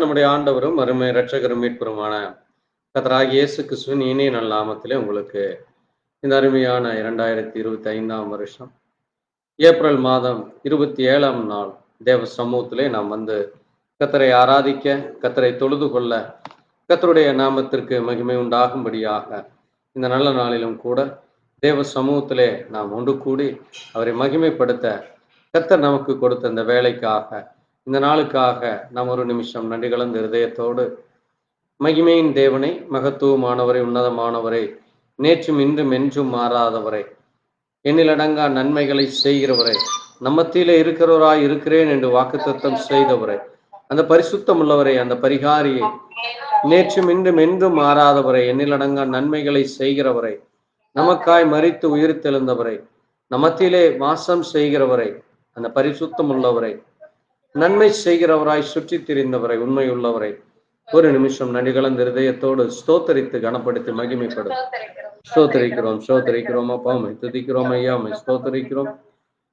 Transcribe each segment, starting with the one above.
நம்முடைய ஆண்டவரும் அருமை இரட்சகரும் மீட்பருமான கர்த்தராகிய இயேசு கிறிஸ்துவின் இனிய நல்ல நாமத்திலே உங்களுக்கு இந்த அருமையான 2025 வருஷம் ஏப்ரல் மாதம் 27 நாள் தேவ சமூகத்திலே நாம் வந்து கர்த்தரை ஆராதிக்க, கர்த்தரை தொழுது கொள்ள, கர்த்தருடைய நாமத்திற்கு மகிமை உண்டாகும்படியாக இந்த நல்ல நாளிலும் கூட தேவ சமூகத்திலே நாம் ஒன்று கூடி அவரை மகிமைப்படுத்த கர்த்தர் நமக்கு கொடுத்த இந்த வேலைக்காக, இந்த நாளுக்காக நாம் ஒரு நிமிஷம் நன்றி கலந்த இருதயத்தோடு மகிமையின் தேவனை, மகத்துவமானவரை, உன்னதமானவரை, நேற்றும் இன்றும் என்றும் மாறாதவரை, எண்ணிலடங்கா நன்மைகளை செய்கிறவரை, நம்மத்திலே இருக்கிறவராய் இருக்கிறேன் என்று வாக்குத்தத்தம் செய்தவரை, அந்த பரிசுத்தம் உள்ளவரை, அந்த பரிகாரியை, நேற்றும் இன்றும் என்றும் மாறாதவரை, எண்ணிலடங்கா நன்மைகளை செய்கிறவரை, நமக்காய் மரித்து உயிர்த்தெழுந்தவரை, நம்மத்திலே வாசம் செய்கிறவரை, அந்த பரிசுத்தம் உள்ளவரை, நன்மை செய்கிறவராய் சுற்றி திரிந்தவரை, உண்மை உள்ளவரை ஒரு நிமிஷம் நன்றி கலந்த இருதயத்தோடு ஸ்தோத்தரித்து கனப்படுத்தி மகிமைப்படும். ஸ்தோத்தரிக்கிறோம் அப்பா, துதிக்கிறோம் ஐயா, ஸ்தோத்தரிக்கிறோம்.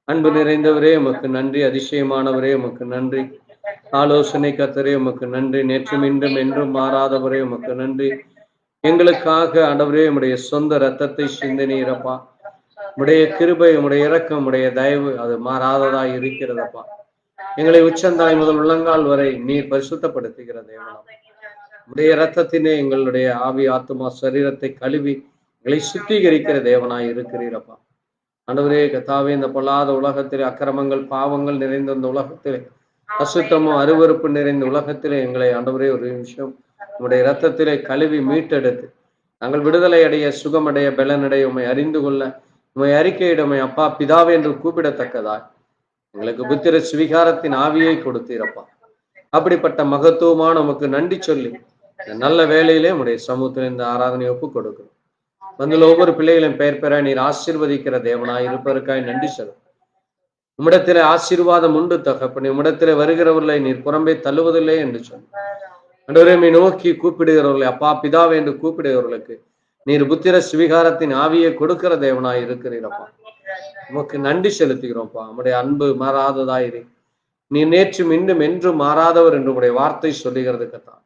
அன்பு நிறைந்தவரே உமக்கு நன்றி, அதிசயமானவரே உமக்கு நன்றி, ஆலோசனை கர்த்தரே உமக்கு நன்றி, நேற்றும் இன்றும் என்றும் மாறாதவரே உமக்கு நன்றி. எங்களுக்காக ஆண்டவரே உம்முடைய சொந்த இரத்தத்தை சிந்தினீரப்பா. உம்முடைய கிருபை, உம்முடைய இரக்கம், உம்முடைய தயவு அது மாறாததாய் இருக்கிறதப்பா. எங்களை உச்சந்தாய் முதல் உள்ளங்கால் வரை நீர் பரிசுத்தப்படுத்துகிற தேவனாம். உடைய இரத்தத்தினே எங்களுடைய ஆவி, ஆத்மா, சரீரத்தை கழுவி எங்களை சுத்திகரிக்கிற தேவனாய் இருக்கிறீரப்பா. ஆண்டவரே கர்த்தாவே, இந்த பொல்லாத உலகத்திலே, அக்கிரமங்கள் பாவங்கள் நிறைந்த இந்த உலகத்திலே, அசுத்தமும் அருவருப்பு நிறைந்த உலகத்திலே எங்களை ஆண்டவரே ஒரு நிமிஷம் உம்முடைய இரத்தத்திலே கழுவி மீட்டெடுத்து நாங்கள் விடுதலை அடைய, சுகமடைய, பலனடைய, உம்மை அறிந்து கொள்ள, உம்மை அறிக்கையிடமை அப்பா பிதாவே என்று கூப்பிடத்தக்கதாய் எங்களுக்கு புத்திர சுவிகாரத்தின் ஆவியை கொடுத்தீரப்பா. அப்படிப்பட்ட மகத்துவமான உமக்கு நன்றி சொல்லி நல்ல வேலையிலே உடைய சமூகத்தில் இந்த ஆராதனை ஒப்பு கொடுக்கிறோம். வந்துள்ள ஒவ்வொரு பிள்ளைகளையும் பெயர் பெற நீர் ஆசீர்வதிக்கிற தேவனாய் இருப்பதற்காய் நன்றி சொல்லும். உம்மிடத்திலே ஆசீர்வாதம் உண்டு தகப்பனே. உம்மிடத்திலே வருகிறவர்களை நீர் புறம்பே தள்ளுவதில்லை என்று சொன்ன ஆண்டவரே, நோக்கி கூப்பிடுகிறவர்களை அப்பா பிதாவே என்று கூப்பிடுகிறவர்களுக்கு நீர் புத்திர சுவிகாரத்தின் ஆவியை கொடுக்கிற தேவனாய் இருக்கிறீரப்பா. உமக்கு நன்றி செலுத்துகிறோம்ப்பா. நம்முடைய அன்பு மாறாததாயிரு. நீ நேற்றும் இன்றும் என்றும் மாறாதவர் என்று உடைய வார்த்தை சொல்லுகிறதுக்குத்தான்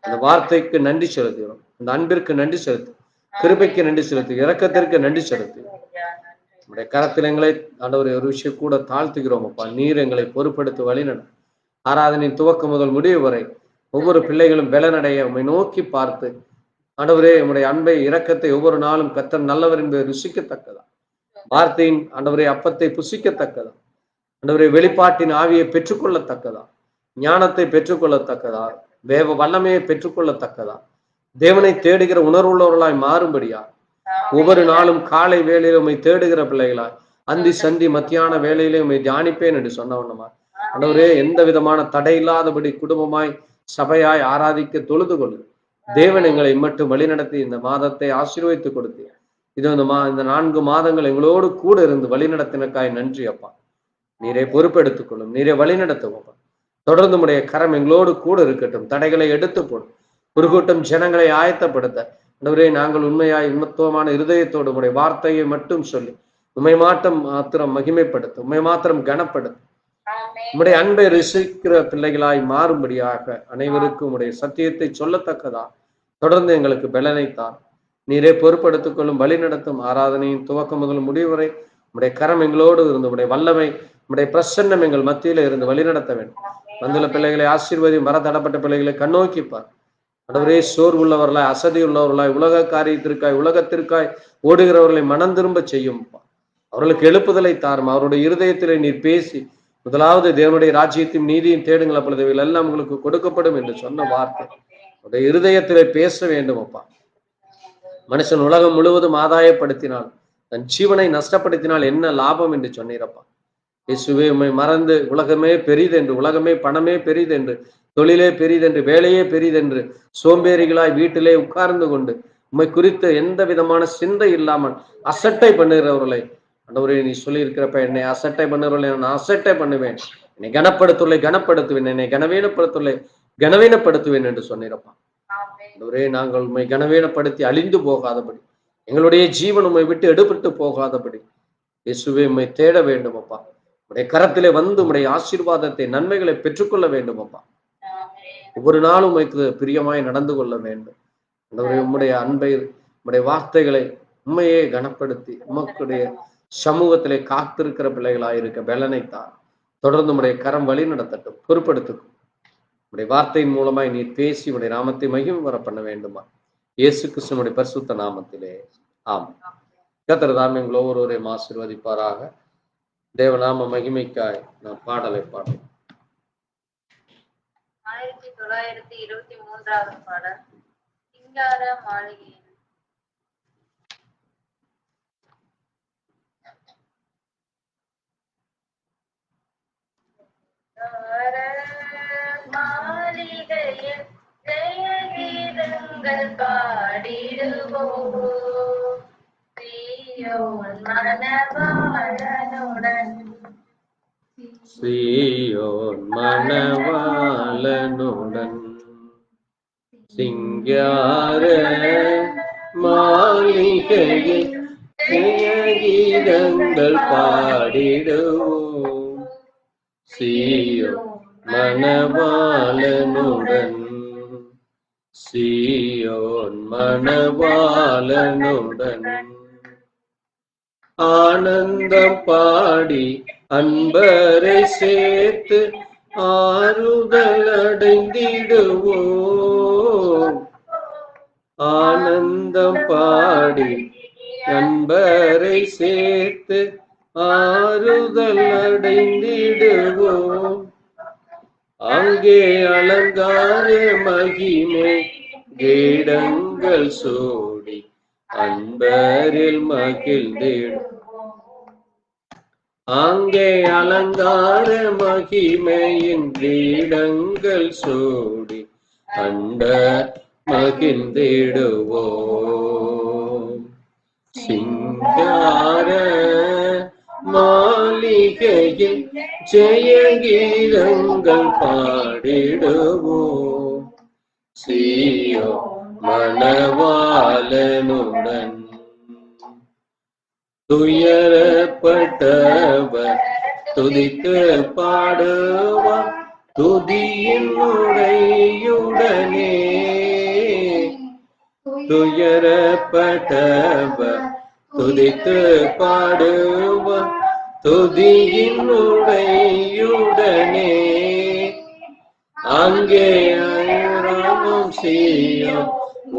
அந்த வார்த்தைக்கு நன்றி செலுத்துகிறோம். அந்த அன்பிற்கு நன்றி செலுத்து, கிருபைக்கு நன்றி செலுத்து, இரக்கத்திற்கு நன்றி செலுத்து. நம்முடைய கரத்தில் எங்களை ஆண்டவரை ஒரு விஷயம் கூட தாழ்த்துகிறோம் அப்பா. நீர் எங்களை பொறுப்படுத்தி வழிநட. ஆராதனையின் துவக்கம் முதல் முடிவு வரை ஒவ்வொரு பிள்ளைகளும் பலனடைய உம்மை நோக்கி பார்த்து ஆண்டவரே உம்முடைய அன்பை, இரக்கத்தை ஒவ்வொரு நாளும் கர்த்தர் நல்லவர் என்பதை ருசிக்கத்தக்கதா, வார்த்தையின் ஆண்டவரே அப்பத்தை புசிக்கத்தக்கதா, ஆண்டவரே வெளிப்பாட்டின் ஆவியை பெற்றுக்கொள்ளத்தக்கதா, ஞானத்தை பெற்றுக்கொள்ளத்தக்கதா, தேவ வல்லமையை பெற்றுக்கொள்ளத்தக்கதா, தேவனை தேடுகிற உணர்வுள்ளவர்களாய் மாறும்படியா ஒவ்வொரு நாளும் காலை வேளையில உம்மை தேடுகிற பிள்ளைகளாய், அந்தி சந்தி மத்தியான வேளையிலே உம்மை தியானிப்பேன் என்று சொன்னவண்ணமா ஆண்டவரே எந்த விதமான தடை இல்லாதபடி குடும்பமாய் சபையாய் ஆராதிக்க தொழுது கொள்ளு. தேவன் எங்களை மட்டும் வழிநடத்தி இந்த மாதத்தை ஆசீர்வதித்து கொடுத்து இது இந்த 4 மாதங்கள் எங்களோடு கூட இருந்து வழிநடத்தினக்காய் நன்றி அப்பா. நீரே பொறுப்பெடுத்துக் கொள்ளும், நீரே வழிநடத்தும் அப்பா. தொடர்ந்து உடைய கரம் எங்களோடு கூட இருக்கட்டும். தடைகளை எடுத்து போடும். ஒரு கூட்டம் ஜனங்களை ஆயத்தப்படுத்த ஆண்டவரே நாங்கள் உண்மையாய் உண்மத்துவமான இருதயத்தோடு உடைய வார்த்தையை மட்டும் சொல்லி உண்மை மாத்திரம் மகிமைப்படுத்த, உண்மை மாத்திரம் கனப்படுத்த, உம்முடைய அன்பை ருசிக்கிற பிள்ளைகளாய் மாறும்படியாக அனைவருக்கும் உடைய சத்தியத்தை சொல்லத்தக்கதா தொடர்ந்து எங்களுக்கு பலனைத்தான். நீரே பொறுப்படுத்திக் கொள்ளும், வழி நடத்தும். ஆராதனையின் துவக்கம் முதல் முடிவு வரை உடைய கரம் எங்களோடு இருந்து உடைய வல்லமை, உடைய பிரசன்னம் எங்கள் மத்தியில இருந்து வழிநடத்த வேண்டும். வந்துள்ள பிள்ளைகளை ஆசீர்வதி, மரத்தடப்பட்ட பிள்ளைகளை கண்ணோக்கிப்பார். ஆண்டவரே, சோர்வுள்ளவர்களாய், அசதி உள்ளவர்களாய், உலக காரியத்திற்காய், உலகத்திற்காய் ஓடுகிறவர்களை மனம் திரும்ப செய்யும். அவர்களுக்கு எழுப்புதலை தாரும். அவருடைய இருதயத்திலே நீர் பேசி, முதலாவது தேவனுடைய ராஜ்யத்தையும் நீதியும் தேடுங்கள், அப்பொழுது எல்லாம் உங்களுக்கு கொடுக்கப்படும் என்று சொன்ன வார்த்தை அவருடைய இருதயத்திலே பேச வேண்டும். அப்பா, மனுஷன் உலகம் முழுவதும் ஆதாயப்படுத்தினால் தன் ஜீவனை நஷ்டப்படுத்தினால் என்ன லாபம் என்று சொன்னீரப்பா. இயேசுவே, உம்மை மறந்து உலகமே பெரிதென்று, உலகமே பணமே பெரிதென்று, தொழிலே பெரிதென்று, வேலையே பெரிதென்று சோம்பேறிகளாய் வீட்டிலே உட்கார்ந்து கொண்டு உம்மை குறித்த எந்த விதமான சிந்தை இல்லாமல் அசட்டை பண்ணுகிறவர்களை, ஆண்டவரே, நீ சொல்லி இருக்கிறப்ப, என்னை அசட்டை பண்ணுறவர்களை நான் அசட்டை பண்ணுவேன், என்னை கனப்படுத்துவதை கனப்படுத்துவேன், என்னை கனவீனப்படுத்துவதை கனவீனப்படுத்துவேன் என்று சொன்னிருப்பா. ஆண்டவரே, நாங்கள் உண்மை கனவீனப்படுத்தி அழிந்து போகாதபடி, எங்களுடைய ஜீவன் உண்மை விட்டு எடுபட்டு போகாதபடி இயேசுவே உம்மை தேட வேண்டும் அப்பா. உடைய கரத்திலே வந்து உடைய ஆசீர்வாதத்தை, நன்மைகளை பெற்றுக்கொள்ள வேண்டும் அப்பா. ஒவ்வொரு நாளும் உமைக்கு பிரியமாய் நடந்து கொள்ள வேண்டும். ஆண்டவரே, உம்முடைய அன்பை, உம்முடைய வார்த்தைகளை உண்மையே கனப்படுத்தி உமக்குடைய சமூகத்திலே காத்திருக்கிற பிள்ளைகளாயிருக்க பலனைத்தான். தொடர்ந்து உடைய கரம் வழி நடத்தட்டும், பொறுப்படுத்துக்கும். உடைய வார்த்தையின் மூலமாய் நீர் பேசி உடைய நாமத்தை மகிமை வர பண்ண வேண்டுமா? இயேசு கிறிஸ்துவினுடைய பரிசுத்த நாமத்திலே ஆம். கர்த்தர் தாமே உங்கள் ஒவ்வொருவரையும் ஆசீர்வதிப்பாராக. தேவநாம மகிமைக்காய் நாம் பாடலை பாடுவோம். 1923 பாடல், சிங்கார மாளிகை. மாளிகையில் ஜெயகீதங்கள் பாடிடுவோம், சீயோன் மணவாளனுடன், சீயோன் மணவாளனுடன், சிங்கார மாளிகையில் ஜெயகீதங்கள் பாடிடுவோம், சீயோன் மணவாளனுடன், சீயோன் மணவாளனுடன். ஆனந்தம் பாடி அன்பரை சேர்த்து ஆறுதல் அடைந்திடுவோம், ஆனந்தம் பாடி அன்பரை சேர்த்து ஆறுதல் அடைந்திடுவோம். அங்கே அலங்கார மகிமை கீடங்கள் சூடி அன்பரில் மகிழ்ந்திடும், அங்கே அலங்கார மகிமையின் கீடங்கள் சூடி அன்பர் மகிழ்ந்திடுவோம். சிங்கார மாளிகையில் ஜெயகீதங்கள் பாடிடுவோம், சீயோன் மணவாளனுடன். துயரப்பட்டவர் துதித்து பாடுவார் துதியின் உடையுடனே, துயரப்பட்டவர் துதித்து பாடுவார் துதியின் உடையுடனே. அங்கே அயராமம் சீயோன்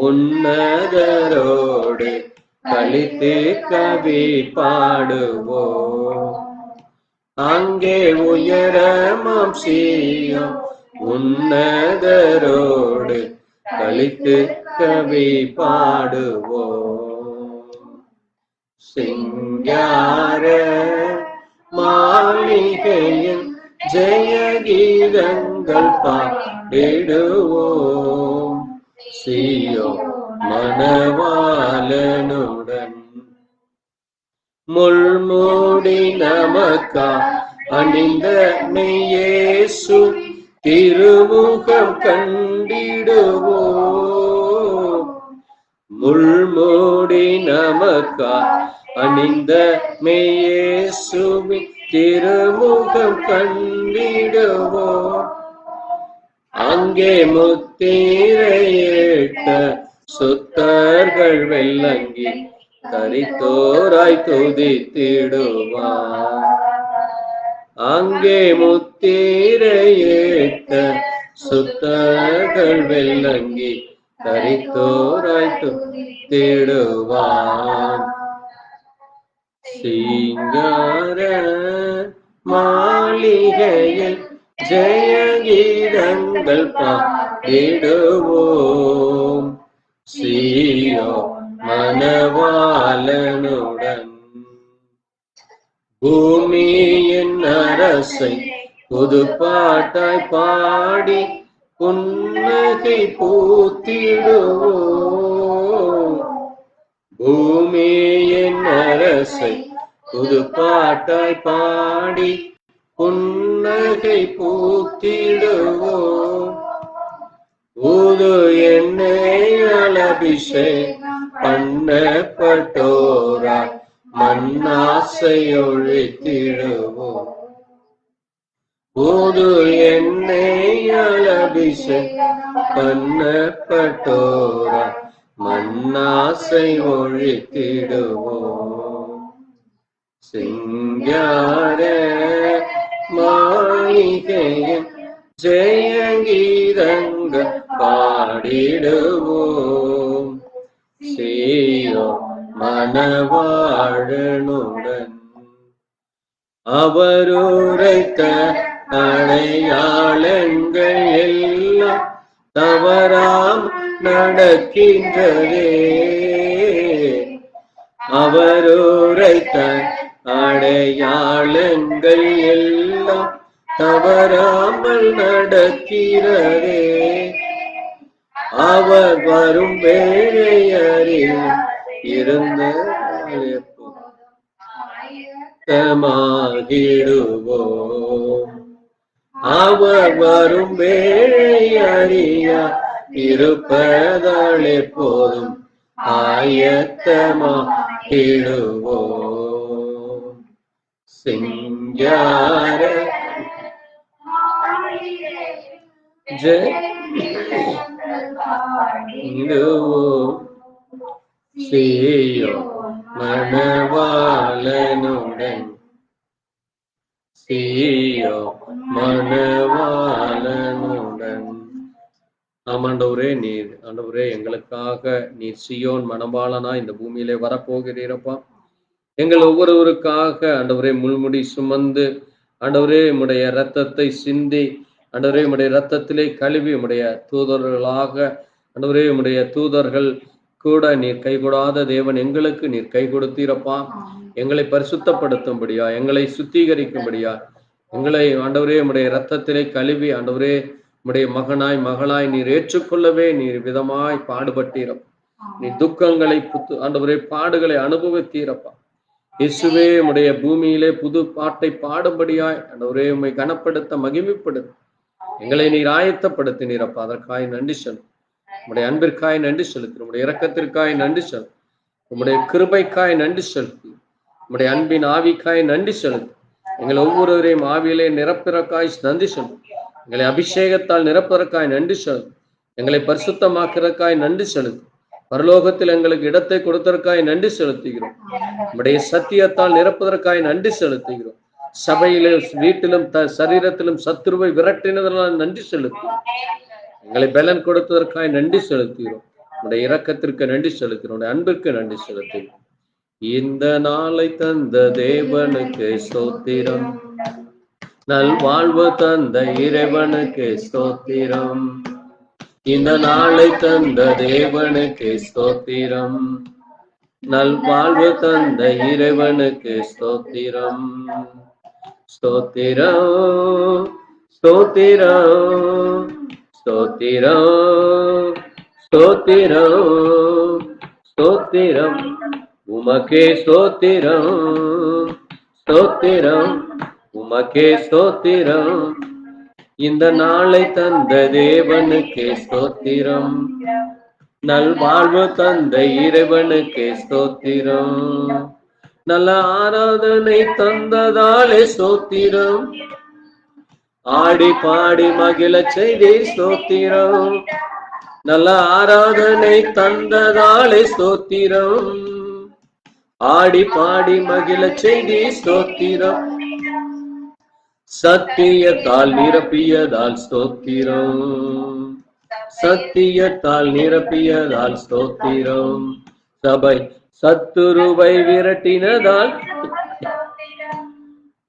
உன்னதரோடு களித்து கவி பாடுவோம், அங்கே உயரமாம் சீயோன் உன்னதரோடு களித்து கவி பாடுவோம். சிங்கார மாளிகையில் ஜெயகீதங்கள் பாடிடுவோம், சீயோன் மணவாளனுடன். முள்மூடி நமக்கா அணிந்த இயேசு திருமுகம் கண்டிடுவோம், முள்மூடி நமக்கா அணிந்த இயேசுவின் திருமுகம் கண்டிடுவோம். அங்கே முத்திரையிட்ட சுத்தர்கள் வெள்ளங்கி தரித்தோராய் துதித்திடுவார், அங்கே முத்திரையிட்ட சுத்தர்கள் வெள்ளங்கி தரித்தோராய் துதித்திடுவான். சிங்கார மாளிகையில் ஜெயகீதங்கள் பாடிடுவோம். சீயோன் மணவாளனுடன் பூமியின் அரசை புது பாட்டாய் பாடி புன்னகை பூத்திடுவோம். பூமியின் அரசை புது பாட்டாய் பாடி புன்னகை பூத்திடுவோம். புது எண்ணெயால் அபிஷேகம் பண்ணப்பட்டோராய் மண்ணாசை ஒழித்திடுவோம். புது எண்ணெயால் அபிஷேகம் பண்ணப்பட்டோராய் மண்ணாசை ஒழித்திடுவோம். சிங்கார மாளிகையின் ஜெயகீதங்கள் பாடிடுவோம். சீயோன் மணவாளனுடன் அவர் உரைத்த அடையாளங்கள் எல்லாம் தவறாம் நடக்கின்றதே. அவர் உரைத்த அடையாளங்கள் எல்லாம் தவறாமல் நடக்கிறதே. அவர் வரும் வேளையறில் இருந்த ஆயத்தமாகிடுவோம். அவர் வரும் வேளையறியா இருப்பதால் எப்போதும் ஆயத்தமாகிடுவோம். சிங்கார சீயோன் மணவாளனுடன். சீயோன் மணவாளனுடன். ஆமாண்டவரே, நீர் ஆண்டவரே எங்களுக்காக நீர் சீயோன் மணவாளனா இந்த பூமியிலே வரப்போகிறீரப்பா. எங்கள் ஒவ்வொருவருக்காக ஆண்டவரே முள்முடி சுமந்து ஆண்டவரே உம்முடைய இரத்தத்தை சிந்தி ஆண்டவரே உம்முடைய இரத்தத்திலே கழுவி உம்முடைய தூதர்களாக ஆண்டவரே உம்முடைய தூதர்கள் கூட நீர் கைகூடாத தேவன் எங்களுக்கு நீர் கை கொடுத்தீரப்பா. எங்களை பரிசுத்தப்படுத்தும்படியா, எங்களை சுத்திகரிக்கும்படியா, எங்களை ஆண்டவரே உம்முடைய இரத்தத்திலே கழுவி ஆண்டவரே உம்முடைய மகனாய் மகளாய் நீர் ஏற்றுக்கொள்ளவே நீர் விதமாய் பாடுபட்டீரப்பா. நீ துக்கங்களை ஆண்டவரே பாடுகளை அனுபவித்தீரப்பா. இயேசுவே உம்முடைய பூமியிலே புது பாட்டை பாடும்படியாய் ஆண்டவரே உம்மை கனப்படுத்த மகிமைப்படுத்த எங்களை நீர் ஆயத்தப்படுத்தினீரப்பா. அதற்காய் நன்றி சொல். உம்முடைய அன்பிற்காய் நன்றி செலுத்து. உம்முடைய இரக்கத்திற்காய் நன்றி சொல். உம்முடைய கிருபைக்காய் நன்றி செலுத்து. உம்முடைய அன்பின் ஆவிக்காய் நன்றி செலுத்து. எங்களை ஒவ்வொருவரையும் ஆவியிலே நிரப்பிறக்காய் நன்றி சொல். எங்களை அபிஷேகத்தால் நிரப்பதற்காய் நன்றி செலுத்து. எங்களை பரிசுத்தமாக்கிறதுக்காய் நன்றி செலுத்து. பரலோகத்தில் எங்களுக்கு இடத்தை கொடுத்ததற்காய் நன்றி செலுத்துகிறோம். உம்முடைய சத்தியத்தால் நிரப்புவதற்காய் நன்றி செலுத்துகிறோம். சபையிலும் வீட்டிலும் சரீரத்திலும் சத்துருவை விரட்டினதனால் நன்றி செலுத்தி எங்களை பலன் கொடுத்ததற்காய் நன்றி செலுத்துகிறோம். உடைய இரக்கத்திற்கு நன்றி செலுத்துகிறோம். உடைய அன்பிற்கு நன்றி செலுத்துகிறோம். இந்த நாளை தந்த தேவனுக்கு ஸ்தோத்திரம். நல்வாழ்வு தந்த இறைவனுக்கு ஸ்தோத்திரம். இந்த நாளை தந்த தேவனுக்கு ஸ்தோத்திரம். நல்வாழ்வு தந்த இறைவனுக்கு ஸ்தோத்திரம். ஸ்தோத்திரம் ஸ்தோத்திரம் ஸ்தோத்திரம் ஸ்தோத்திரம் ஸ்தோத்திரம் உமக்கே ஸ்தோத்திரம். ஸ்தோத்திரம் உமக்கே ஸ்தோத்திரம். இந்த நாளை தந்த தேவனுக்கு ஸ்தோத்திரம். நல்வாழ்வு தந்த இறைவனுக்கு ஸ்தோத்திரம். நல்ல ஆராதனை தந்ததாலே ஸ்தோத்திரம். ஆடி பாடி மகிழ செய்தி ஸ்தோத்திரம். நல்ல ஆராதனை தந்ததாலே ஸ்தோத்திரம். ஆடி பாடி மகிழ செய்தி ஸ்தோத்திரம். சத்தியத்தால் நிரப்பியதால் ஸ்தோத்திரம். சத்தியத்தால் நிரப்பியதால் ஸ்தோத்திரம். சபை சத்துருவை விரட்டினதால்,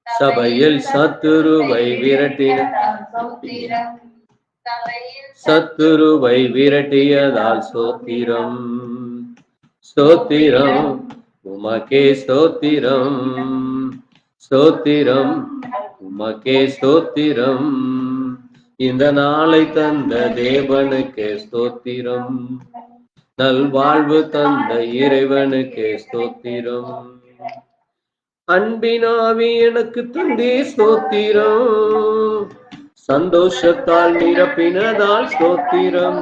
சபையில் சத்துருவை விரட்டின, சத்துருவை விரட்டியதால் ஸ்தோத்திரம். ஸ்தோத்திரம் உமக்கே ஸ்தோத்திரம். ஸ்தோத்திரம் உமக்கே ஸ்தோத்திரம். இந்த நாளை தந்த தேவனுக்கே ஸ்தோத்திரம். நல்வாழ்வு தந்த இறைவனுக்கே ஸ்தோத்திரம். அன்பினாவி எனக்கு தந்தே ஸ்தோத்திரம். சந்தோஷத்தால் நிரப்பினதால் ஸ்தோத்திரம்.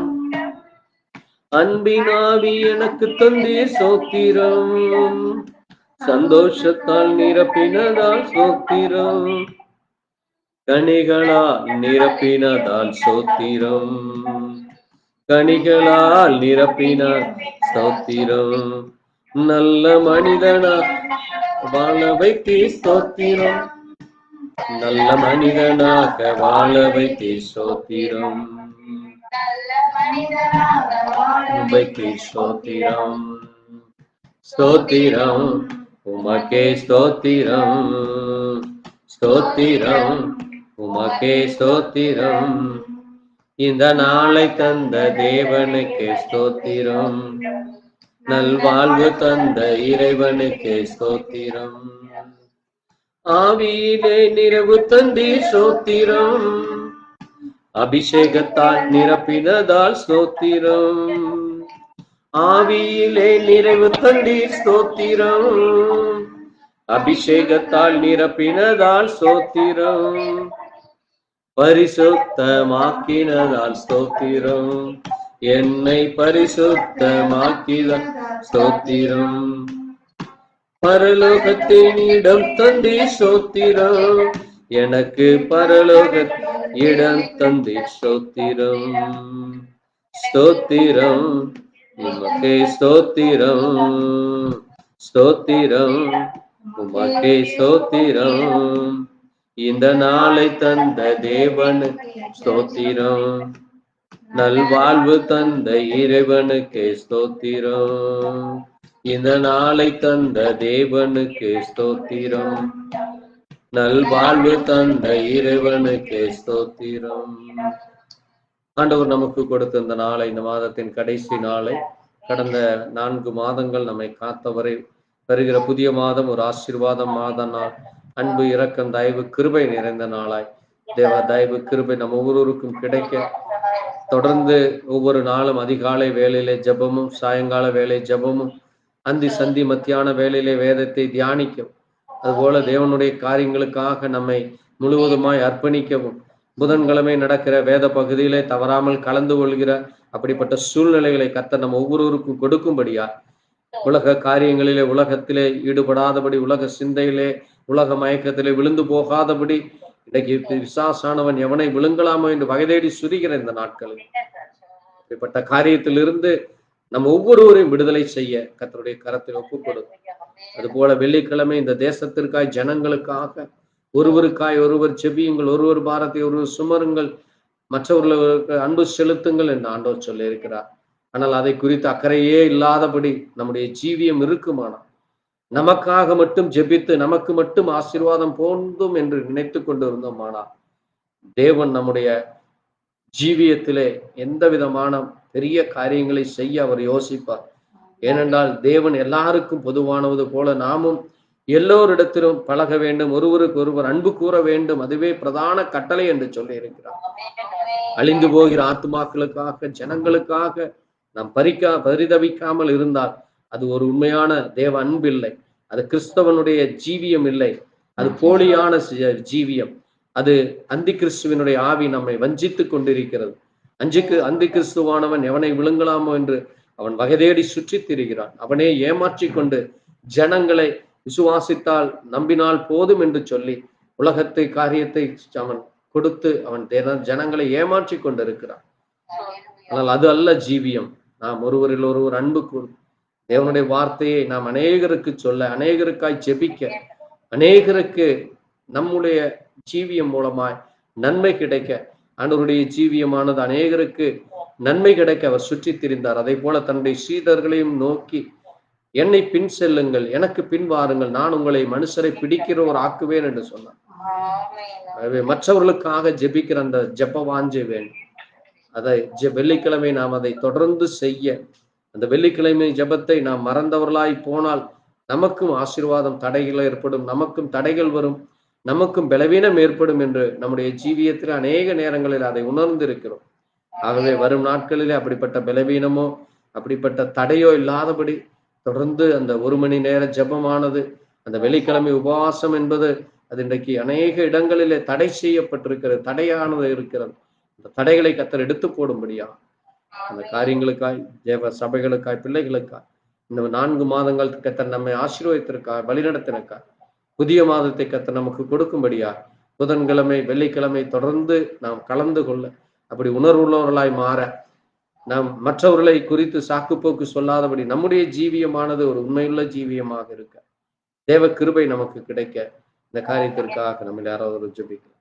அன்பினாவி எனக்கு தந்தே ஸ்தோத்திரம். சந்தோஷத்தால் நிரப்பினதால் ஸ்தோத்திரம். கனிகளால் நிரப்பினதால் ஸ்தோத்திரம். கனிகளால் நிரப்பினார் ஸ்தோத்திரம். நல்ல மனிதனா வாழ வைத்தே ஸ்தோத்திரம். நல்ல மனிதனாக வாழ வைத்தே ஸ்தோத்திரம். வைத்தே ஸ்தோத்திரம். ஸ்தோத்திரம் உமக்கே ஸ்தோத்திரம். ஸ்தோத்திரம் உமக்கே ஸ்தோத்திரம். இந்த நாளை தந்த தேவனுக்கே ஸ்தோத்திரம். நல்வாழ்வு தந்த இறைவனுக்கே ஸ்தோத்திரம். ஆவியிலே நிறைவு தந்தே ஸ்தோத்திரம். அபிஷேகத்தால் நிரப்பினதால் ஸ்தோத்திரம். ஆவியிலே நிறைவு தந்தே ஸ்தோத்திரம். அபிஷேகத்தால் நிரப்பினதால் ஸ்தோத்திரம். பரிசுத்தமாக்கினதால் ஸ்தோத்திரம். என்னை பரிசுத்தமாக்கின ஸ்தோத்திரம். பரலோகத்தின் இடம் தந்தே ஸ்தோத்திரம். எனக்கு பரலோக இடம் தந்தே ஸ்தோத்திரம். ஸ்தோத்திரம் உமக்கே ஸ்தோத்திரம். ஸ்தோத்திரம் உமக்கே ஸ்தோத்திரம். இந்த நாளை தந்த தேவனுக்கு ஸ்தோத்திரம். நல்வாழ்வு தந்த இறைவனுக்கு ஸ்தோத்திரம். இந்த நாளை தந்த தேவனுக்கு ஸ்தோத்திரம். நல்வாழ்வு தந்த இறைவனுக்கு ஸ்தோத்திரம். ஆண்டவர் நமக்கு கொடுத்த இந்த நாளை, இந்த மாதத்தின் கடைசி நாளை, கடந்த 4 மாதங்கள் நம்மை காத்தவரை வருகிற புதிய மாதம் ஒரு ஆசீர்வாதம் மாத நாள். அன்பு, இரக்கம், தயவு, கிருபை நிறைந்த நாளாய் தேவ தயவு கிருபை நம்ம ஒவ்வொருவருக்கும் கிடைக்க தொடர்ந்து ஒவ்வொரு நாளும் அதிகாலை வேளையிலே ஜெபமும், சாயங்கால வேலை ஜெபமும், அந்தி சந்தி மத்தியான வேளையிலே வேதத்தை தியானிக்கவும், அதுபோல தேவனுடைய காரியங்களுக்காக நம்மை முழுவதுமாய் அர்ப்பணிக்கவும், புதன்கிழமை நடக்கிற வேத பகுதியிலே தவறாமல் கலந்து கொள்கிற அப்படிப்பட்ட சூழ்நிலைகளை கர்த்தர் நம்ம ஒவ்வொருவருக்கும் கொடுக்கும்படியா, உலக காரியங்களிலே உலகத்திலே ஈடுபடாதபடி, உலக சிந்தையிலே உலக மயக்கத்திலே விழுந்து போகாதபடி, இன்றைக்கு பிசாசானவன் எவனை விழுங்கலாமோ என்று வகைதேடி சுரிகிற இந்த நாட்களில் இப்படிப்பட்ட காரியத்திலிருந்து நம்ம ஒவ்வொருவரையும் விடுதலை செய்ய கர்த்தருடைய கரத்தில் ஒப்புக்கொடும். அதுபோல வெள்ளிக்கிழமை இந்த தேசத்திற்காய், ஜனங்களுக்காக ஒருவருக்காய் ஒருவர் செபியுங்கள், ஒருவர் பாரத்தை ஒருவர் சுமருங்கள், மற்றவர்களுக்கு அன்பு செலுத்துங்கள் என்று ஆண்டவர் சொல்லி இருக்கிறார். ஆனால் அதை குறித்து அக்கறையே இல்லாதபடி நம்முடைய ஜீவியம் இருக்குமானால், நமக்காக மட்டும் ஜெபித்து நமக்கு மட்டும் ஆசீர்வாதம் போந்தும் என்று நினைத்து கொண்டு இருந்தோமானால், தேவன் நம்முடைய ஜீவியத்திலே எந்த விதமான பெரிய காரியங்களை செய்ய அவர் யோசிப்பார். ஏனென்றால் தேவன் எல்லாருக்கும் பொதுவானது போல நாமும் எல்லோரிடத்திலும் பழக வேண்டும், ஒருவருக்கு ஒருவர் அன்பு கூற வேண்டும். அதுவே பிரதான கட்டளை என்று சொல்லி இருக்கிறார். அழிந்து போகிற ஆத்துமாக்களுக்காக, ஜனங்களுக்காக நாம் பரிதவிக்காமல் இருந்தால் அது ஒரு உண்மையான தேவ அன்பு இல்லை. அது கிறிஸ்தவனுடைய ஜீவியம் இல்லை. அது போலியான ஜீவியம். அது அந்தி கிறிஸ்துவனுடைய ஆவி நம்மை வஞ்சித்து கொண்டிருக்கிறது. அந்தி கிறிஸ்துவானவன் எவனை விழுங்கலாமோ என்று அவன் வகைதேடி சுற்றி திரிகிறான். அவனே ஏமாற்றி கொண்டு ஜனங்களை விசுவாசித்தால், நம்பினால் போதும் என்று சொல்லி உலகத்தை காரியத்தை அவன் கொடுத்து அவன் ஜனங்களை ஏமாற்றி கொண்டிருக்கிறான். ஆனால் அது அல்ல ஜீவியம். நாம் ஒருவரில் ஒருவர் அன்பு கூறு, தேவனுடைய வார்த்தையை நாம் அநேகருக்கு சொல்ல, அநேகருக்காய் ஜெபிக்க, அநேகருக்கு நம்முடைய ஜீவியம் மூலமாய் நன்மை கிடைக்க, ஆண்டவருடைய ஜீவியமானது அநேகருக்கு நன்மை கிடைக்க அவர் சுற்றி திரிந்தார். அதே போல தன்னுடைய சீடர்களையும் நோக்கி, என்னை பின் செல்லுங்கள், எனக்கு பின் வாருங்கள், நான் உங்களை மனுஷரை பிடிக்கிறவர் ஆக்குவேன் என்று சொன்னார். ஆகவே மற்றவர்களுக்காக ஜெபிக்கிற அந்த ஜெப வாஞ்சை வேண்டும். அதை வெள்ளிக்கிழமை நாம் அதை தொடர்ந்து செய்ய, அந்த வெள்ளிக்கிழமை ஜெபத்தை நாம் மறந்தவர்களாய் போனால் நமக்கும் ஆசீர்வாதம் தடைகள் ஏற்படும், நமக்கும் தடைகள் வரும், நமக்கும் பலவீனம் ஏற்படும் என்று நம்முடைய ஜீவியத்தில் அநேக நேரங்களில் அதை உணர்ந்திருக்கிறோம். ஆகவே வரும் நாட்களிலே அப்படிப்பட்ட பலவீனமோ அப்படிப்பட்ட தடையோ இல்லாதபடி தொடர்ந்து அந்த 1 மணி நேர ஜெபமானது, அந்த வெள்ளிக்கிழமை உபவாசம் என்பது அது இன்றைக்கு அநேக இடங்களிலே தடை செய்யப்பட்டிருக்கிறது, தடையானது இருக்கிறது. அந்த தடைகளை கர்த்தர் எடுத்து போடும்படியா அந்த காரியங்களுக்காய், தேவ சபைகளுக்காய், பிள்ளைகளுக்காய் இந்த 4 மாதங்கள் கர்த்தர் நம்மை ஆசீர்வதித்திருக்கார், வழிநடத்திருக்கார். புதிய மாதத்தை கர்த்தர் நமக்கு கொடுக்கும்படியா புதன்கிழமை வெள்ளிக்கிழமை தொடர்ந்து நாம் கலந்து கொள்ள, அப்படி உணர்வுள்ளவர்களாய் மாற, நாம் மற்றவர்களை குறித்து சாக்குப்போக்கு சொல்லாதபடி நம்முடைய ஜீவியமானது ஒரு உண்மையுள்ள ஜீவியமாக இருக்க தேவ கிருபை நமக்கு கிடைக்க இந்த காரியத்திற்காக நம்ம யாராவது ஜெபிக்கலாம்.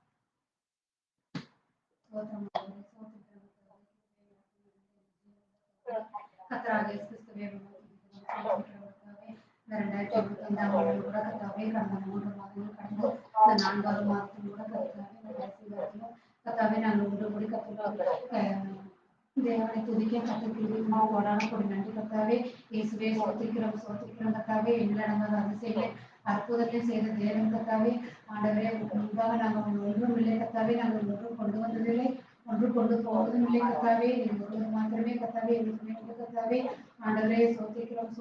தேவனை துதிக்க கற்றுக்கொண்டு போராடப்படும் நன்றி கர்த்தாவே. இயேசுவே சோத்திக்கிறோம் கர்த்தாவே. எங்களடங்காத அதிசயம் அற்புதத்தை செய்த தேவன் கர்த்தாவே. ஆண்டவரே முன்பாக நாங்கள் ஒன்றும் இல்லை கர்த்தாவே, நாங்கள் ஒன்றும் கொண்டு வந்ததில்லை, ஒன்று கொண்டு போவதும் இல்லை கர்த்தாவே. நீங்கள் ஒருவர் மாத்திரமே கர்த்தாவே எங்களுக்கு கர்த்தாவே. ஆண்டவரே சோத்திக்கிறோம்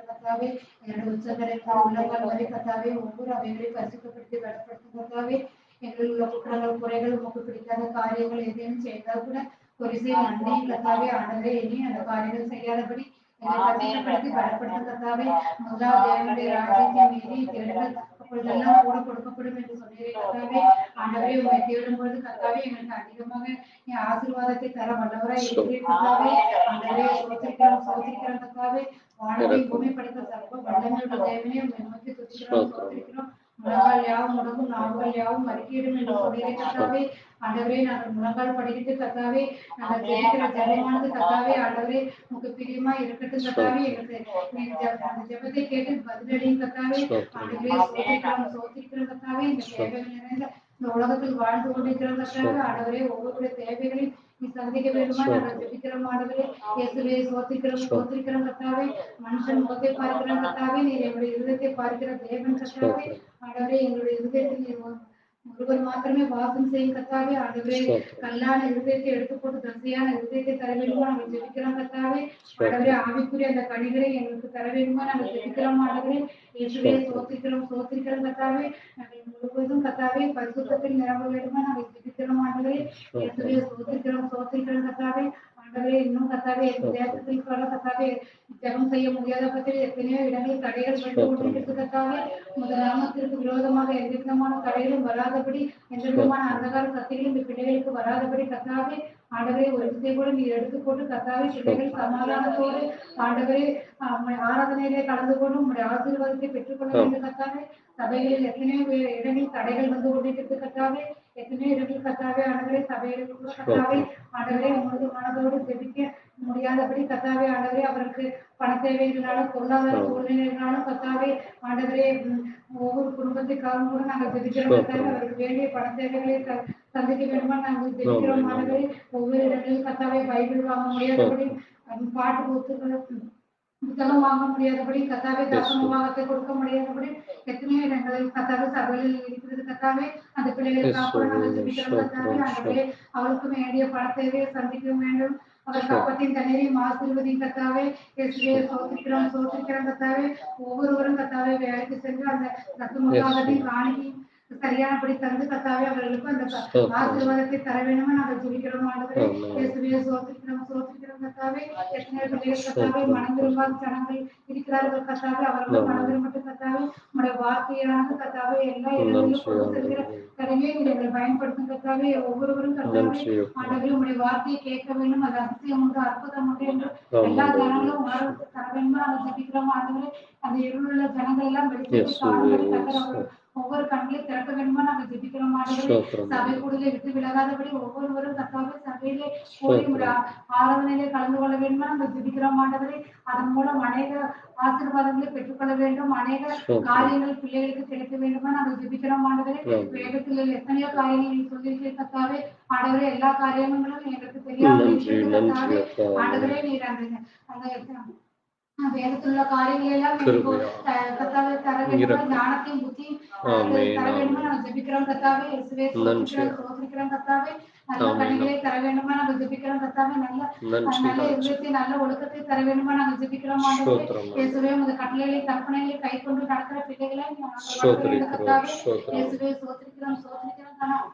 கர்த்தாவே. என்னுடைய உச்சங்களை உள்ளங்கள் வரை கர்த்தாவே ஒவ்வொரு அவைகளை பரிசுத்தப்படுத்தி பலப்படுத்தும் கர்த்தாவே. எங்களில் உள்ள குற்றங்கள் குறைகள் உமக்கு பிடிக்காத காரியங்கள் எதையும் செய்தால் கூட ஒரு சில நன்மை கர்த்தாவே. ஆண்டவரே இனி அந்த காரியங்கள் செய்யாதபடி பரிசுத்தப்படுத்தி பலப்படுத்தும் கர்த்தாவே. முதலாவது தேவனுடைய ராஜ்யத்தின் மீது திரள்கள் அப்பொழுதெல்லாம் கூட கொடுக்கப்படும் என்று சொன்னீரே கர்த்தாவே. ஆண்டவரே உங்களை தேடும் பொழுது கர்த்தாவே எங்களுக்கு அதிகமாக ஆசீர்வாதத்தை தர வல்லவராய் இருக்கிறீர் கர்த்தாவே. ஆண்டவரே சோத்திக்கிறோம் கர்த்தாவே. வானத்தை பூமி படைத்த சர்வ வல்லமையுள்ள தேவனே உங்களை நோக்கி துதிக்கிறோம் சோத்திக்கிறோம். முழங்கால் யாவும் முடங்கும், நாவுகள் யாவும் அறிக்கையிடும் என்று சொன்னீரே கர்த்தாவே. ஆண்டவரே நாங்கள் முழங்கால் படிக்கிட்டு கர்த்தாவே, நாங்கள் ஜெபிக்கிற ஜெபமானது கர்த்தாவே ஆண்டவரே உங்க பிரியமா இருக்கட்டும் கர்த்தாவே. எங்களுக்கு அந்த ஜெபத்தை கேட்டு பதிலடியும் கர்த்தாவே. ஆண்டவரே சோத்திக்கிறோம் கர்த்தாவே. இந்த தேவைகள் நிறைந்த இந்த உலகத்தில் வாழ்ந்து கொண்டிருக்கிறோம் கர்த்தாவே. ஆண்டவரே ஒவ்வொருடைய தேவைகளையும் நீ சந்திக்க வேண்டுமா நாங்கள் ஜெபிக்கிறோம் ஆண்டவரே. இயேசுவே சோத்திக்கிறோம் கர்த்தாவே. மனுஷன் முகத்தை பார்க்கிறோம் கர்த்தாவே, நீர் எங்களுடைய இருதயத்தை பார்க்கிற தேவன் கர்த்தாவே. ஆண்டவரே எங்களுடைய இருதயத்தில் நீர் ஒருவர் மாத்திரமே வாசம் செய்யும் கர்த்தாவே. ஆண்டவரே கல்லான இருதயத்தை எடுத்து போட்டு தசையான இருதயத்தை தர வேண்டுமா நாங்கள் ஜெபிக்கிறோம் கர்த்தாவே. ஆண்டவரே ஆவிக்குரிய அந்த கனிகளை எங்களுக்கு தர வேண்டுமா நாங்கள் ஜெபிக்கிறோம் ஆண்டவரே. இயேசுவே சோத்திக்கிறோம் கர்த்தாவே. நாங்கள் முழுவதும் கர்த்தாவே பரிசுத்தத்தில் நிரம்ப வேண்டுமா நாங்கள் ஜெபிக்கிறோம் ஆண்டவரே. இயேசுவே சோத்திக்கிறோம் கர்த்தாவே. ஆண்டவரே இன்னும் கர்த்தாவே தேசத்தில் கர்த்தாவே ஜெபம் செய்ய முடியாத பட்சத்தில் எத்தனையோ இடங்களில் தடைகள் வந்து கொண்டிருக்கிறது கர்த்தாவே. உமது நாமத்திற்கு விரோதமாக எந்த விதமான தடைகளும் வராதபடி, எந்த விதமான அந்தகார சக்திகளும் இந்த பிள்ளைகளுக்கு வராதபடி கர்த்தாவே. ஆண்டவரே ஒரு வித்தை கூட நீர் எடுத்து போட்டு கர்த்தாவே பிள்ளைகள் சமாதானத்தோடு ஆண்டவரே ஆராதனையிலே கலந்து கொண்டு உங்களுடைய ஆசீர்வாதத்தை பெற்றுக்கொள்ள வேண்டும் கர்த்தாவே. சபைகளில் எத்தனையோ இடங்களில் தடைகள் வந்து கொண்டிருக்கிறது கர்த்தாவே. எத்தனையோ இடங்களில் கர்த்தாவே ஆண்டவரே சபைகளில் கூட கர்த்தாவே ஆண்டவரே உங்களது மனதோடு ஜெபிக்க முடியாதபடி கர்த்தாவே. ஆண்டவரே அவருக்கு பண தேவைகளாலும் பொருளாதார சூழ்நிலைகளாலும் கர்த்தாவே ஆண்டவரே ஒவ்வொரு குடும்பத்துக்காகவும் கூட நாங்கள் ஜெபிக்கிறோம் கர்த்தாவே. அவருக்கு வேண்டிய பண தேவைகளை சந்திக்க வேண்டுமா நாங்கள் ஜெபிக்கிறோம் ஆண்டவரே. ஒவ்வொரு இடங்களிலும் கர்த்தாவே பைபிள் வாங்க முடியாதபடி, பாட்டு புத்தகம் வாங்க முடியாதபடி கர்த்தாவே, தசமபாகத்தை கொடுக்க முடியாதபடி எத்தனையோ இடங்களில் கர்த்தாவே சபையில் இருக்கிறது கர்த்தாவே. அந்த பிள்ளைகளுக்காக கூட நாங்கள் ஜெபிக்கிறோம் கர்த்தாவே. ஆண்டவரே அவருக்கு வேண்டிய பண தேவையை சந்திக்க வேண்டும். அவர் கப்பத்தின் தண்ணீரையும் ஆசீர்வதியும் கர்த்தாவே. இயேசுவே சோத்திக்கிறோம் கர்த்தாவே. ஒவ்வொருவரும் கர்த்தாவே வேலைக்கு சென்று அந்த தசமபாகத்தையும் காணிக்கையும் சரியானபடி தந்து கர்த்தாவே அவர்களுக்கு அந்த ஆசீர்வாதத்தை தர வேண்டுமா நாங்கள் ஜெபிக்கிறோம் ஆண்டவரே. இயேசுவே சோத்திக்கிறோம் கர்த்தாவே. எத்தனையோ பிள்ளைகள் கர்த்தாவே மனம் விரும்பாத ஜனங்கள் இருக்கிறார்கள் கர்த்தாவே. அவர்களும் மனம் விரும்பட்டும் கர்த்தாவே. உங்களுடைய வார்த்தையானது கர்த்தாவே எல்லா இடங்களிலும் கொண்டு செல்கிற கருவியை எங்களை பயன்படுத்தும் கர்த்தாவே. ஒவ்வொருவரும் கர்த்தாவே ஆண்டவரே உங்களுடைய வார்த்தையை கேட்க வேண்டும். அது அதிசயம் உண்டு, அற்புதம் உண்டு என்று எல்லா ஜனங்களும் உணர்வுக்கு தர வேண்டுமா நாங்கள் ஜெபிக்கிறோம் ஆண்டவரே. அந்த இருளுள்ள ஜனங்கள் எல்லாம் வெளிச்சத்தை காணும்படி கர்த்தர் ஒவ்வொரு கண்களையும் திறக்க வேண்டுமா நாங்கள் ஜெபிக்கிறோம் ஆண்டவரே. சபை கூடுதலை விட்டு விலகாதபடி ஒவ்வொருவரும் கர்த்தாவே சபையிலே கூடி ஆராதனையிலே கலந்து கொள்ள வேண்டுமா நாங்கள் ஜெபிக்கிறோம் ஆண்டவரே. அதன் மூலம் அநேக ஆசீர்வாதங்களை பெற்றுக்கொள்ள வேண்டும், அநேக காரியங்கள் பிள்ளைகளுக்கு கிடைக்க வேண்டுமா நாங்கள் ஜெபிக்கிறோம் ஆண்டவரே. வேதத்தில் எத்தனையோ காரியங்கள் நீ சொல்லியிருக்கே கர்த்தாவே. ஆண்டவரே எல்லா காரியங்களும் எங்களுக்கு தெரியாமல் இருக்கிறது கர்த்தாவே. ஆண்டவரே நீர் அந்த வேதத்தில் உள்ள காரியங்கள் எல்லாம் கர்த்தாவே தர வேண்டுமா, ஞானத்தையும் புத்தியும் தர வேண்டுமா நாங்கள் ஜெபிக்கிறோம் கர்த்தாவே. இயேசுவே சோதிக்கிறோம் கர்த்தாவே. நல்ல கனிகளை தர வேண்டுமா நாங்கள் ஜெபிக்கிறோம் கர்த்தாவே. நல்ல இருதயத்தை நல்ல ஒழுக்கத்தை தர வேண்டுமா நாங்கள் ஜெபிக்கிறோம் ஆண்டவரே. இயேசுவே உமது கட்டளைகளை கற்பனைகளை கை கொண்டு நடக்கிற பிள்ளைகளை கர்த்தாவே. இயேசுவே சோதிக்கிறோம்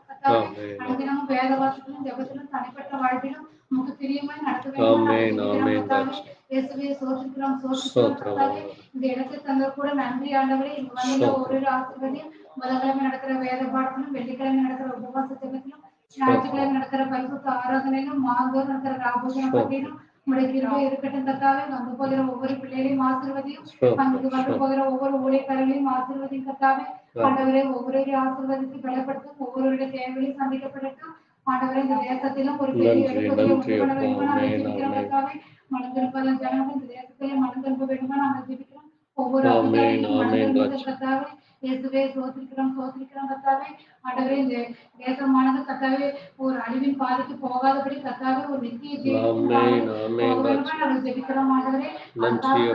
கர்த்தாவே. அனுதினமும் வேத வாசத்திலும் ஜெபத்திலும் தனிப்பட்ட வாழ்விலும் உமக்கு பிரியமாய் நடத்த வேண்டும் கர்த்தாவே. இயேசுவே சோதிக்கிறோம் கர்த்தாவே. இந்த இடத்தை தந்த கூட நன்றி ஆண்டவரே. இங்க வந்து ஒரு ஆசீர்வாதம் புதன்கிழமை நடக்கிற வேத பாடத்திலும், வெள்ளிக்கிழமை நடக்கிற உபவாச ஜெபத்திலும், ஞாயிற்றுக்கிழமை நடக்கிற பரிசுத்த ஆராதனையிலும், மாதந்தோறும் நடக்கிற ராபோஜன பட்டியலும் உங்களுடைய கிருபை இருக்கட்டும் கர்த்தாவே. வந்து போகிற ஒவ்வொரு பிள்ளைகளையும் ஆசீர்வதியும், அங்கு வந்து போகிற ஒவ்வொரு ஊழியக்காரர்களையும் ஆசீர்வதியும் கர்த்தாவே. ஆண்டவரே ஒவ்வொருவரையும் ஆசீர்வதித்து பலப்படுத்தும், ஒவ்வொருவருடைய தேவைகளையும் சந்திக்கப்படட்டும் ஆண்டவரே. இந்த தேசத்திலும் ஒரு பெரிய எடுப்பதை உண்டு பண்ண வேண்டுமா நாங்கள் ஜெபிக்கிறோம் கர்த்தாவே. மனதிருப்பதன் ஜனங்கள் இந்த தேசத்திலே மனம் திரும்ப வேண்டுமா நாங்கள் ஜெபிக்கிறோம். ஒவ்வொரு அதிகாரிகளும் மனம் திரும்ப கர்த்தாவே. இயேசுவே சோதிக்கிறோம் கர்த்தாவே. ஆண்டவரே இந்த தேசமானது கர்த்தாவே ஒரு அழிவின் பாதைக்கு போகாதபடி கர்த்தாவே ஒரு நித்திய ஜீவனுக்கு நாங்கள் ஜெபிக்கிறோம் ஆண்டவரே. கர்த்தாவே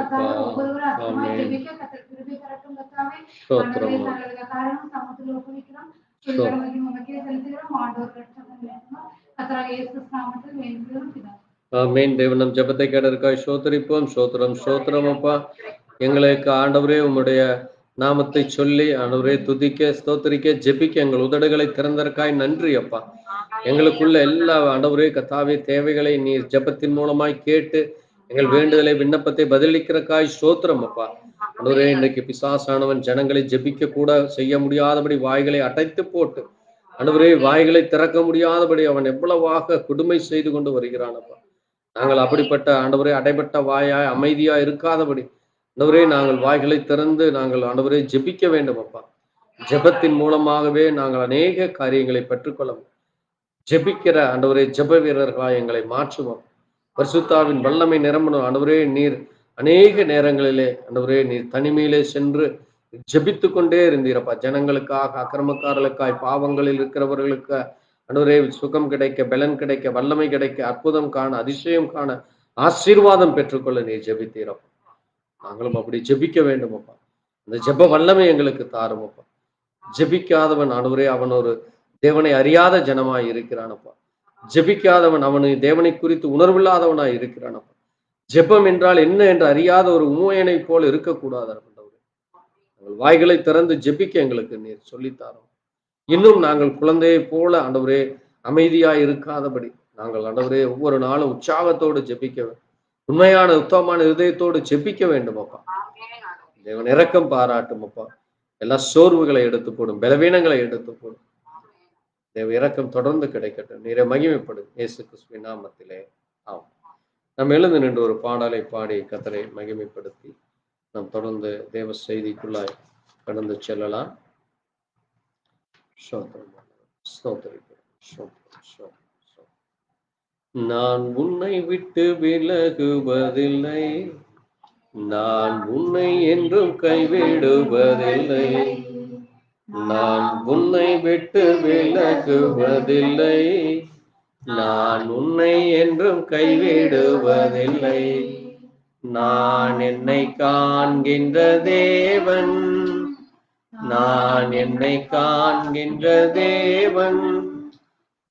ஒவ்வொருவரும் அதிகமாக ஜெபிக்க கர்த்தர் கிருபை தரட்டும் கர்த்தாவே. ஆண்டவரே தங்களுடைய காரணம் சமூகத்தில் ஒப்புவிக்கிறோம், உமக்கே செலுத்துகிறோம். ஆண்டவர் கர்த்தராகிய இயேசு நாமத்தில் வேண்டுகிறோம் பிதாவே. ஆமென். தேவன் நம் ஜெபத்தை கேட்டதற்காக ஸ்தோத்திரிப்போம். ஸ்தோத்திரம் அப்பா. எங்களுக்கு ஆண்டவரே உம்முடைய நாமத்தை சொல்லி ஆண்டவரே துதிக்க, ஸ்தோத்திரிக்க, ஜெபிக்க எங்கள் உதடுகளை திறந்ததற்காய் நன்றி அப்பா. எங்களுக்குள்ள எல்லா ஆண்டவரே கர்த்தாவே தேவைகளை நீர் ஜெபத்தின் மூலமாய் கேட்டு எங்கள் வேண்டுதலை விண்ணப்பத்தை பதிலளிக்கிறக்காய் ஸ்தோத்திரம் அப்பா. ஆண்டவரே இன்றைக்கு பிசாசானவன் ஜனங்களை ஜெபிக்க கூட செய்ய முடியாதபடி வாய்களை அடைத்து போட்டு ஆண்டவரே வாய்களை திறக்க முடியாதபடி அவன் எவ்வளவாக கொடுமை செய்து கொண்டு வருகிறான் அப்பா. நாங்கள் அப்படிப்பட்ட ஆண்டவரே அடைபட்ட வாயாய் அமைதியா இருக்காதபடி ஆண்டவரே நாங்கள் வாய்களை திறந்து நாங்கள் ஆண்டவரே ஜெபிக்க வேண்டும் அப்பா. ஜெபத்தின் மூலமாகவே நாங்கள் அநேக காரியங்களை பெற்றுக்கொள்ள ஜெபிக்கிற ஆண்டவரே ஜெப வீரர்களாய் எங்களை மாற்றுவோம். பரிசுத்தாவின் வல்லமை நிரம்பணும் ஆண்டவரே. நீர் அநேக நேரங்களிலே ஆண்டவரே நீர் தனிமையிலே சென்று ஜெபித்து கொண்டே இருந்தீரப்பா. ஜனங்களுக்காக, அக்கிரமக்காரர்களுக்காய், பாவங்களில் இருக்கிறவர்களுக்கு ஆண்டவரே சுகம் கிடைக்க, பலன் கிடைக்க, வல்லமை கிடைக்க, அற்புதம் காண, அதிசயம் காண, ஆசீர்வாதம் பெற்றுக்கொள்ள நீர் ஜெபித்தீரப்பா. நாங்களும் அப்படி ஜெபிக்க வேண்டும் அப்பா. அந்த ஜெப வல்லமை எங்களுக்கு தாருமப்பா. ஜெபிக்காதவன் ஆண்டவரே அவன் ஒரு தேவனை அறியாத ஜனமாய் இருக்கிறானப்பா. ஜெபிக்காதவன் அவனு தேவனை குறித்து உணர்வில்லாதவனாய் இருக்கிறானப்பா. ஜெபம் என்றால் என்ன என்று அறியாத ஒரு உமையனை போல் இருக்கக்கூடாது ஆண்டவரே. நாங்கள் வாய்களை திறந்து ஜெபிக்க எங்களுக்கு நீர் சொல்லித்தாரோம். இன்னும் நாங்கள் குழந்தையை போல ஆண்டவரே அமைதியாய் இருக்காதபடி நாங்கள் ஆண்டவரே ஒவ்வொரு நாளும் உற்சாகத்தோடு ஜெபிக்க வேண்டும். உண்மையான உத்தமமான இதயத்தோடு ஜெபிக்க வேண்டும் அப்பா. தேவன் இரக்கம் பாராட்டும் அப்பா. எல்லா சோர்வுகளை எடுத்து போடும், பலவீனங்களை எடுத்து போடும். தேவ இரக்கம் தொடர்ந்து கிடைக்கட்டும். நீரை மகிமைப்படும் இயேசு கிறிஸ்துவின் நாமத்திலே ஆம். நாம் எழுந்து நின்று ஒரு பாடலை பாடி கர்த்தரை மகிமைப்படுத்தி நாம் தொடர்ந்து தேவ செய்திக்குள்ளாய் கடந்து செல்லலாம். நான் உன்னை விட்டு விலகுவதில்லை, நான் உன்னை என்றும் கைவிடுவதில்லை, நான் உன்னை விட்டு விலகுவதில்லை, நான் உன்னை என்றும் கைவிடுவதில்லை. நான் என்னை காண்கின்ற தேவன், நான் என்னை காண்கின்ற தேவன்,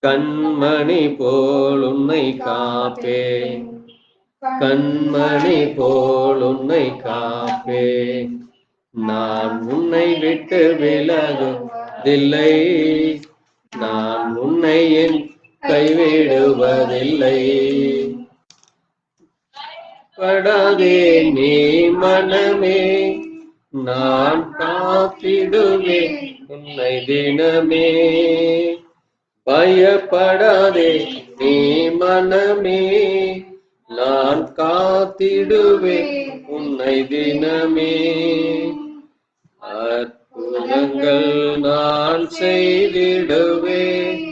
கண்மணி போல் உன்னை காப்பேன், கண்மணி போல் உன்னை காப்பேன். நான் உன்னை விட்டு விலகுவதில்லை, நான் உன்னை என் கைவிடுவதில்லை. படாதே நீ மனமே, நான் காத்திடுவேன் உன்னை தினமே. பயப்படாதே நீ மனமே, நான் காத்திடுவேன் உன்னை தினமே. அற்புத அற்புதங்கள் நான் செய்திடுவேன்,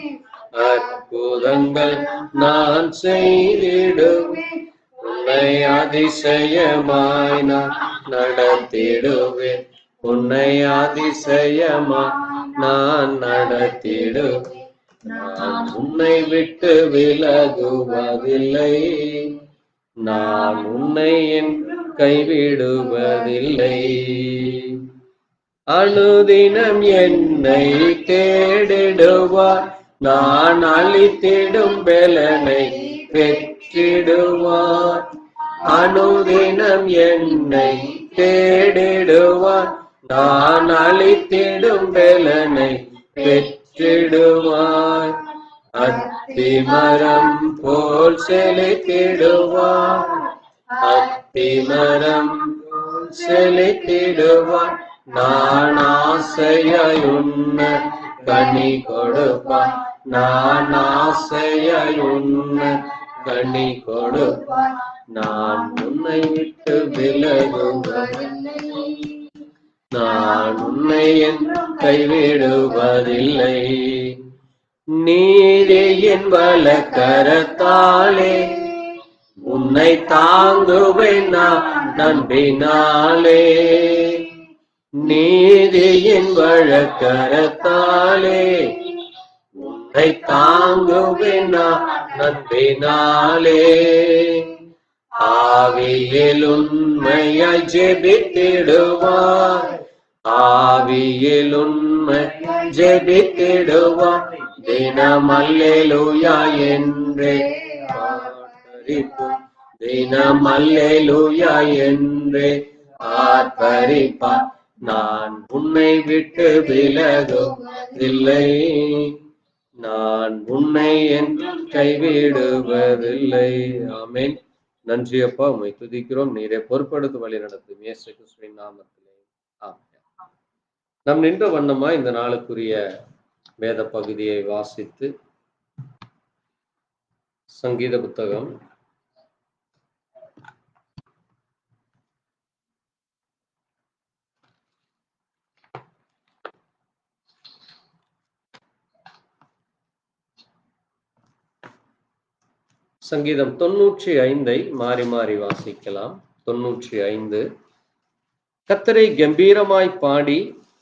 அற்புதங்கள் நான் செய்திடுவேன், உன்னை அதிசயமாய் நான் நடத்திடுவேன், உன்னை அதிசயமாய் நான் நடத்திடுவேன். நான் உன்னை விட்டு விலகுவதில்லை, நான் உன்னை என்றும் கைவிடுவதில்லை. அனுதினம் என்னை தேடிடுவார், நான் அளித்திடும் பலனை பெற்றிடுவார். அனுதினம் என்னை தேடிடுவார், நான் அளித்திடும் பலனை பெற்றிடுவார். அத்திமரம் போல் செலுத்திடுவார், அத்திமரம் போல் செலுத்திடுவார். நான் ஆசையாய் உண்ண கனி கொடுப்பார், நான் ஆசையாய் உண்ண கனி கொடுப்பார். நான் உன்னை விட்டு விலகுவதில்லை, நான் உன்னை என்றும் கைவிடுவதில்லை. நீதியின் வலக்கரத்தாலே உன்னை தாங்குவேன் நான் நம்பினாலே, நீதியின் வலக்கரத்தாலே உன்னை தாங்குவேன் நான் நம்பினாலே. ஆவியில் உண்மையாய் ஜெபித்திடுவார், ஆவியில் உண்மையாய் ஜெபித்திடுவார். தினம் அல்லேலூயா என்றே ஆர்ப்பரிப்போம், தினம் அல்லேலூயா என்றே ஆர்ப்பரிப்பார். நான் உன்னை விட்டு விலகுவதில்லை, நான் உன்னை என்றும் கைவிடுவதில்லை. ஆமென். நன்றி அப்பா, உம்மை துதிக்கிறோம். நீரை பொறுப்படுத்தி வழி நடத்தும் இயேசு கிறிஸ்துவின் நாமத்திலே ஆமென். நம் நின்ற வண்ணமா இந்த நாளுக்குரிய வேத பகுதியை வாசித்து சங்கீத புத்தகம் 95 மாறி மாறி வாசிக்கலாம். 95. கர்த்தரை கம்பீரமாய் பாடி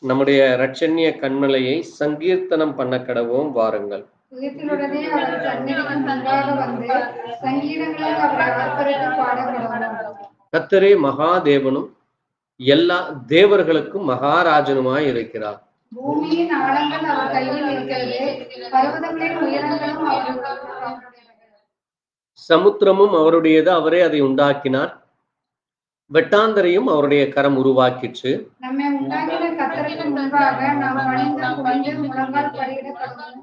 நம்முடைய இரட்சணிய கண்மலையை சங்கீர்த்தனம் பண்ண கடவோம் வாருங்கள். உயர்த்தினுடனே அவர் சந்நிதிக்கு முன்பாக வந்து சங்கீதங்களை அவரை ஆர்ப்பரித்து பாட கடவோம். கர்த்தரே மகாதேவனும் எல்லா தேவர்களுக்கும் மகாராஜனுமாய் இருக்கிறார். பூமியின் ஆழங்கள் அவர் கையில் இருக்கிறது, பர்வதங்களின் உயரங்களும் அவருடையது. சமுத்திரமும் அவருடையது, அவரே அதை உண்டாக்கினார். வெட்டாந்தரையும் அவருடைய கரம் உருவாக்கிற்று. நம்மை உண்டாக்கின கர்த்தருக்கு முன்பாக நாம் பணிந்து குனிந்து முழங்கால் படியிட கடவோம்.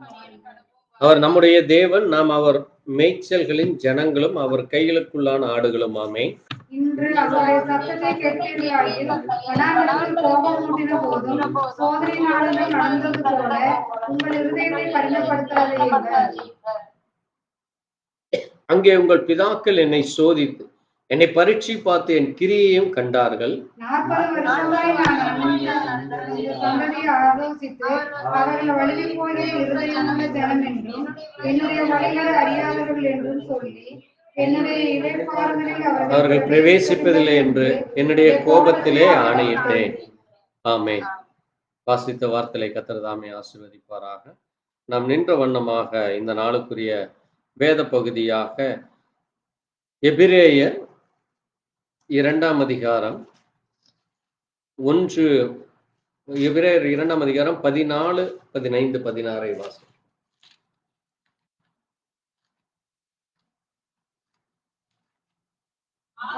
அவர் நம்முடைய தேவன், நாம் அவர் மேய்ச்சல்களின் ஜனங்களும் அவர் கைகளுக்குள்ளான ஆடுகளும் ஆமே. இன்று அவருடைய சத்தத்தை கேட்கிறீர்கள். வனாந்தரத்தில் கோபம் மூட்டின போதும் சோதனை நாடுகள் நடந்தது போல உங்கள் இருதயத்தை கடினப்படுத்தாதீர்கள். அங்கே உங்கள் பிதாக்கள் என்னை சோதித்து என்னை பரீட்சை பார்த்து என் கிரியையும் கண்டார்கள். 40 வருஷமாய் நான் இந்த சந்ததியை ஆலோசித்து அவர்கள் வழியில் போய் இருதயமுள்ள ஜனம் என்றும் என்னுடைய வழிகளை அறியாதவர்கள் என்றும் சொல்லி என்னுடைய இளைப்பாறுதலில் அவர்கள் பிரவேசிப்பதில்லை என்று என்னுடைய கோபத்திலே ஆணையிட்டேன். ஆமென். வாசித்த வார்த்தையை கர்த்தர் தாமே ஆசீர்வதிப்பாராக. நாம் நின்ற வண்ணமாக இந்த நாளுக்குரிய வேத பகுதியாக எபிரேயர் 2ஆம் அதிகாரம் 1 எபிரேயர் 2ஆம் அதிகாரம் 14, 15, 16 வாசி.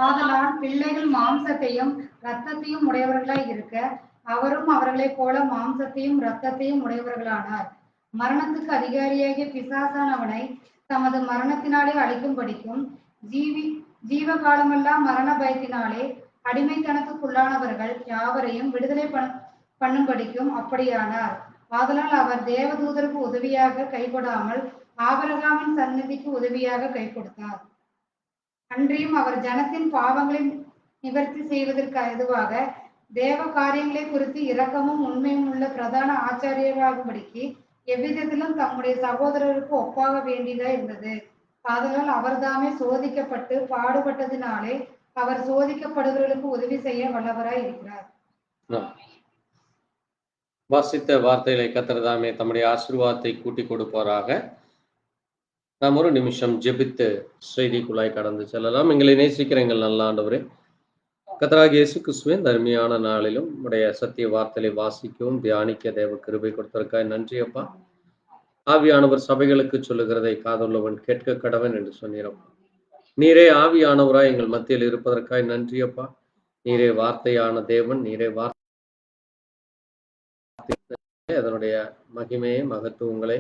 ஆதலால் பிள்ளைகள் மாம்சத்தையும் இரத்தத்தையும் உடையவர்களாய் இருக்க அவரும் அவர்களைப் போல மாம்சத்தையும் இரத்தத்தையும் உடையவர்களானார். மரணத்துக்கு அதிகாரியாகிய பிசாசானவனை தமது மரணத்தினாலே அழிக்கும்படிக்கும் ஜீவ காலமெல்லாம் மரண பயத்தினாலே அடிமைத்தனத்துக்குள்ளானவர்கள் யாவரையும் விடுதலை பண்ணும்படிக்கும் அப்படியானார். ஆதலால் அவர் தேவதூதருக்கு உதவியாக கைகொடாமல் ஆபிரகாமின் சந்நிதிக்கு உதவியாக கை கொடுத்தார். அன்றியும் அவர் ஜனத்தின் பாவங்களை நிவர்த்தி செய்வதற்கு எதுவாக தேவ காரியங்களை குறித்து இரக்கமும் உண்மையும் உள்ள பிரதான ஆச்சாரியராகும்படிக்கு எவ்விதத்திலும் தம்முடைய சகோதரருக்கு ஒப்பாக வேண்டியதா இருந்தது. ஆதலால் அவர்தாமே சோதிக்கப்பட்டு பாடுபட்டதினாலே அவர் சோதிக்கப்படுகிறவர்களுக்கு உதவி செய்ய வல்லவராய் இருக்கிறார். வாசித்த வார்த்தைகளை கர்த்தர் தாமே தம்முடைய ஆசீர்வாதத்தை கூட்டி கொடுப்பாராக. நாம் ஒரு நிமிஷம் ஜெபித்து செய்திக்குள்ளாய் கடந்து செல்லலாம். எங்களை நேசிக்கிற எங்கள் நல்ல ஆண்டவரே, கர்த்தராகிய இயேசு கிறிஸ்துவின் தர்மியான நாளிலும் உடைய சத்திய வார்த்தையை வாசிக்கவும் தியானிக்க தேவ கிருபை கொடுத்ததற்காய் நன்றி அப்பா. ஆவியானவர் சபைகளுக்கு சொல்லுகிறதை காதுள்ளவன் கேட்க கடவன் என்று சொன்னீரப்பா. நீரே ஆவியானவராய் எங்கள் மத்தியில் இருப்பதற்காய் நன்றி அப்பா. நீரே வார்த்தையான தேவன், நீரே வார்த்தை அதனுடைய மகிமையை, மகத்துவங்களை,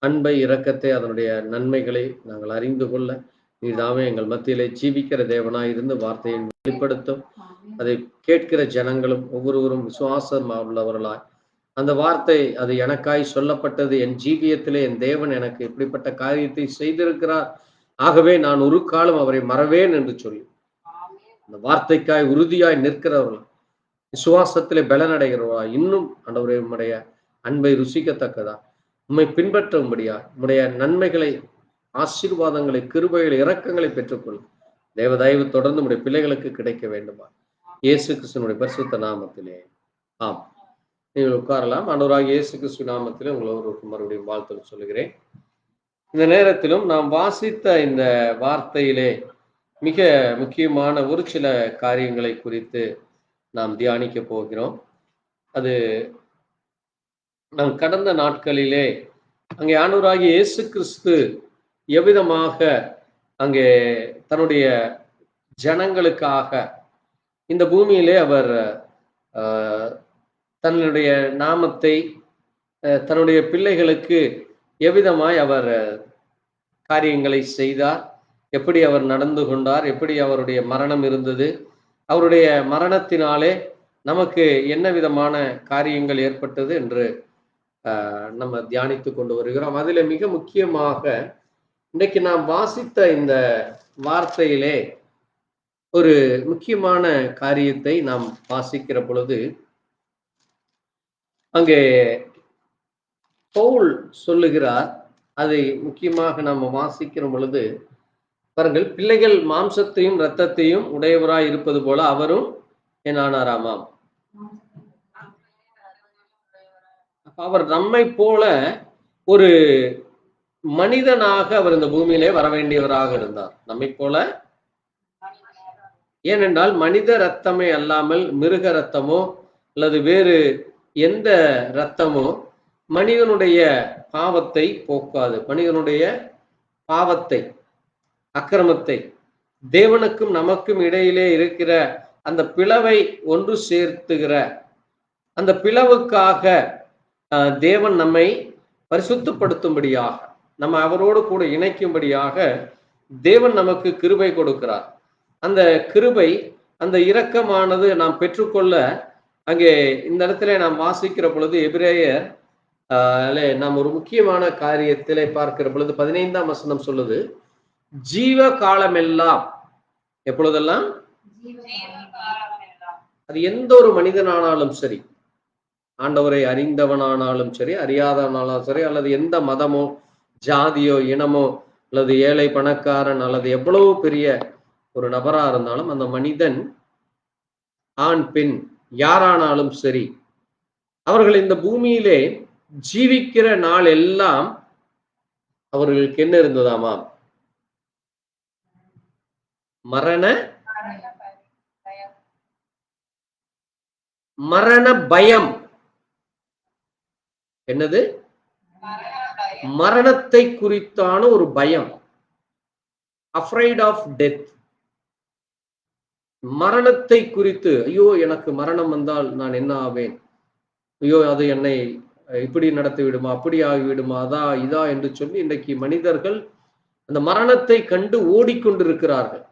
அன்பை, இரக்கத்தை, அதனுடைய நன்மைகளை நாங்கள் அறிந்து கொள்ள நீதாமே எங்கள் மத்தியிலே ஜீவிக்கிற தேவனாய் இருந்து வார்த்தையை வெளிப்படுத்தும். அதை கேட்கிற ஜனங்களும் ஒவ்வொருவரும் விசுவாசம் உள்ளவர்களாய் அந்த வார்த்தை அது எனக்காய் சொல்லப்பட்டது, என் ஜீவியத்திலே என் தேவன் எனக்கு இப்படிப்பட்ட காரியத்தை செய்திருக்கிறார், ஆகவே நான் ஒரு காலம் அவரை மறவேன் என்று சொல்லி அந்த வார்த்தைக்காய் உறுதியாய் நிற்கிறவர்கள், விசுவாசத்திலே பலனடைகிறவர்களா, இன்னும் ஆண்டவரே உம்முடைய அன்பை ருசிக்கத்தக்கதா, உம்மை பின்பற்றும்படியா, உம்முடைய நன்மைகளை, ஆசீர்வாதங்களை, கிருபைகளை, இரக்கங்களை பெற்றுக்கொள்ளும் தேவதயவு தொடர்ந்து உம்முடைய பிள்ளைகளுக்கு கிடைக்க வேண்டுமா இயேசு கிறிஸ்துவினுடைய பரிசுத்த நாமத்திலே ஆம். நீங்கள் உட்காரலாம். ஆண்டவராகிய இயேசு கிறிஸ்து நாமத்திலே உங்களோருக்கு மறுபடியும் வாழ்த்து சொல்லுகிறேன். இந்த நேரத்திலும் நாம் வாசித்த இந்த வார்த்தையிலே மிக முக்கியமான ஒரு சில காரியங்களை குறித்து நாம் தியானிக்க போகிறோம். அது நாம் கடந்த நாட்களிலே அங்கே ஆண்டவராகிய இயேசு கிறிஸ்து எவ்விதமாக அங்கே தன்னுடைய ஜனங்களுக்காக இந்த பூமியிலே அவர் தன்னுடைய நாமத்தை தன்னுடைய பிள்ளைகளுக்கு எவ்விதமாய் அவர் காரியங்களை செய்தார், எப்படி அவர் நடந்து கொண்டார், எப்படி அவருடைய மரணம் இருந்தது, அவருடைய மரணத்தினாலே நமக்கு என்ன விதமான காரியங்கள் ஏற்பட்டது என்று நம்ம தியானித்து கொண்டு வருகிறோம். அதில் மிக முக்கியமாக இன்றைக்கு நாம் வாசித்த இந்த வார்த்தையிலே ஒரு முக்கியமான காரியத்தை நாம் வாசிக்கிற பொழுது அங்கே பவுல் சொல்லுகிறார். அதை முக்கியமாக நாம் வாசிக்கிற பொழுது பாருங்கள், பிள்ளைகள் மாம்சத்தையும் இரத்தத்தையும் உடையவராய் இருப்பது போல அவரும் என்னானாராமாம். அவர் நம்மை போல ஒரு மனிதனாக அவர் இந்த பூமியிலே வர வேண்டியவராக இருந்தார். நம்மை போல, ஏனென்றால் மனித இரத்தமே அல்லாமல் மிருக இரத்தமோ அல்லது வேறு எந்த இரத்தமோ மனிதனுடைய பாவத்தை போக்காது. மனிதனுடைய பாவத்தை, அக்கிரமத்தை, தேவனுக்கும் நமக்கும் இடையிலே இருக்கிற அந்த பிளவை ஒன்று சேர்த்துகிற அந்த பிளவுக்காக தேவன் நம்மை பரிசுத்தப்படுத்தும்படியாக, நம்ம அவரோடு கூட இணைக்கும்படியாக தேவன் நமக்கு கிருபை கொடுக்கிறார். அந்த கிருபை, அந்த இரக்கமானது நாம் பெற்றுக்கொள்ள அங்கே இந்த இடத்துல நாம் வாசிக்கிற பொழுது எபிரேயர் நாம் ஒரு முக்கியமான காரியத்திலே பார்க்கிற பொழுது 15ஆம் வசனம் சொல்லுது, ஜீவ காலமெல்லாம், எப்பொழுதெல்லாம், அது எந்த ஒரு மனிதனானாலும் சரி, ஆண்டவரை அறிந்தவனானாலும் சரி, அறியாதவனாலும் சரி, அல்லது எந்த மதமோ ஜாதியோ இனமோ அல்லது ஏழை பணக்காரன் அல்லது எவ்வளவு பெரிய ஒரு நபரா இருந்தாலும் அந்த மனிதன், ஆண் பெண் யாரானாலும் சரி, அவர்கள் இந்த பூமியிலே ஜீவிக்கிற நாள் எல்லாம் அவர்களுக்கு என்ன இருந்ததாமா? மரண பயம். என்னது? மரணத்தை குறித்தான ஒரு பயம், afraid of death. மரணத்தை குறித்து, ஐயோ எனக்கு மரணம் வந்தால் நான் என்ன ஆவேன், ஐயோ அது என்னை இப்படி நடத்தி விடுமா, அப்படி ஆகிவிடுமா, அதா இதா என்று சொல்லி இன்றைக்கு மனிதர்கள் அந்த மரணத்தை கண்டு ஓடிக்கொண்டிருக்கிறார்கள்.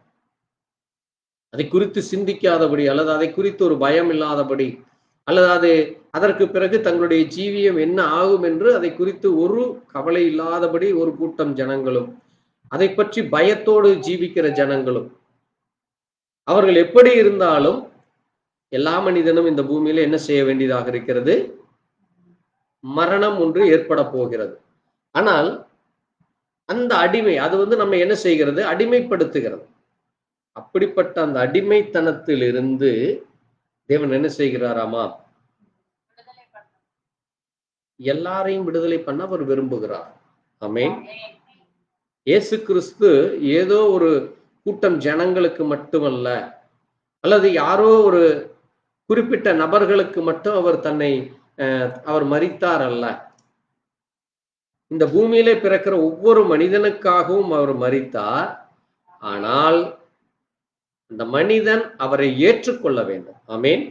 அதை குறித்து சிந்திக்காதபடி அல்லது அதை குறித்து ஒரு பயம் இல்லாதபடி அல்லது அதற்கு பிறகு தங்களுடைய ஜீவியம் என்ன ஆகும் என்று அதை குறித்து ஒரு கவலை இல்லாதபடி ஒரு கூட்டம் ஜனங்களும், அதை பற்றி பயத்தோடு ஜீவிக்கிற ஜனங்களும், அவர்கள் எப்படி இருந்தாலும் எல்லா மனிதனும் இந்த பூமியில என்ன செய்ய வேண்டியதாக இருக்கிறது? மரணம் ஒன்று ஏற்பட போகிறது. ஆனால் அந்த அடிமை அது நம்ம என்ன செய்கிறது? அடிமைப்படுத்துகிறது. அப்படிப்பட்ட அந்த அடிமைத்தனத்தில் இருந்து தேவன் என்ன செய்கிறாராமா? எல்லாரையும் விடுதலை பண்ண அவர் விரும்புகிறார். ஆமென். இயேசு கிறிஸ்து ஏதோ ஒரு கூட்டம் ஜனங்களுக்கு மட்டுமல்ல, அல்லது யாரோ ஒரு குறிப்பிட்ட நபர்களுக்கு மட்டும் அவர் தன்னை அவர் மரித்தார் அல்ல. இந்த பூமியிலே பிறக்கிற ஒவ்வொரு மனிதனுக்காகவும் அவர் மரித்தார். ஆனால் அந்த மனிதன் அவரை ஏற்றுக்கொள்ள வேண்டும். ஆமென்.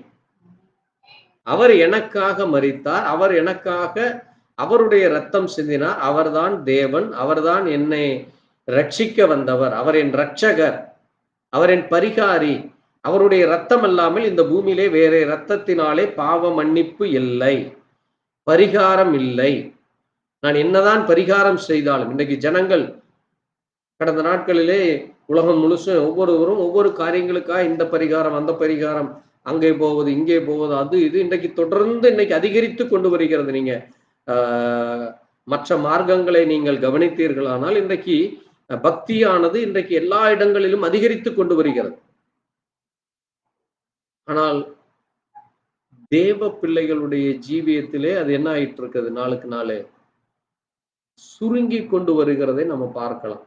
அவர் எனக்காக மரித்தார், அவர் எனக்காக அவருடைய இரத்தம் சிந்தினார், அவர்தான் தேவன், அவர்தான் என்னை ரட்சிக்க வந்தவர், அவர் என் இரட்சகர், அவர் என் பரிகாரி. அவருடைய இரத்தம் இல்லாமல் இந்த பூமியிலே வேற இரத்தத்தினாலே பாவ மன்னிப்பு இல்லை, பரிகாரம் இல்லை. நான் என்னதான் பரிகாரம் செய்தாலும், இன்றைக்கு ஜனங்கள் கடந்த நாட்களிலே உலகம் முழுசும் ஒவ்வொருவரும் ஒவ்வொரு காரியங்களுக்காக இந்த பரிகாரம் அந்த பரிகாரம், அங்கே போவது இங்கே போவது, அது இது இன்றைக்கு தொடர்ந்து இன்னைக்கு அதிகரித்து கொண்டு வருகிறது. நீங்க மற்ற மார்க்கங்களை நீங்கள் கவனித்தீர்களானால் இன்றைக்கு பக்தியானது இன்றைக்கு எல்லா இடங்களிலும் அதிகரித்து கொண்டு வருகிறது. ஆனால் தேவ பிள்ளைகளுடைய ஜீவியத்திலே அது என்ன ஆயிட்டு இருக்குது? நாளுக்கு நாளே சுருங்கி கொண்டு வருகிறதை நம்ம பார்க்கலாம்.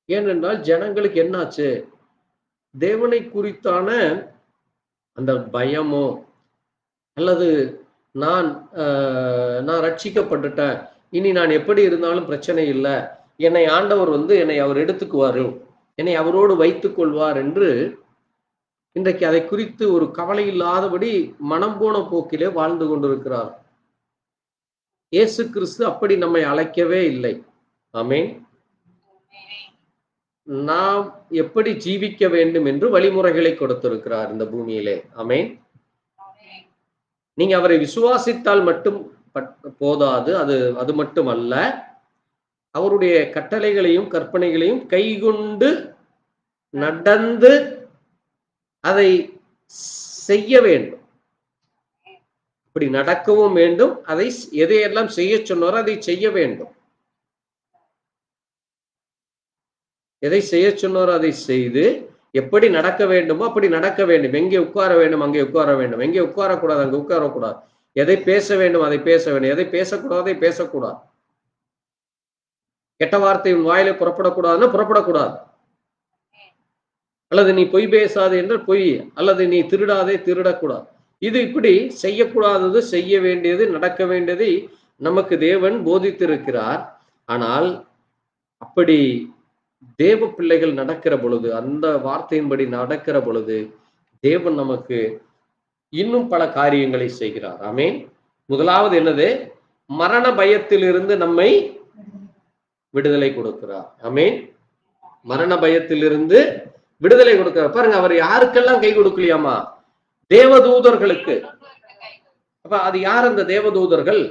ஏனென்றால் ஜனங்களுக்கு என்னாச்சு? தேவனை குறித்தான அந்த பயமோ, அல்லது நான் ரட்சிக்கப்பட்டுட்டேன், இனி நான் எப்படி இருந்தாலும் பிரச்சனை இல்லை, என்னை ஆண்டவர் என்னை அவர் எடுத்துக்குவாரு, என்னை அவரோடு வைத்துக் கொள்வார் என்று இன்றைக்கு அதை குறித்து ஒரு கவலை இல்லாதபடி மனம் போன போக்கிலே வாழ்ந்து கொண்டிருக்கிறார். இயேசு கிறிஸ்து அப்படி நம்மை அழைக்கவே இல்லை. ஆமென். நாம் எப்படி ஜீவிக்க வேண்டும் என்று வழிமுறைகளை கொடுத்திருக்கிறார் இந்த பூமியிலே. ஆமென். நீங்க அவரை விசுவாசித்தால் மட்டும் போதாது. அது மட்டுமல்ல, அவருடைய கட்டளைகளையும் கற்பனைகளையும் கைகொண்டு நடந்து அதை செய்ய வேண்டும். அப்படி நடக்கவும் வேண்டும். அதை எதையெல்லாம் செய்ய சொன்னாரோ அதை செய்ய வேண்டும். எதை செய்ய சொன்னாரோ அதை செய்து, எப்படி நடக்க வேண்டுமோ அப்படி நடக்க வேண்டும். எங்கே உட்கார வேண்டும் அங்கே உட்கார வேண்டும், எங்கே உட்காரக்கூடாது அங்கே உட்காரக்கூடாது, எதை பேச வேண்டும் அதை பேச வேண்டும், எதை பேசக்கூடாது அதை பேசக்கூடாது, கெட்ட வார்த்தை உன் வாயில புறப்படக்கூடாதுன்னா புறப்படக்கூடாது, அல்லது நீ பொய் பேசாது என்றால் பொய், அல்லது நீ திருடாதே திருடக்கூடாது. இது இப்படி செய்யக்கூடாதது செய்ய வேண்டியது நடக்க வேண்டியதை நமக்கு தேவன் போதித்திருக்கிறார். ஆனால் அப்படி தேவ பிள்ளைகள் நடக்கிற பொழுது, அந்த வார்த்தையின்படி நடக்கிற பொழுது தேவன் நமக்கு இன்னும் பல காரியங்களை செய்கிறார். ஆமென். முதலாவது என்னது? மரண பயத்திலிருந்து நம்மை விடுதலை கொடுக்கிறார். ஆமென். மரண பயத்திலிருந்து விடுதலை கொடுக்கிறார். பாருங்க, அவர் யாருக்கெல்லாம் கை கொடுக்கலையாமா? தேவதூதர்களுக்கு. அப்ப அது யார் அந்த தேவதூதர்கள்?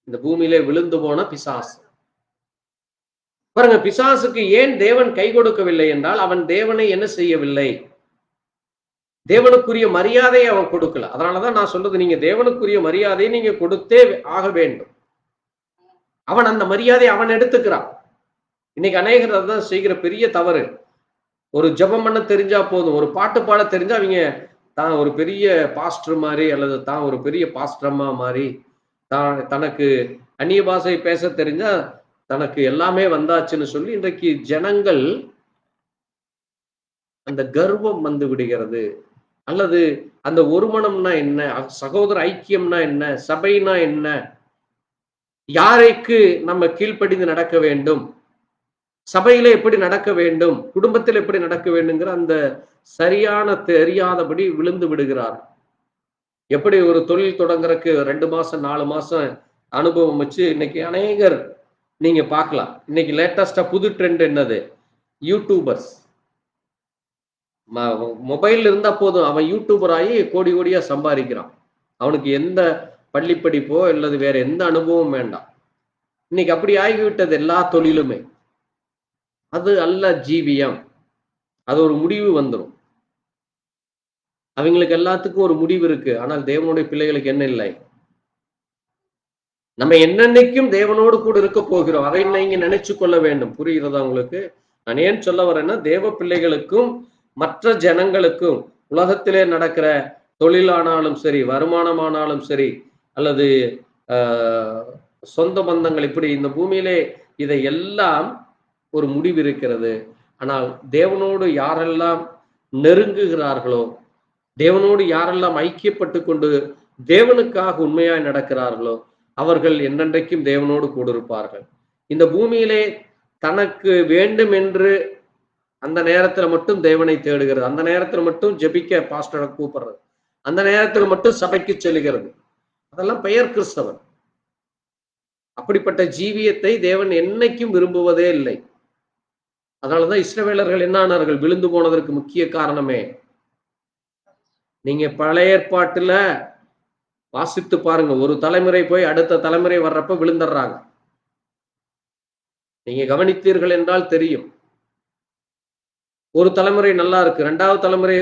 இந்த பூமியிலே விழுந்து போன பிசாசு. பாருங்க, பிசாசுக்கு ஏன் தேவன் கை கொடுக்கவில்லை என்றால், அவன் தேவனை என்ன செய்யவில்லை? தேவனுக்குரிய மரியாதையை அவன் கொடுக்கல. அதனாலதான் நான் சொல்றது, நீங்க தேவனுக்குரிய மரியாதையை நீங்க கொடுத்தே ஆக வேண்டும். அவன் அந்த மரியாதையை அவன் எடுத்துக்கிறான். இன்னைக்கு அநேகர் அதான் செய்கிற பெரிய தவறு. ஒரு ஜெபம் பண்ண தெரிஞ்சா போதும், ஒரு பாட்டு பாட தெரிஞ்சா அவங்க தான் ஒரு பெரிய பாஸ்டர் மாதிரி, அல்லது தான் ஒரு பெரிய பாஸ்டர்மா மாதிரி, தனக்கு அந்நிய பாஷை பேச தெரிஞ்சா தனக்கு எல்லாமே வந்தாச்சுன்னு சொல்லி இன்றைக்கு ஜனங்கள் அந்த கர்வம் வந்து விடுகிறது. அல்லது அந்த ஒருமனம்னா என்ன, சகோதர ஐக்கியம்னா என்ன, சபைனா என்ன, யாரைக்கு நம்ம கீழ்ப்படிந்து நடக்க வேண்டும், சபையில எப்படி நடக்க வேண்டும், குடும்பத்தில் எப்படி நடக்க வேண்டுங்கிற அந்த சரியான தெரியாதபடி விழுந்து விடுகிறார். எப்படி ஒரு தொழில் தொடங்குறதுக்கு 2 மாசம் 4 மாசம் அனுபவம் வச்சு இன்னைக்கு அநேகர் நீங்க பார்க்கலாம். இன்னைக்கு லேட்டஸ்டா புது ட்ரெண்ட் என்னது? யூடியூபர்ஸ். மொபைல் இருந்தா போதும், அவன் யூடியூபர் ஆகி கோடி கோடியா சம்பாதிக்கிறான். அவனுக்கு எந்த பள்ளி படிப்போ அல்லது வேற எந்த அனுபவம் வேண்டாம். இன்னைக்கு அப்படி ஆகிவிட்டது எல்லா தொழிலுமே. அது அல்ல ஜீவியம். அது ஒரு முடிவு வந்துடும். அவங்களுக்கு எல்லாத்துக்கும் ஒரு முடிவு இருக்கு. ஆனால் தேவனுடைய பிள்ளைகளுக்கு என்ன இல்லை? நம்ம என்னன்னைக்கும் தேவனோடு கூட இருக்க போகிறோம். அதை நீங்க நினைச்சு கொள்ள வேண்டும். புரிகிறதா உங்களுக்கு? நான் ஏன் சொல்ல வரேன்னா, தேவ பிள்ளைகளுக்கும் மற்ற ஜனங்களுக்கும் உலகத்திலே நடக்கிற தொழிலானாலும் சரி, வருமானமானாலும் சரி, அல்லது சொந்த பந்தங்கள், இப்படி இந்த பூமியிலே இதை எல்லாம் ஒரு முடிவு இருக்கிறது. ஆனால் தேவனோடு யாரெல்லாம் நெருங்குகிறார்களோ, தேவனோடு யாரெல்லாம் ஐக்கியப்பட்டு கொண்டு தேவனுக்காக உண்மையாய் நடக்கிறார்களோ, அவர்கள் என்னென்றைக்கும் தேவனோடு கூட இருப்பார்கள். இந்த பூமியிலே தனக்கு வேண்டும் என்று அந்த நேரத்துல மட்டும் தேவனை தேடுகிறது, அந்த நேரத்துல மட்டும் ஜெபிக்க பாஸ்டரை கூப்பிடுறது, அந்த நேரத்துல மட்டும் சபைக்கு செல்லுகிறது, அதெல்லாம் பெயர் கிறிஸ்தவன். அப்படிப்பட்ட ஜீவியத்தை தேவன் என்னைக்கும் விரும்புவதே இல்லை. அதனாலதான் இஸ்ரவேலர்கள் என்ன ஆனார்கள்? விழுந்து போனதற்கு முக்கிய காரணமே. நீங்க பழைய ஏற்பாட்டுல வாசித்து பாருங்க, ஒரு தலைமுறை போய் அடுத்த தலைமுறை வர்றப்ப விழுந்துடுறாங்க. நீங்க கவனித்தீர்கள் என்றால் தெரியும். ஒரு தலைமுறை நல்லா இருக்கு, 2வது தலைமுறை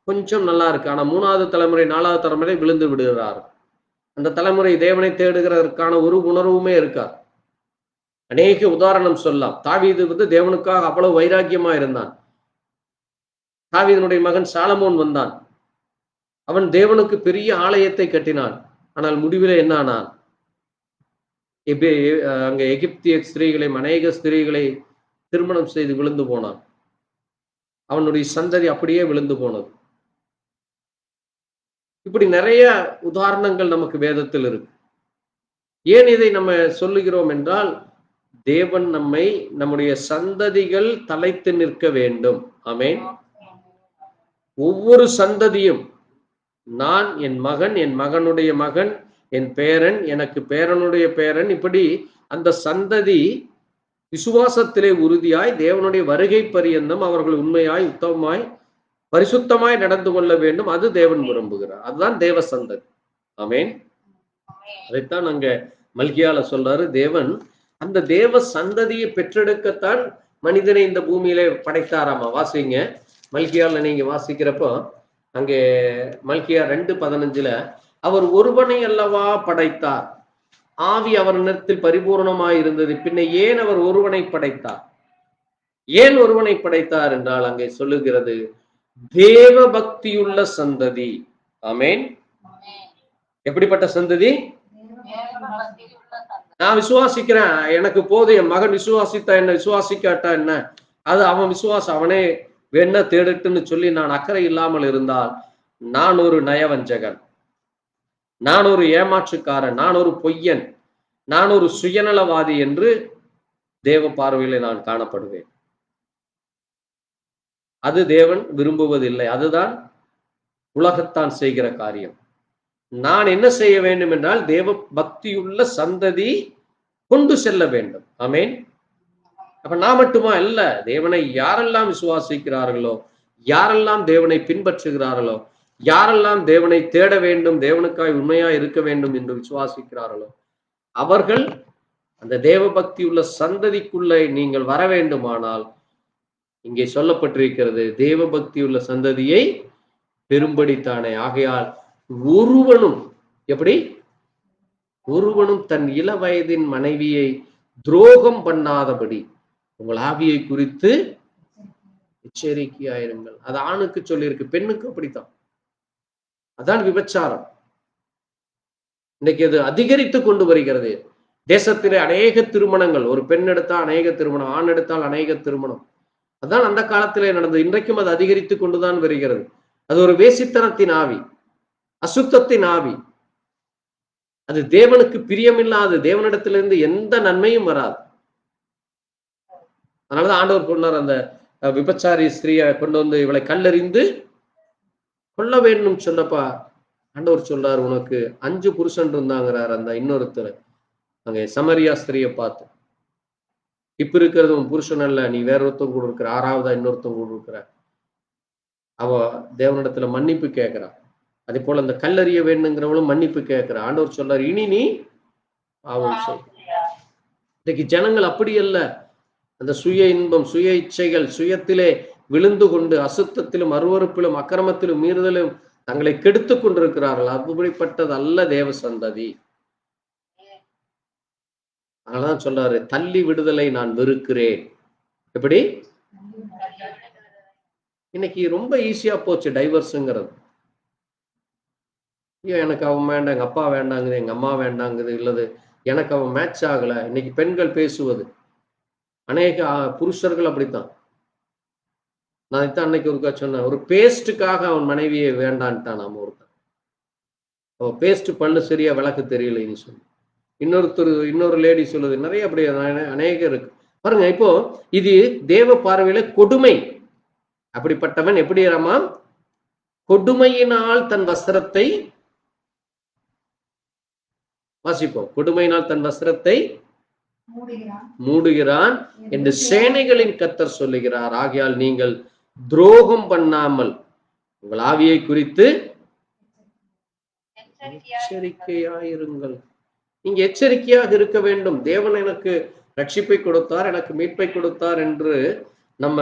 கொஞ்சம் நல்லா இருக்கு, ஆனா 3வது தலைமுறை 4வது தலைமுறை விழுந்து விடுகிறார். அந்த தலைமுறை தேவனை தேடுகிறதற்கான ஒரு உணர்வுமே இருக்கார். அநேக உதாரணம் சொல்லலாம். தாவீது தேவனுக்காக அவ்வளவு வைராக்கியமா இருந்தான். தாவீதினுடைய மகன் சாலமோன் வந்தான். அவன் தேவனுக்கு பெரிய ஆலயத்தை கட்டினான். ஆனால் முடிவில் என்ன ஆனான்? அங்க எகிப்திய ஸ்திரீகளை, அநேக ஸ்திரீகளை திருமணம் செய்து விழுந்து போனான். அவனுடைய சந்ததி அப்படியே விழுந்து போனது. இப்படி நிறைய உதாரணங்கள் நமக்கு வேதத்தில் இருக்கு. ஏன் இதை நம்ம சொல்லுகிறோம் என்றால், தேவன் நம்மை, நம்முடைய சந்ததிகள் தலைத்து நிற்க வேண்டும். ஆமென். ஒவ்வொரு சந்ததியும், நான், என் மகன், என் மகனுடைய மகன், என் பேரன், எனக்கு பேரனுடைய பேரன், இப்படி அந்த சந்ததி விசுவாசத்திலே உறுதியாய் தேவனுடைய வருகை பரியந்தம் அவர்கள் உண்மையாய், உத்தமமாய், பரிசுத்தமாய் நடந்து கொள்ள வேண்டும். அது தேவன் விரும்புகிறார். அதுதான் தேவ சந்ததி. ஆமென். அதைத்தான் அங்க மல்கியால சொல்றாரு. தேவன் அந்த தேவ சந்ததியை பெற்றெடுக்கத்தான் மனிதனை இந்த பூமியிலே படைத்தாராமா. வாசிங்க, மல்கியால நீங்க வாசிக்கிறப்போ அங்கே மல்கியா 2:15 அவர் ஒருவனை அல்லவா படைத்தார், ஆவி அவரிடத்தில் பரிபூர்ணமாய் இருந்தது, பின்ன ஏன் அவர் ஒருவனை படைத்தார்? ஏன் ஒருவனை படைத்தார் என்றால் அங்கே சொல்லுகிறது, தேவ பக்தியுள்ள சந்ததி. ஆமென். எப்படிப்பட்ட சந்ததி? நான் விசுவாசிக்கிறேன், எனக்கு போதும், என் மகன் விசுவாசித்தா என்ன, விசுவாசிக்காட்டா என்ன, அது அவன் விசுவாசம், அவனே வேணா தேடட்டுன்னு சொல்லி நான் அக்கறை இல்லாமல் இருந்தால் நான் ஒரு நயவஞ்சகன், நான் ஒரு ஏமாற்றுக்காரன், நான் ஒரு பொய்யன், நான் ஒரு சுயநலவாதி என்று தேவ பார்வையிலே நான் காணப்படுவேன். அது தேவன் விரும்புவதில்லை. அதுதான் உலகத்தான் செய்கிற காரியம். நான் என்ன செய்ய வேண்டும் என்றால், தேவ பக்தியுள்ள சந்ததி கொண்டு செல்ல வேண்டும். ஆமென். அப்ப நான் மட்டுமா அல்ல, தேவனை யாரெல்லாம் விசுவாசிக்கிறார்களோ, யாரெல்லாம் தேவனை பின்பற்றுகிறார்களோ, யாரெல்லாம் தேவனை தேட வேண்டும், தேவனுக்காய் உண்மையா இருக்க வேண்டும் என்று விசுவாசிக்கிறார்களோ, அவர்கள் அந்த தேவ பக்தி உள்ள சந்ததிக்குள்ளே நீங்கள் வர வேண்டுமானால், இங்கே சொல்லப்பட்டிருக்கிறது, தேவ பக்தி உள்ள சந்ததியை பெரும்படித்தானே. ஆகையால் ஒருவனும், எப்படி? ஒருவனும் தன் இள வயதின் மனைவியை துரோகம் பண்ணாதபடி உங்கள் ஆவியை குறித்து எச்சரிக்கையாயிருங்கள். அது ஆணுக்கு சொல்லியிருக்கு, பெண்ணுக்கு அப்படித்தான். அதான் விபச்சாரம். இன்னைக்கு அது அதிகரித்து கொண்டு வருகிறது. தேசத்திலே அநேக திருமணங்கள், ஒரு பெண் எடுத்தால் அநேக திருமணம், ஆண் எடுத்தால் அநேக திருமணம். அதான் அந்த காலத்திலே நடந்தது. இன்றைக்கும் அது அதிகரித்து கொண்டுதான் வருகிறது. அது ஒரு வேசித்தனத்தின் ஆவி, அசுத்தத்தின் ஆவி. அது தேவனுக்கு பிரியமில்லாது, தேவனிடத்திலிருந்து எந்த நன்மையும் வராது. அதனாலதான் ஆண்டவர் சொன்னார், அந்த விபச்சாரி ஸ்திரீயை கொண்டு வந்து இவளை கல்லெறிந்து கொல்ல வேண்டும் சொன்னப்பா ஆண்டவர் சொல்றாரு, உனக்கு 5 புருஷன் இருந்தாங்கிறார். அந்த இன்னொருத்தர் அங்கே சமரியா ஸ்திரியை பார்த்து, இப்ப இருக்கிறது உன் புருஷன் அல்ல, நீ வேற ஒருத்தம் கூட இருக்கிற, 6வதா இன்னொருத்தம் கூட இருக்கிற. அவ தேவனிடத்துல மன்னிப்பு கேட்கிறா. அதே போல அந்த கல்லறிய வேணுங்கிறவளும் மன்னிப்பு கேட்கிற. ஆண்டவர் சொல்றாரு, இனி நீ பாவம் செய். இன்னைக்கு ஜனங்கள் அப்படி அல்ல. அந்த சுய இன்பம், சுய இச்சைகள், சுயத்திலே விழுந்து கொண்டு அசுத்தத்திலும் அருவருப்பிலும் அக்கிரமத்திலும் மீறுதலும் தங்களை கெடுத்துக் கொண்டிருக்கிறார்கள். அப்படிப்பட்டது அல்ல தேவ சந்ததி. அதனாலதான் சொல்றாரு, தள்ளி விடுதலை நான் வெறுக்கிறேன். எப்படி? இன்னைக்கு ரொம்ப ஈஸியா போச்சு டைவர்ஸுங்கிறது. ஐயோ எனக்கு அவன் வேண்டாம், எங்க அப்பா வேண்டாங்குது, எங்க அம்மா வேண்டாங்குது, இல்லது எனக்கு அவன் மேட்ச் ஆகல. இன்னைக்கு பெண்கள் பேசுவது, அநேக புருஷர்கள் அப்படித்தான். நான் இதான் அன்னைக்கு ஒருக்கா சொன்னேன், ஒரு பேஸ்டுக்காக அவன் மனைவியை வேண்டான்ட்டான். நாம ஒருத்தன் அவன் பேஸ்ட் பல்லு சரியா விளக்கு தெரியலைன்னு சொல்லி இன்னொரு லேடி சொல்லுது. நிறைய அப்படி அநேகம் இருக்கு பாருங்க. இப்போ இது தேவ பார்வையில கொடுமை. அப்படிப்பட்டவன் எப்படி ராமா? கொடுமையினால் தன் வஸ்திரத்தை வாசிப்போம். கொடுமையினால் தன் வஸ்திரத்தை மூடுகிறான் என்று சேனைகளின் கர்த்தர் சொல்லுகிறார். ஆகையால் நீங்கள் துரோகம் பண்ணாமல் உங்கள் ஆவியை குறித்து எச்சரிக்கையாயிருங்கள். நீங்க எச்சரிக்கையாக இருக்க வேண்டும். தேவன் எனக்கு ரட்சிப்பை கொடுத்தார், எனக்கு மீட்பை கொடுத்தார் என்று நம்ம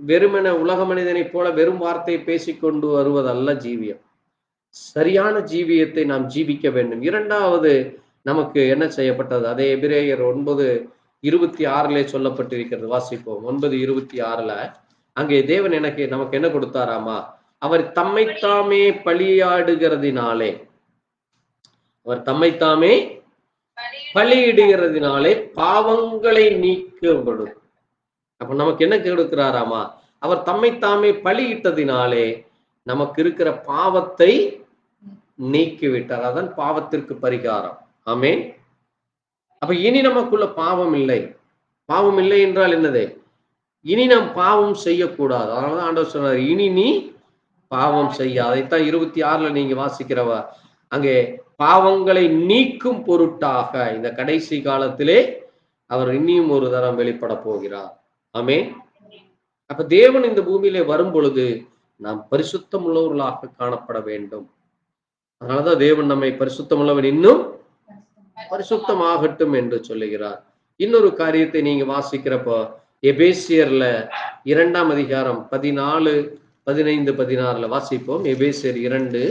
வெறுமென உலக மனிதனை போல வெறும் வார்த்தையை பேசிக்கொண்டு வருவதல்ல ஜீவியம். சரியான ஜீவியத்தை நாம் ஜீவிக்க வேண்டும். இரண்டாவது நமக்கு என்ன செய்யப்பட்டது? அதே எபிரேயர் 9:26 சொல்லப்பட்டிருக்கிறது. வாசிப்போம். 9:26 அங்கே தேவன் நமக்கு என்ன கொடுத்தாராமா? அவர் தம்மைத்தாமே பலியாடுகிறதினாலே, அவர் தம்மைத்தாமே பலியிடுகிறதினாலே பாவங்களை நீக்கப்படும். அப்ப நமக்கு என்ன கொடுக்கிறாராமா? அவர் தம்மைத்தாமே பலியிட்டதினாலே நமக்கு இருக்கிற பாவத்தை நீக்கிவிட்டார். அதான் பாவத்திற்கு பரிகாரம். ஆமென். அப்ப இனி நமக்குள்ள பாவம் இல்லை. பாவம் இல்லை என்றால் என்னது? இனி நாம் பாவம் செய்யக்கூடாது. அதனாலதான் ஆண்டவர் சொன்னார், இனி நீ பாவம் செய்ய. அதைத்தான் 26 நீங்க வாசிக்கிறவா, அங்கே பாவங்களை நீக்கும் பொருட்டாக இந்த கடைசி காலத்திலே அவர் இன்னியும் ஒரு தரம் வெளிப்பட போகிறார். ஆமென். அப்ப தேவன் இந்த பூமியிலே வரும் பொழுது நாம் பரிசுத்தம் உள்ளவர்களாக காணப்பட வேண்டும். அதனாலதான் தேவன் நம்மை பரிசுத்தம் உள்ளவன் இன்னும் பரிசுத்தமாகட்டும் என்று சொல்லுகிறார். இன்னொரு காரியத்தை நீங்க வாசிக்கிறப்போ எபேசியர்ல 2ஆம் அதிகாரம் 14, 15, 16 வாசிப்போம். எபேசியர் 2.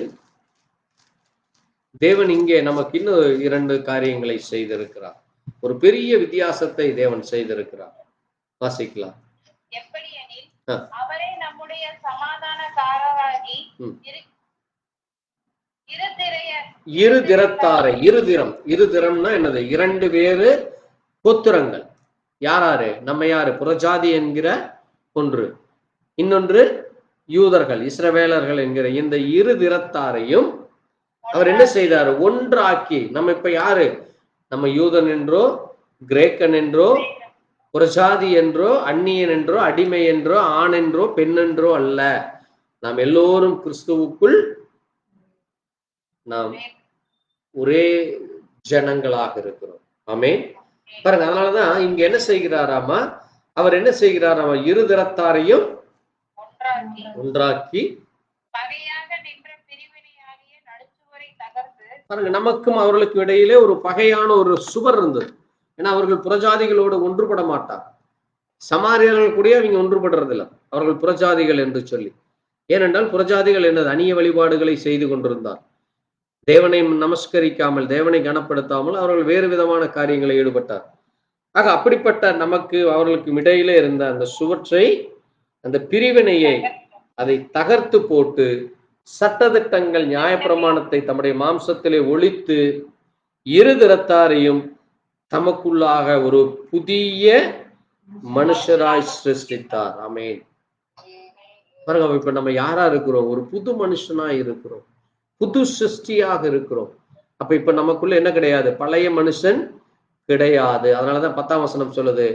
தேவன் இங்கே நமக்கு இன்னும் 2 காரியங்களை செய்திருக்கிறார். ஒரு பெரிய வித்தியாசத்தை தேவன் செய்திருக்கிறார். வாசிக்கலாம். அவரே நம்முடைய சமாதானக்காரராகி இருதிரம்னா என்னது? 2 வேறு கோத்திரங்கள். யாராரு? நம்ம யாரு? புறஜாதி என்கிற ஒன்று, இன்னொன்று யூதர்கள், இஸ்ரவேலர்கள் என்கிற இந்த இருதிரத்தாரையும் அவர் என்ன செய்தார்? ஒன்றாக்கி. நம்ம இப்ப யாரு? நம்ம யூதன் என்றோ, கிரேக்கன் என்றோ, புறஜாதி என்றோ, அந்நியன் என்றோ, அடிமை என்றோ, ஆண் என்றோ, பெண் என்றோ அல்ல. நாம் எல்லோரும் கிறிஸ்துவுக்குள் நாம் ஒரே ஜனங்களாக இருக்கிறோம். ஆமென். பாருங்க, அதனாலதான் இங்க என்ன செய்கிறாராமா? அவர் என்ன செய்கிறாராமா? இருதிரத்தாரையும் ஒன்றாக்கி பாருங்க, நமக்கும் அவர்களுக்கு இடையிலே ஒரு பகையான ஒரு சுவர் இருந்தது. ஏன்னா அவர்கள் புறஜாதிகளோடு ஒன்றுபட மாட்டார். சமாரியர்கள் கூட அவங்க ஒன்றுபடுறது இல்லை, அவர்கள் புறஜாதிகள் என்று சொல்லி. ஏனென்றால் புறஜாதிகள் என்னது? அந்நிய வழிபாடுகளை செய்து கொண்டிருந்தார். தேவனை நமஸ்கரிக்காமல், தேவனை கனப்படுத்தாமல் அவர்கள் வேறு விதமான காரியங்களை ஈடுபட்டார். ஆக அப்படிப்பட்ட நமக்கு அவர்களுக்கு இடையிலே இருந்த அந்த சுவற்றை, அந்த பிரிவினையை அதை தகர்த்து போட்டு சட்டதிட்டங்கள், நியாயப்பிரமாணத்தை தம்முடைய மாம்சத்திலே ஒழித்து இருதிரத்தாரையும் தமக்குள்ளாக ஒரு புதிய மனுஷராய் சிருஷ்டித்தார். ஆமென். பாருங்க, இப்ப நம்ம யாரா இருக்கிறோம்? ஒரு புது மனுஷனா இருக்கிறோம், புது சிருஷ்டியாக இருக்கிறோம். அப்ப இப்ப நமக்குள்ள என்ன கிடையாது? பழைய மனுஷன் கிடையாது. அதனாலதான் 10ஆம் வசனம் சொல்லுது,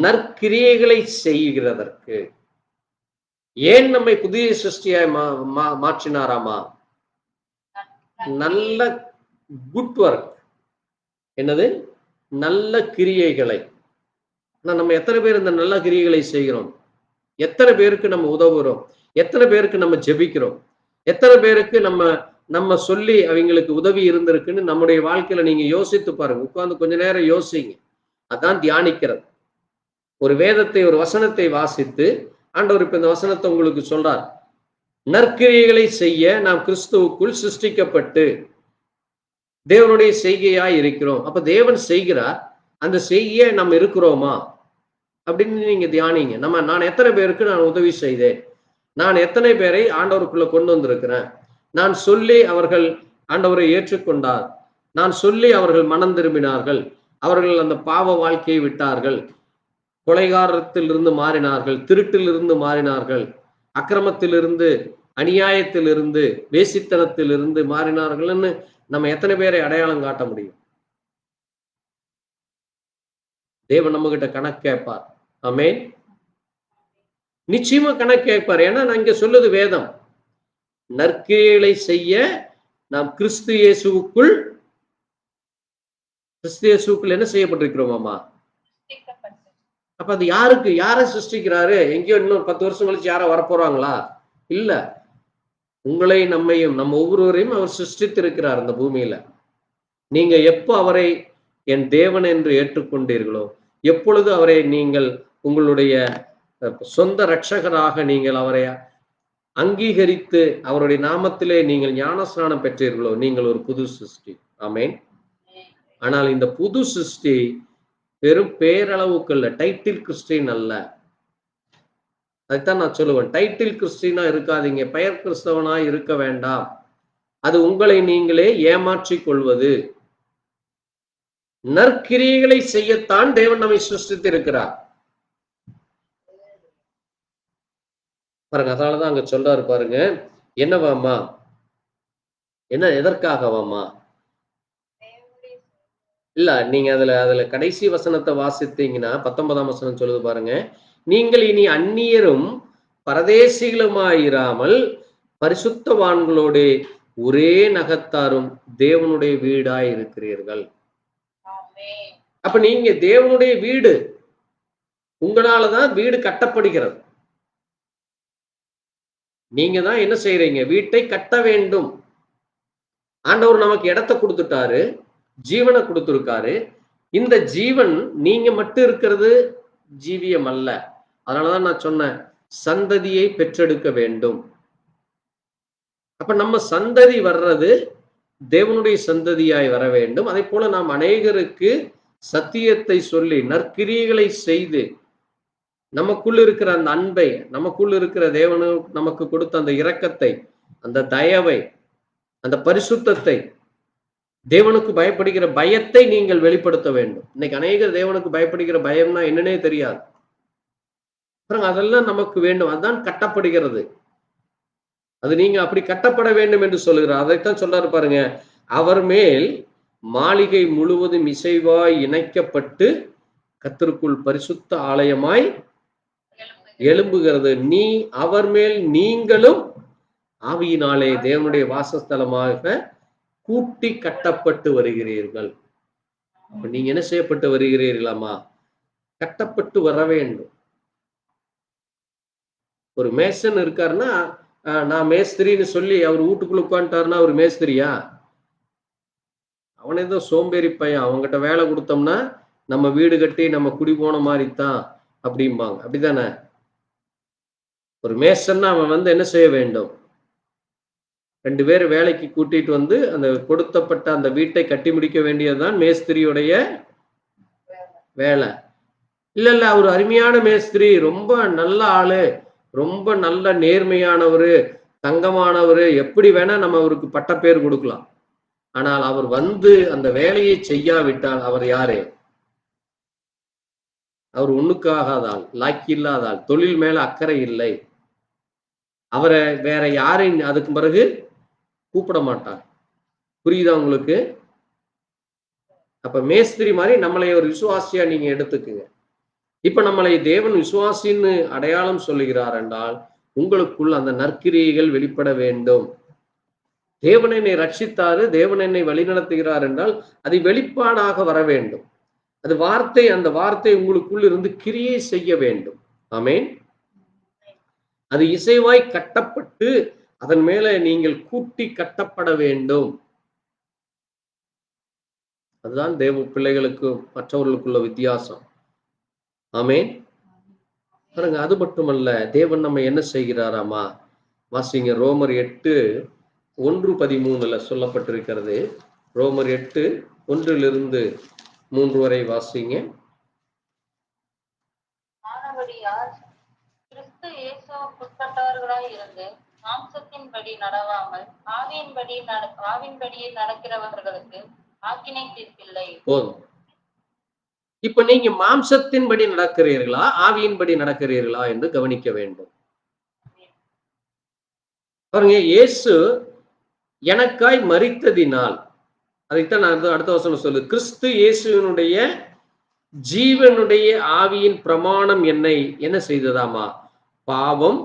நற்கிரியைகளை செய்கிறதற்கு. ஏன் நம்மை புதிய சிருஷ்டியாய் மாற்றினாராமா? நல்ல குட் ஒர்க். என்னது? நல்ல கிரியைகளை. நம்ம எத்தனை பேர் இந்த நல்ல கிரியைகளை செய்கிறோம்? எத்தனை பேருக்கு நம்ம உதவுறோம்? எத்தனை பேருக்கு நம்ம ஜெபிக்கிறோம்? எத்தனை பேருக்கு நம்ம சொல்லி அவங்களுக்கு உதவி இருந்திருக்குன்னு நம்முடைய வாழ்க்கையில நீங்க யோசித்து பாருங்க. உட்கார்ந்து கொஞ்ச நேரம் யோசிங்க. அதான் தியானிக்கிறது. ஒரு வேதத்தை, ஒரு வசனத்தை வாசித்து ஆண்டவர் இப்ப இந்த வசனத்தை உங்களுக்கு சொல்றார். நற்கிரியைகளை செய்ய நாம் கிறிஸ்துவுக்குள் சிருஷ்டிக்கப்பட்டு தேவனுடைய செய்கையாய் இருக்கிறோம். அப்ப தேவன் செய்கிறார், அந்த செய்ய நம்ம இருக்கிறோமா அப்படின்னு நீங்க தியானிங்க. நான் எத்தனை பேருக்கு நான் உதவி செய்தேன், நான் எத்தனை பேரை ஆண்டவருக்குள்ள கொண்டு வந்திருக்கிறேன், நான் சொல்லி அவர்கள் ஆண்டவரை ஏற்றுக்கொண்டார், நான் சொல்லி அவர்கள் மனம் திரும்பினார்கள், அவர்கள் அந்த பாவ வாழ்க்கையை விட்டார்கள், கொலைகாரத்திலிருந்து மாறினார்கள், திருட்டிலிருந்து மாறினார்கள், அக்கிரமத்திலிருந்து, அநியாயத்திலிருந்து, வேசித்தனத்திலிருந்து மாறினார்கள்னு நம்ம எத்தனை பேரை அடையாளம் காட்ட முடியும்? தேவன் நம்ம கிட்ட கணக்கு கேட்பார். ஆமென். நிச்சயமா கணக்கு கேட்பார். ஏன்னா நான் இங்க சொல்லுது வேதம். நற்கிரியைகளை செய்ய நாம் கிறிஸ்து இயேசுவுக்குள் என்ன செய்யப்பட்டிருக்கிறோமாமா? அப்ப அது யாருக்கு, யாரை சிருஷ்டிக்கிறாரு? எங்கேயோ இன்னும் 10 வருஷம் கழிச்சு யாரோ வரப்போறாங்களா? இல்ல, உங்களை நம்மையும் நம்ம ஒவ்வொருவரையும் அவர் சிருஷ்டித்திருக்கிறார் இந்த பூமியில. நீங்க எப்போ அவரை என் தேவன் என்று ஏற்றுக்கொண்டீர்களோ, எப்பொழுது அவரை நீங்கள் உங்களுடைய சொந்த இரட்சகராக நீங்கள் அவரை அங்கீகரித்து அவருடைய நாமத்திலே நீங்கள் ஞானஸ்நானம் பெற்றீர்களோ, நீங்கள் ஒரு புது சிருஷ்டி. ஆமென். ஆனால் இந்த புது சிருஷ்டி வெறும் பேரளவுக்கு அல்ல, டைட்டில் கிறிஸ்டின் அல்ல. அதுதான் நான் சொல்லுவேன், டைட்டில் கிறிஸ்டினா இருக்காதீங்க, பெயர் கிறிஸ்தவனா இருக்க வேண்டாம். அது உங்களை நீங்களே ஏமாற்றிக் கொள்வது. நற்கிரியைகளை செய்யத்தான் தேவன் நம்மை சிருஷ்டித்து இருக்கிறார். பாருங்க, அதனாலதான் அங்க சொல்றாரு பாருங்க, என்னவாமா, என்ன எதற்காகவாமா? இல்ல, நீங்க அதுல கடைசி வசனத்தை வாசித்தீங்கன்னா 19ஆம் வசனம் சொல்லுது பாருங்க, நீங்கள் இனி அந்நியரும் பரதேசிகளுமாயிராமல் பரிசுத்தவான்களோட ஒரே நகத்தாரும் தேவனுடைய வீடாய் இருக்கிறீர்கள். அப்ப நீங்க தேவனுடைய வீடு, உங்களாலதான் வீடு கட்டப்படுகிறது. நீங்க தான் என்ன செய்யறீங்க? வீட்டை கட்ட வேண்டும். ஆண்டவர் நமக்கு இடத்தை கொடுத்துட்டாரு, ஜீவனை கொடுத்திருக்காரு. இந்த ஜீவன் நீங்க மட்டும் இருக்கிறது ஜீவியம் அல்ல. அதனாலதான் நான் சொன்னேன், சந்ததியை பெற்றெடுக்க வேண்டும். அப்ப நம்ம சந்ததி வர்றது தேவனுடைய சந்ததியாய் வர வேண்டும். அதே போல நாம் அநேகருக்கு சத்தியத்தை சொல்லி நற்கிரியைகளை செய்து நமக்குள்ள இருக்கிற அந்த அன்பை, நமக்குள்ள இருக்கிற தேவனு நமக்கு கொடுத்த அந்த இரக்கத்தை, அந்த தயவை, அந்த பரிசுத்தத்தை, தேவனுக்கு பயப்படுகிற பயத்தை நீங்கள் வெளிப்படுத்த வேண்டும். இன்னைக்கு அநேகர் தேவனுக்கு பயப்படுகிற பயம்னா என்னன்னே தெரியாது. அதெல்லாம் நமக்கு வேண்டும். அதுதான் கட்டப்படுகிறது. அது நீங்க அப்படி கட்டப்பட வேண்டும் என்று சொல்லுகிறார். அதைத்தான் சொல்றாரு பாருங்க, அவர் மேல் மாளிகை முழுவதும் இசைவாய் இணைக்கப்பட்டு கர்த்தருக்குள் பரிசுத்த ஆலயமாய் எழும்புகிறது. அவர் மேல் நீங்களும் ஆவியினாலே தேவனுடைய வாசஸ்தலமாக கூட்டி கட்டப்பட்டு வருகிறீர்கள். அப்ப நீங்க என்ன செய்யப்பட்டு வருகிறீர்களாமா? கட்டப்பட்டு வர வேண்டும். ஒரு மேசன் இருக்காருன்னா, நான் மேஸ்திரின்னு சொல்லி அவர் வீட்டுக்குள்ள உட்காந்துட்டாருன்னா அவர் மேஸ்திரியா? அவன் ஏதோ சோம்பேறி பையன், அவங்ககிட்ட வேலை கொடுத்தோம்னா நம்ம வீடு கட்டி நம்ம குடி போன மாதிரி தான் அப்படிம்பாங்க. அப்படித்தானே? ஒரு மேசன்னா அவன் என்ன செய்ய வேண்டும்? 2 பேர் வேலைக்கு கூட்டிட்டு வந்து அந்த கொடுத்தப்பட்ட அந்த வீட்டை கட்டி முடிக்க வேண்டியதுதான் மேஸ்திரியுடைய வேலை. இல்ல, அவர் அருமையான மேஸ்திரி, ரொம்ப நல்ல ஆளு, ரொம்ப நல்ல நேர்மையானவரு, தங்கமானவரு, எப்படி வேணா நம்ம அவருக்கு பட்ட பேர் கொடுக்கலாம். ஆனால் அவர் வந்து அந்த வேலையை செய்யாவிட்டால் அவர் யாரு? அவர் ஒண்ணுக்காகாதால், லாக்கி இல்லாதால், தொழில் மேல அக்கறை இல்லை. அவரை வேற யாரையும் அதுக்கு பிறகு கூப்பிட மாட்டார். புரியுதா உங்களுக்கு? அப்ப மேஸ்திரி மாதிரி நம்மளை ஒரு விசுவாசியா நீங்க எடுத்துக்குங்க. இப்ப நம்மளை தேவன் விசுவாசின்னு அடையாளம் சொல்லுகிறார் என்றால் உங்களுக்குள் அந்த நற்கிரியைகள் வெளிப்பட வேண்டும். தேவன் என்னை ரட்சித்தாரு, தேவன் என்னை வழிநடத்துகிறார் என்றால் அது வெளிப்பாடாக வர வேண்டும். அது வார்த்தை, அந்த வார்த்தை உங்களுக்குள் இருந்து கிரியை செய்ய வேண்டும். ஆமென். அது இசைவாய் கட்டப்பட்டு அதன் மேல நீங்கள் கூட்டி கட்டப்பட வேண்டும். அதுதான் தேவ பிள்ளைகளுக்கு மற்றவர்களுக்குள்ள வித்தியாசம். ஆமென். பாருங்க, அது மட்டுமல்ல, தேவன் நம்ம என்ன செய்கிறாராமா? வாசிங்க, ரோமர் 8:1-13 சொல்லப்பட்டிருக்கிறது. ரோமர் 8:1-3 வரை வாசிங்க. ஆனபடியால் கிறிஸ்து இயேசுவுக்குட்பட்டவர்களாய் இருந்து மாம்சத்தின்படி நடவாமல் ஆவியின்படியே நடக்கிறவர்களுக்கு ஆக்கினை தீர்ப்பில்லை. போதும். இப்ப நீங்க மாம்சத்தின்படி நடக்கிறீர்களா, ஆவியின்படி நடக்கிறீர்களா என்று கவனிக்க வேண்டும். பாருங்க, இயேசு எனக்காய் மரித்ததினால், அதைத்தான் நான் அடுத்த வசனம் சொல்லு, கிறிஸ்து இயேசுவினுடைய ஜீவனுடைய ஆவியின் பிரமாணம் என்னை என்ன செய்ததாமா? பாவம்,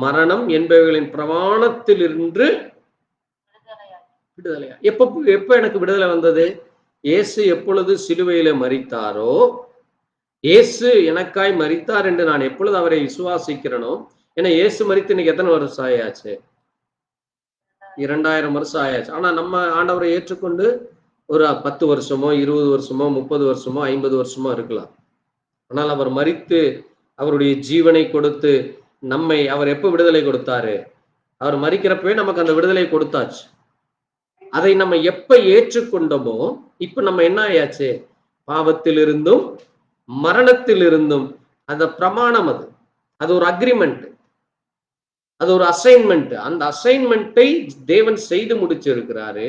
மரணம் என்பவைகளின் பிரமாணத்திலிருந்து விடுதலையா. எப்ப எனக்கு விடுதலை வந்தது? இயேசு எப்பொழுது சிலுவையில மரித்தாரோ, இயேசு எனக்காய் மரித்தார் என்று நான் எப்பொழுது அவரை விசுவாசிக்கிறேனோ, ஏன்னா இயேசு மரித்து இன்னைக்கு எத்தனை வருஷம் ஆயாச்சு? 2000 வருஷம் ஆயாச்சு. ஆனா நம்ம ஆண்டவரை ஏற்றுக்கொண்டு ஒரு 10 வருஷமோ 20 வருஷமோ 30 வருஷமோ 50 வருஷமோ இருக்கலாம். ஆனால் அவர் மரித்து அவருடைய ஜீவனை கொடுத்து நம்மை, அவர் எப்ப விடுதலை கொடுத்தாரு? அவர் மரிக்கிறப்பவே நமக்கு அந்த விடுதலை கொடுத்தாச்சு. அதை நம்ம எப்ப ஏற்றுக்கொண்டோமோ, இப்ப நம்ம என்ன ஆயாச்சு? பாவத்திலிருந்தும் மரணத்திலிருந்தும். அந்த பிரமாணம், அது ஒரு அக்ரிமெண்ட், அது ஒரு அசைன்மெண்ட். அந்த அசைன்மெண்ட்டை தேவன் செய்து முடிச்சிருக்கிறாரு.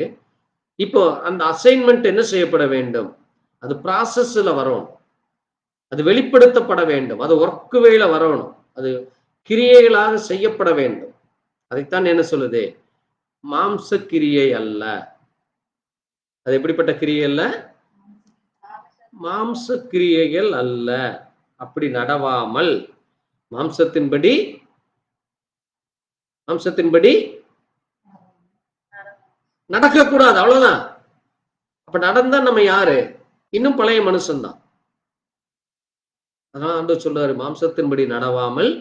இப்போ அந்த அசைன்மெண்ட் என்ன செய்யப்பட வேண்டும்? அது ப்ராசஸ்ல வரணும், அது வெளிப்படுத்தப்பட வேண்டும், அது ஒர்க் வேல வரணும், அது கிரியைகளாக செய்யப்பட வேண்டும். அதைத்தான் என்ன சொல்லுது? மாம்ச கிரியை அல்ல. அது எப்படிப்பட்ட கிரியை அல்ல? மாம்ச கிரியைகள் அல்ல. அப்படி நடவாமல் மாம்சத்தின்படி நடக்கக்கூடாது, அவ்வளவுதான். அப்ப நடந்தா நம்ம யாரு? இன்னும் பழைய மனுஷன்தான். அதான் ஆண்டவர் சொல்றாரு, மாம்சத்தின்படி நடவாமல்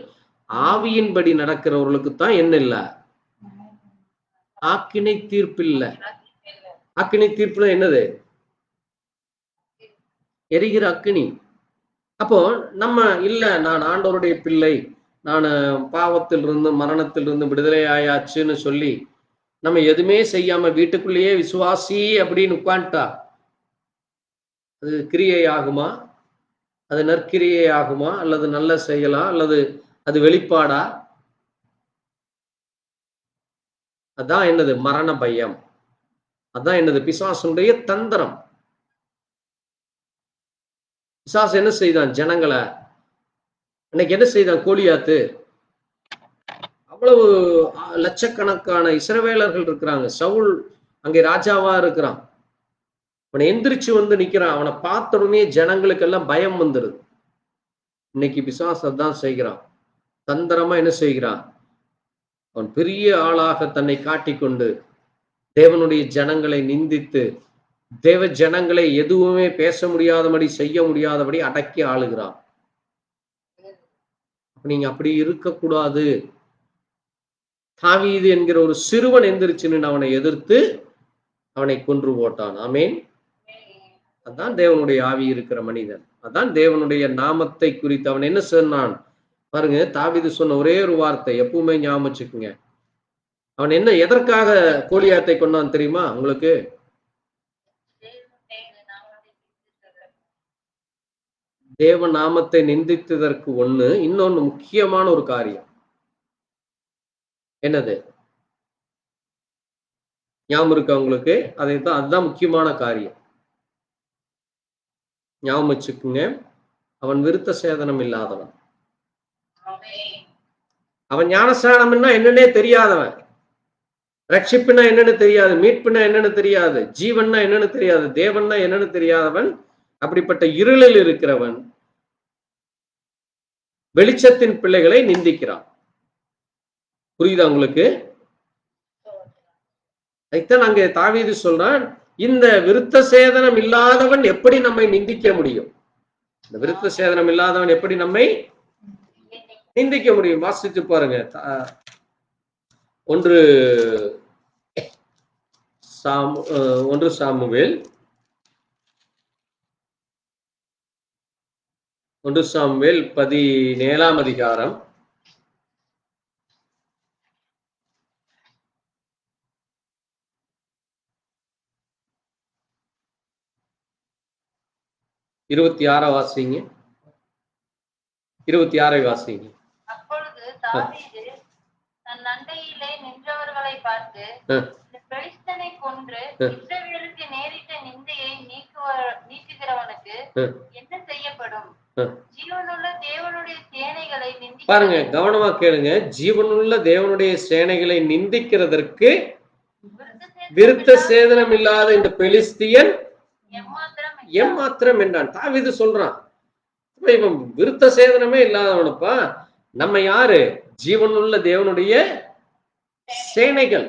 ஆவியின்படி நடக்கிறவர்களுக்கு தான் என்ன இல்ல? ஆக்கினை தீர்ப்பு இல்ல. அக்கினி தீர்ப்புல என்னது? எரிகிற அக்கினி. அப்போ நம்ம இல்ல, நான் ஆண்டவருடைய பிள்ளை, நான் பாவத்திலிருந்து மரணத்திலிருந்து விடுதலை ஆயாச்சுன்னு சொல்லி நம்ம எதுவுமே செய்யாம வீட்டுக்குள்ளேயே விசுவாசி அப்படின்னு உட்காந்துட்டா அது கிரியை ஆகுமா? அது நற்கிரியை ஆகுமா? அல்லது நல்ல செய்யலா? அல்லது அது வெளிப்பாடா? அதான் என்னது? மரண பயம். அதான் என்னது? பிசாசுடைய தந்திரம். பிசாசு என்ன செய்தான்? ஜனங்களை இன்னைக்கு என்ன செய்தான்? கோலியாத்து அவ்வளவு லட்சக்கணக்கான இஸ்ரவேலர்கள் இருக்கிறாங்க. சவுல் அங்கே ராஜாவா இருக்கிறான். அவனை எந்திரிச்சு வந்து நிக்கிறான். அவனை பார்த்த உடனே ஜனங்களுக்கெல்லாம் பயம் வந்துருது. இன்னைக்கு பிசாசு அதான் செய்கிறான். தந்திரமா என்ன செய்கிறான்? அவன் பெரிய ஆளாக தன்னை காட்டிக்கொண்டு தேவனுடைய ஜனங்களை நிந்தித்து, தேவ ஜனங்களை எதுவுமே பேச முடியாதபடி, செய்ய முடியாதபடி அடக்கி ஆளுகிறான். நீங்க அப்படி இருக்கக்கூடாது. தாவீது என்கிற ஒரு சிறுவன் எந்திரிச்சு அவனை எதிர்த்து அவனை கொன்று போட்டான். ஆமேன். அதான் தேவனுடைய ஆவி இருக்கிற மனிதன். அதான் தேவனுடைய நாமத்தை குறித்து அவன் என்ன சொன்னான் பாருங்க. தாவீது சொன்ன ஒரே ஒரு வார்த்தை எப்பவுமே ஞாபகம் வச்சுக்குங்க. அவன் என்ன, எதற்காக கோலியாத்தை கொண்டான் தெரியுமா உங்களுக்கு? தேவ நாமத்தை நிந்தித்ததற்கு ஒண்ணு. இன்னொன்னு முக்கியமான ஒரு காரியம் என்னது ஞாபகம் இருக்கா உங்களுக்கு? அதைத்தான், அதுதான் முக்கியமான காரியம். ஞாபகம் வச்சுக்குங்க. அவன் விருத்த சேதனம் இல்லாதவன். அவன் ஞானஸ்நானம்னா என்னன்னே தெரியாதவன். ரட்சிப்புனா என்னன்னு தெரியாது, மீட்புனா என்னன்னு தெரியாது, ஜீவன்னா என்னன்னு தெரியாது, தேவன்னா என்னன்னு தெரியாதவன். அப்படிப்பட்ட இருளில் இருக்கிறவன் வெளிச்சத்தின் பிள்ளைகளை நிந்திக்கிறான். புரியுதா உங்களுக்கு? அதைத்தான் அங்கே தாவீது சொல்றான், இந்த விருத்த சேதனம் இல்லாதவன் எப்படி நம்மை நிந்திக்க முடியும்? இந்த விருத்த சேதனம் இல்லாதவன் எப்படி நம்மை நிந்திக்க முடியும்? வாசித்து பாருங்க. 1 சாமுவேல் 1 சாமுவேல் 17ஆம் அதிகாரம் 26 வாசிங்க. 26 வாசிங்க. அப்பொழுது தாவீது தன் அண்டையிலே நின்றவர்களை பார்த்து, இந்த பெலிஸ்தனை கொன்று இஸ்ரவேலுக்கு நேரிட்ட நிந்தையை நீக்குகிறவனுக்கு என்ன செய்யப்படும்? ஜீவனுள்ள தேவனுடைய சேனைகளை பாருங்க, கவனமா கேளுங்க. ஜீவனுள்ள தேவனுடைய சேனைகளை நிந்திக்கிறதற்கு விருத்த சேதனம் இல்லாத இந்த பெலிஸ்தியன் எம்மாத்திரம் என்றான். தாவீது சொல்றான், இவன் விருத்த சேதனமே இல்லாதவனப்பா. நம்ம யாரு? ஜீவனுள்ள தேவனுடைய சேனைகள்.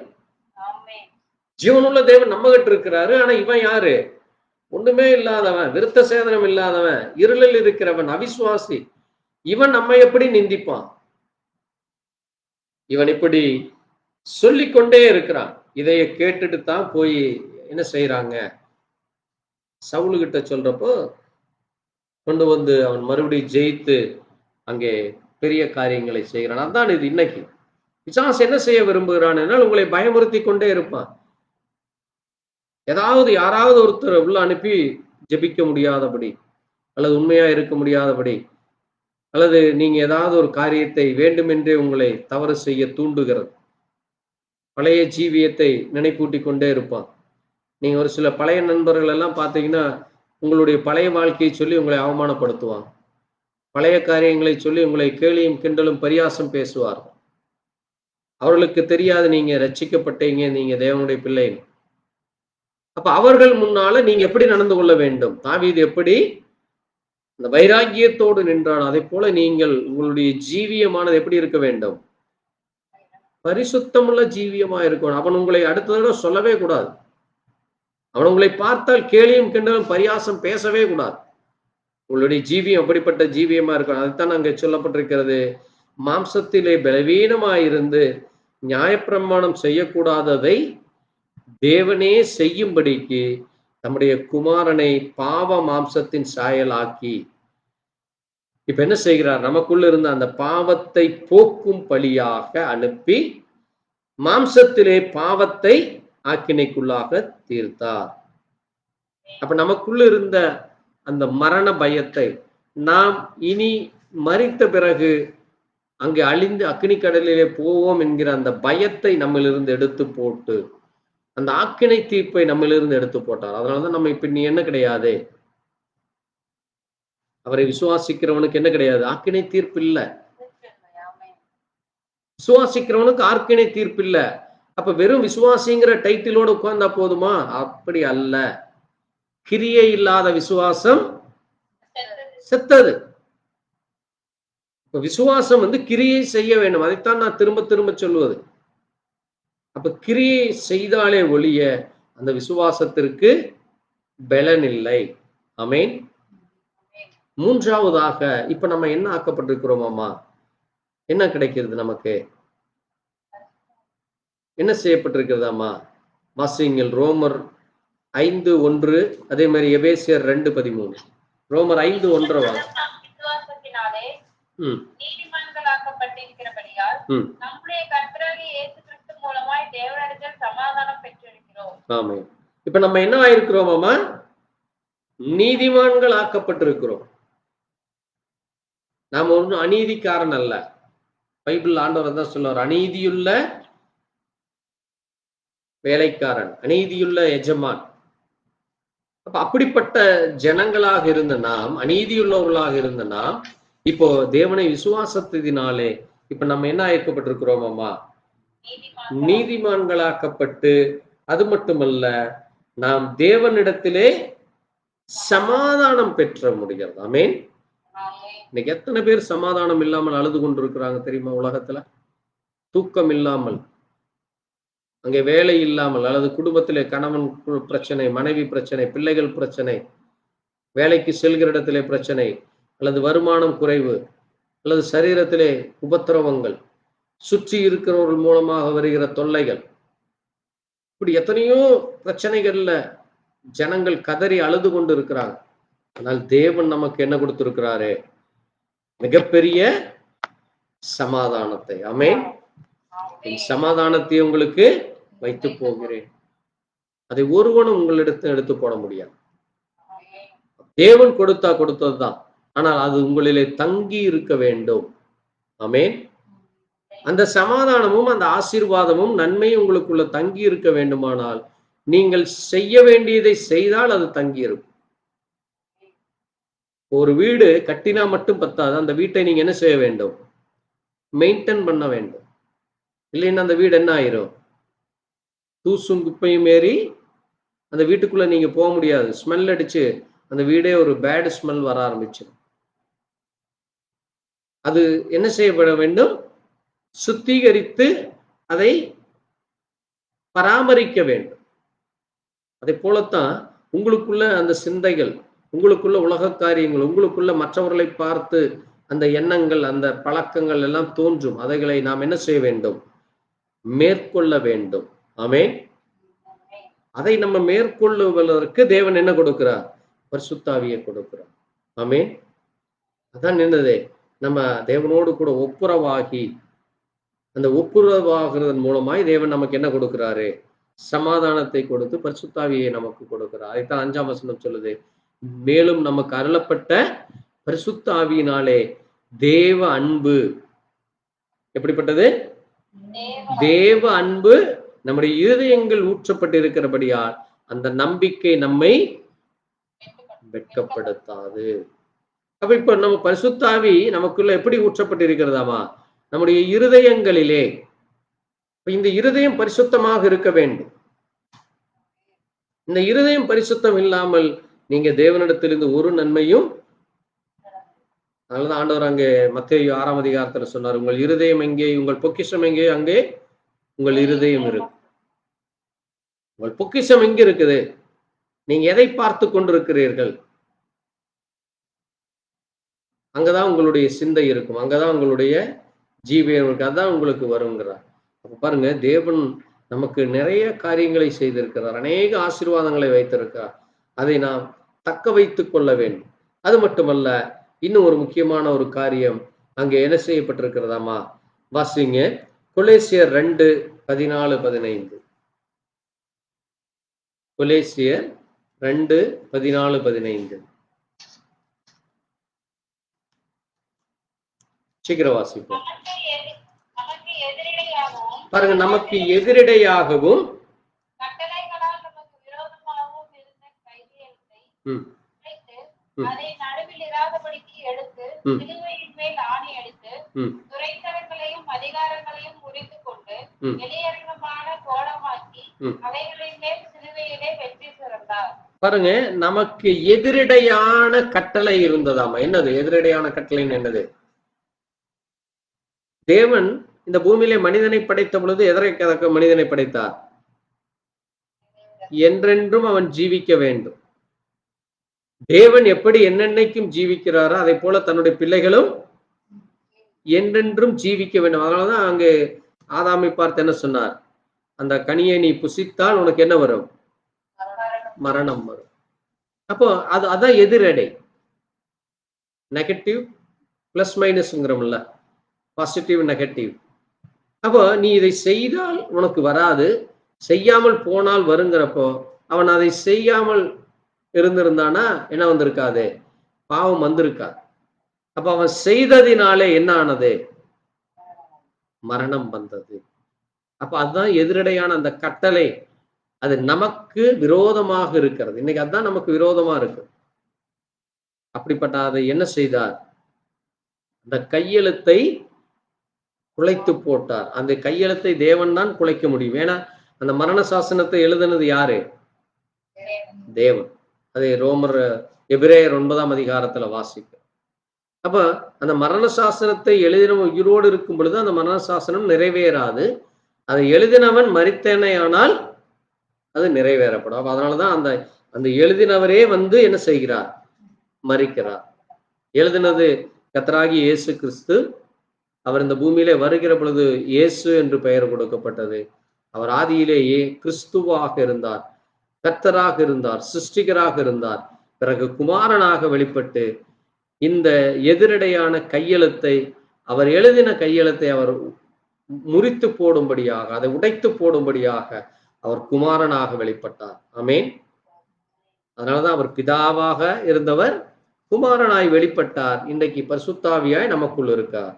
ஜீவனுள்ள தேவன் நம்ம கிட்ட இருக்கிறாரு. ஆனா இவன் யாரு? ஒண்ணுமே இல்லாதவன், விருத்த சேதனம் இல்லாதவன், இருளில் இருக்கிறவன், அவிசுவாசி. இவன் நம்ம எப்படி நிந்திப்பான்? இவன் இப்படி சொல்லிக்கொண்டே இருக்கிறான். இதைய கேட்டுட்டு தான் போய் என்ன செய்யறாங்க, சவுலுகிட்ட சொல்றப்போ கொண்டு வந்து அவன் மறுபடியும் ஜெயித்து அங்கே பெரிய காரியங்களை செய்கிறான். அதான் இது. இன்னைக்கு பிசாசு என்ன செய்ய விரும்புகிறான் என்றால், உங்களை பயமுறுத்தி கொண்டே இருப்பான். ஏதாவது யாராவது ஒருத்தர் உள்ள அனுப்பி ஜெபிக்க முடியாதபடி, அல்லது உண்மையா இருக்க முடியாதபடி, அல்லது நீங்க ஏதாவது ஒரு காரியத்தை வேண்டுமென்றே உங்களை தவறு செய்ய தூண்டுகிறது. பழைய ஜீவியத்தை நினைப்பூட்டி கொண்டே இருப்பான். நீங்க ஒரு சில பழைய நண்பர்கள் எல்லாம் பார்த்தீங்கன்னா, உங்களுடைய பழைய வாழ்க்கையை சொல்லி உங்களை அவமானப்படுத்துவாங்க. பழைய காரியங்களை சொல்லி உங்களை கேலியும் கிண்டலும் பரியாசம் பேசுவார். அவர்களுக்கு தெரியாது நீங்க ரட்சிக்கப்பட்டீங்க, நீங்க தேவனுடைய பிள்ளை. அப்ப அவர்கள் முன்னால நீங்க எப்படி நடந்து கொள்ள வேண்டும்? தாவீது எப்படி அந்த வைராக்கியத்தோடு நின்றான், அதை போல நீங்கள் உங்களுடைய ஜீவியமானது எப்படி இருக்க வேண்டும்? பரிசுத்தமுள்ள ஜீவியமா இருக்கணும். அவன் உங்களை அடுத்த தடவை சொல்லவே கூடாது. அவன் உங்களை பார்த்தால் கேலியும் கிண்டலும் பரியாசம் பேசவே கூடாது. உங்களுடைய ஜீவியம் அப்படிப்பட்ட ஜீவியமா இருக்கணும். அதுதான் அங்கே சொல்லப்பட்டிருக்கிறது. மாம்சத்திலே பலவீனமாயிருந்து நியாயப்பிரமாணம் செய்யக்கூடாததை தேவனே செய்யும்படிக்கு நம்முடைய குமாரனை பாவ மாம்சத்தின் சாயலாக்கி, இப்ப என்ன செய்கிறார்? நமக்குள்ள இருந்த அந்த பாவத்தை போக்கும் பலியாக அனுப்பி மாம்சத்திலே பாவத்தை ஆக்கினைக்குள்ளாக தீர்த்தார். அப்ப நமக்குள்ள இருந்த அந்த மரண பயத்தை, நாம் இனி மரித்த பிறகு அங்கே அழிந்து அக்கினி கடலிலே போவோம் என்கிற அந்த பயத்தை நம்மளிருந்து எடுத்து போட்டு, அந்த ஆக்கினை தீர்ப்பை நம்மளிருந்து எடுத்து போட்டார். அதனாலதான் நம்ம இப்ப நீ என்ன கிடையாது, அவரை விசுவாசிக்கிறவனுக்கு என்ன கிடையாது? ஆக்கினை தீர்ப்பு இல்ல. விசுவாசிக்கிறவனுக்கு ஆக்கினை தீர்ப்பு இல்ல. அப்ப வெறும் விசுவாசிங்கிற டைட்டிலோட உட்கார்ந்தா போதுமா? அப்படி அல்ல. கிரியை இல்லாத விசுவாசம் செத்தது. இப்ப விசுவாசம் கிரியை செய்ய வேண்டும். அதைத்தான் நான் திரும்ப திரும்ப சொல்லுவது. அப்ப கிரியை செய்தாலே ஒழிய அந்த விசுவாசத்திற்கு பலன் இல்லை. ஆமென். மூன்றாவதாக இப்ப நம்ம என்ன ஆக்கப்பட்டிருக்கிறோமாமா? என்ன கிடைக்கிறது நமக்கு? என்ன செய்யப்பட்டிருக்கிறதாமா? வாசிங்கள். ரோமர் 5:1, அதே மாதிரி எபேசியர் 2:13. ரோமர் 5:1 விசுவாசத்தினாலே நீதிமான்களாக்கப்பட்டிருக்கிறபடியால் நம்முடைய கர்த்தராகிய இயேசு கிறிஸ்து மூலமாய் தேவனிடத்தில் சமாதானம் பெற்றிருக்கிறோம். ஆமென். இப்ப நம்ம என்ன ஆயிருக்கிறோமாமா? நீதிமான்கள் ஆக்கப்பட்டிருக்கிறோம். நாம ஒன்றும் அநீதிக்காரன் அல்ல. பைபிள் ஆண்டவர் தான் சொல்லுவார், அநீதியுள்ள வேலைக்காரன், அநீதியுள்ள எஜமான். அப்ப அப்படிப்பட்ட ஜனங்களாக இருந்த நாம், அநீதியுள்ளவர்களாக இருந்த நாம், இப்போ தேவனை விசுவாசத்தினாலே இப்ப நம்ம என்ன ஆக்கப்பட்டிருக்கிறோமாமா? நீதிமான்களாக்கப்பட்டு, அது மட்டுமல்ல, நாம் தேவனிடத்திலே சமாதானம் பெற்ற முடிகிறது. ஆமென். இன்னைக்கு எத்தனை பேர் சமாதானம் இல்லாமல் அழுது கொண்டிருக்கிறாங்க தெரியுமா? உலகத்துல தூக்கம் இல்லாமல், அங்கே வேலை இல்லாமல், அல்லது குடும்பத்திலே கணவன் பிரச்சனை, மனைவி பிரச்சனை, பிள்ளைகள் பிரச்சனை, வேலைக்கு செல்கிற இடத்திலே பிரச்சனை, அல்லது வருமானம் குறைவு, அல்லது சரீரத்திலே உபத்திரவங்கள், சுற்றி இருக்கிறவர்கள் மூலமாக வருகிற தொல்லைகள், இப்படி எத்தனையோ பிரச்சனைகள்ல ஜனங்கள் கதறி அழுது கொண்டு இருக்கிறாங்க. ஆனால் தேவன் நமக்கு என்ன கொடுத்திருக்கிறாரு? மிகப்பெரிய சமாதானத்தை. ஆமென். என் சமாதானத்தை உங்களுக்கு வைத்து போகிறேன். அதை ஒருவனும் உங்களிடத்தில் எடுத்து போட முடியாது. தேவன் கொடுத்ததுதான். ஆனால் அது உங்களிலே தங்கி இருக்க வேண்டும். ஆமென். அந்த சமாதானமும் அந்த ஆசீர்வாதமும் நன்மையும் உங்களுக்குள்ள தங்கி இருக்க வேண்டுமானால் நீங்கள் செய்ய வேண்டியதை செய்தால் அது தங்கி இருக்கும். ஒரு வீடு கட்டினா மட்டும் பத்தாது. அந்த வீட்டை நீங்க என்ன செய்ய வேண்டும்? மெயின்டைன் பண்ண வேண்டும். இல்லைன்னா அந்த வீடு என்ன ஆயிரும்? தூசும் குப்பையும் ஏறி அந்த வீட்டுக்குள்ள நீங்க போக முடியாது. ஸ்மெல் அடிச்சு அந்த வீடே ஒரு பேட் ஸ்மெல் வர ஆரம்பிச்சு. அது என்ன செய்யப்பட வேண்டும்? சுத்திகரித்து அதை பராமரிக்க வேண்டும். அதை போலத்தான் உங்களுக்குள்ள அந்த சிந்தைகள், உங்களுக்குள்ள உலக காரியங்கள், உங்களுக்குள்ள மற்றவர்களை பார்த்து அந்த எண்ணங்கள், அந்த பழக்கங்கள் எல்லாம் தோன்றும். அதைகளை நாம் என்ன செய்ய வேண்டும்? மேற்கொள்ள வேண்டும். ஆமென். அதை நம்ம மேற்கொள்ளுவதற்கு தேவன் என்ன கொடுக்கிறார்? பரிசுத்த ஆவியை கொடுக்கிறார். ஆமென். அதான் என்னது? நம்ம தேவனோடு கூட ஒப்புரவாகி, அந்த ஒப்புரவாகிறதன் மூலமாய் தேவன் நமக்கு என்ன கொடுக்கிறாரு? சமாதானத்தை கொடுத்து பரிசுத்த ஆவியை நமக்கு கொடுக்கிறார். அதைத்தான் 5ஆம் வசனம் சொல்லுது. மேலும் நமக்கு அருளப்பட்ட பரிசுத்த ஆவியினாலே தேவ அன்பு, எப்படிப்பட்டது? தேவ அன்பு நம்முடைய இருதயங்கள் ஊற்றப்பட்டிருக்கிறபடியால் அந்த நம்பிக்கை நம்மை வெட்கப்படுத்தாது. அப்ப இப்ப நம்ம பரிசுத்த ஆவி நமக்குள்ள எப்படி ஊற்றப்பட்டிருக்கிறதாமா? நம்முடைய இருதயங்களிலே. இந்த இருதயம் பரிசுத்தமாக இருக்க வேண்டும். இந்த இருதயம் பரிசுத்தம் இல்லாமல் நீங்க தேவனிடத்திலிருந்து ஒரு நன்மையும், அதனாலதான் ஆண்டவர் அங்கே மத்தேயு 6ஆம் அதிகாரத்துல சொன்னார், உங்கள் இருதயம் எங்கே, உங்கள் பொக்கிஷம் எங்கே, அங்கே உங்கள் இருதயம் இருக்கு. உங்கள் பொக்கிஷம் எங்க இருக்குது? நீங்க எதை பார்த்து கொண்டிருக்கிறீர்கள்? அங்கதான் உங்களுடைய சிந்தை இருக்கும், அங்கதான் உங்களுடைய ஜீவியம் இருக்கு, அதான் உங்களுக்கு வருங்கிறார். அப்ப பாருங்க, தேவன் நமக்கு நிறைய காரியங்களை செய்திருக்கிறார், அநேக ஆசீர்வாதங்களை வைத்திருக்கிறார். அதை நாம் தக்க வைத்துக் கொள்ள வேண்டும். அது மட்டுமல்ல, இன்னும் ஒரு முக்கியமான ஒரு காரியம் அங்கே என்ன செய்யப்பட்டிருக்கிறதாமா? வாசிங்க, கொலேசியர் 2:14-15. கொலேசியர் 2:14-15. சீக்கிரம் வாசிப்போம். பாருங்க, நமக்கு எதிரிடையாகவும் பாருங்க, நமக்கு எதிரிடையான கட்டளை இருந்ததாமா. என்னது எதிரிடையான கட்டளைன்னு? என்னது? தேவன் இந்த பூமியிலே மனிதனை படைத்த பொழுது எதற்காக மனிதனை படைத்தார்? என்றென்றும் அவன் ஜீவிக்க வேண்டும். தேவன் எப்படி என்னென்னைக்கும் ஜீவிக்கிறாரோ அதை போல தன்னுடைய பிள்ளைகளும் என்றென்றும் ஜீவிக்க வேண்டும். அதனாலதான் அங்கு ஆதாமை பார்த்து என்ன சொன்னார்? அந்த கனியை நீ புசித்தால் உனக்கு என்ன வரும்? மரணம் வரும். அப்போ அதான் எதிரடை. நெகட்டிவ் பிளஸ் மைனஸ்ங்கிறோம்ல, பாசிட்டிவ் நெகட்டிவ். அப்போ நீ இதை செய்தால் உனக்கு வராது, செய்யாமல் போனால் வருங்கிறப்போ அவன் அதை செய்யாமல் இருந்திருந்தானா என்ன வந்திருக்காது? பாவம் வந்திருக்காது. அப்ப அவன் செய்ததினாலே என்ன ஆனது? மரணம் வந்தது. அப்ப அதுதான் எதிரடையான அந்த கட்டளை. அது நமக்கு விரோதமாக இருக்கிறது. இன்னைக்கு அதுதான் நமக்கு விரோதமா இருக்கு. அப்படிப்பட்ட அதை என்ன செய்தார்? அந்த கையெழுத்தை குலைத்து போட்டார். அந்த கையெழுத்தை தேவன் தான் குலைக்க முடியும். ஏன்னா அந்த மரண சாசனத்தை எழுதினது யாரு? தேவன். அதை எபிரேயர் 9ஆம் அதிகாரத்துல வாசிக்க. அப்ப அந்த மரண சாசனத்தை எழுதினவன் உயிரோடு இருக்கும் பொழுது அந்த மரண சாசனம் நிறைவேறாது. அதை எழுதினவன் மரித்தேனையானால் அது நிறைவேறப்படும். அப்ப அதனாலதான் அந்த எழுதினவரே என்ன செய்கிறார்? மரிக்கிறார். எழுதினது கர்த்தராகிய இயேசு கிறிஸ்து. அவர் இந்த பூமியிலே வருகிற பொழுது இயேசு என்று பெயர் கொடுக்கப்பட்டது. அவர் ஆதியிலேயே கிறிஸ்துவாக இருந்தார், கர்த்தராக இருந்தார், சிருஷ்டிகராக இருந்தார். பிறகு குமாரனாக வெளிப்பட்டு இந்த எதிரடையான கையெழுத்தை, அவர் எழுதின கையெழுத்தை அவர் முறித்து போடும்படியாக, அதை உடைத்து போடும்படியாக அவர் குமாரனாக வெளிப்பட்டார். ஆமென். அதனாலதான் அவர் பிதாவாக இருந்தவர் குமாரனாய் வெளிப்பட்டார். இன்றைக்கு பரிசுத்தாவியாய் நமக்குள் இருக்கார்.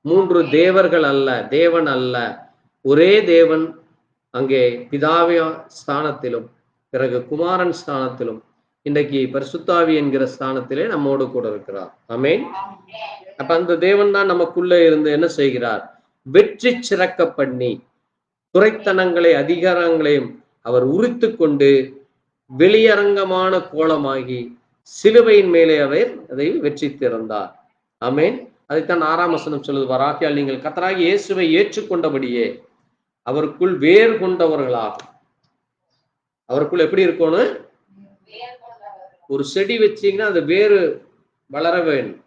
3 தேவர்கள் அல்ல, தேவன் அல்ல, ஒரே தேவன் அங்கே பிதாவிய ஸ்தானத்திலும் பிறகு குமாரன் ஸ்தானத்திலும் இன்றைக்கு பரிசுத்தாவி என்கிற ஸ்தானத்திலே நம்மோடு கூட இருக்கிறார். ஆமென். அப்ப அந்த தேவன் தான் நமக்குள்ள இருந்து என்ன செய்கிறார்? வெற்றி சிறக்க பண்ணி துரைத்தனங்களை அதிகாரங்களையும் அவர் உரித்து கொண்டு வெளியரங்கமான கோலமாகி சிலுவையின் மேலே அவர் அதை வெற்றி திறந்தார். ஆமென். அதைத்தான் 6ஆம் வசனம் சொல்லுது, வராகியால் நீங்கள் கர்த்தராகிய இயேசுவை ஏற்றுக்கொண்டபடியே அவருக்குள் வேர் கொண்டவர்களாகும். அவருக்குள் எப்படி இருக்கணும்? ஒரு செடி வச்சீங்கன்னா அந்த வேறு வளர வேண்டும்.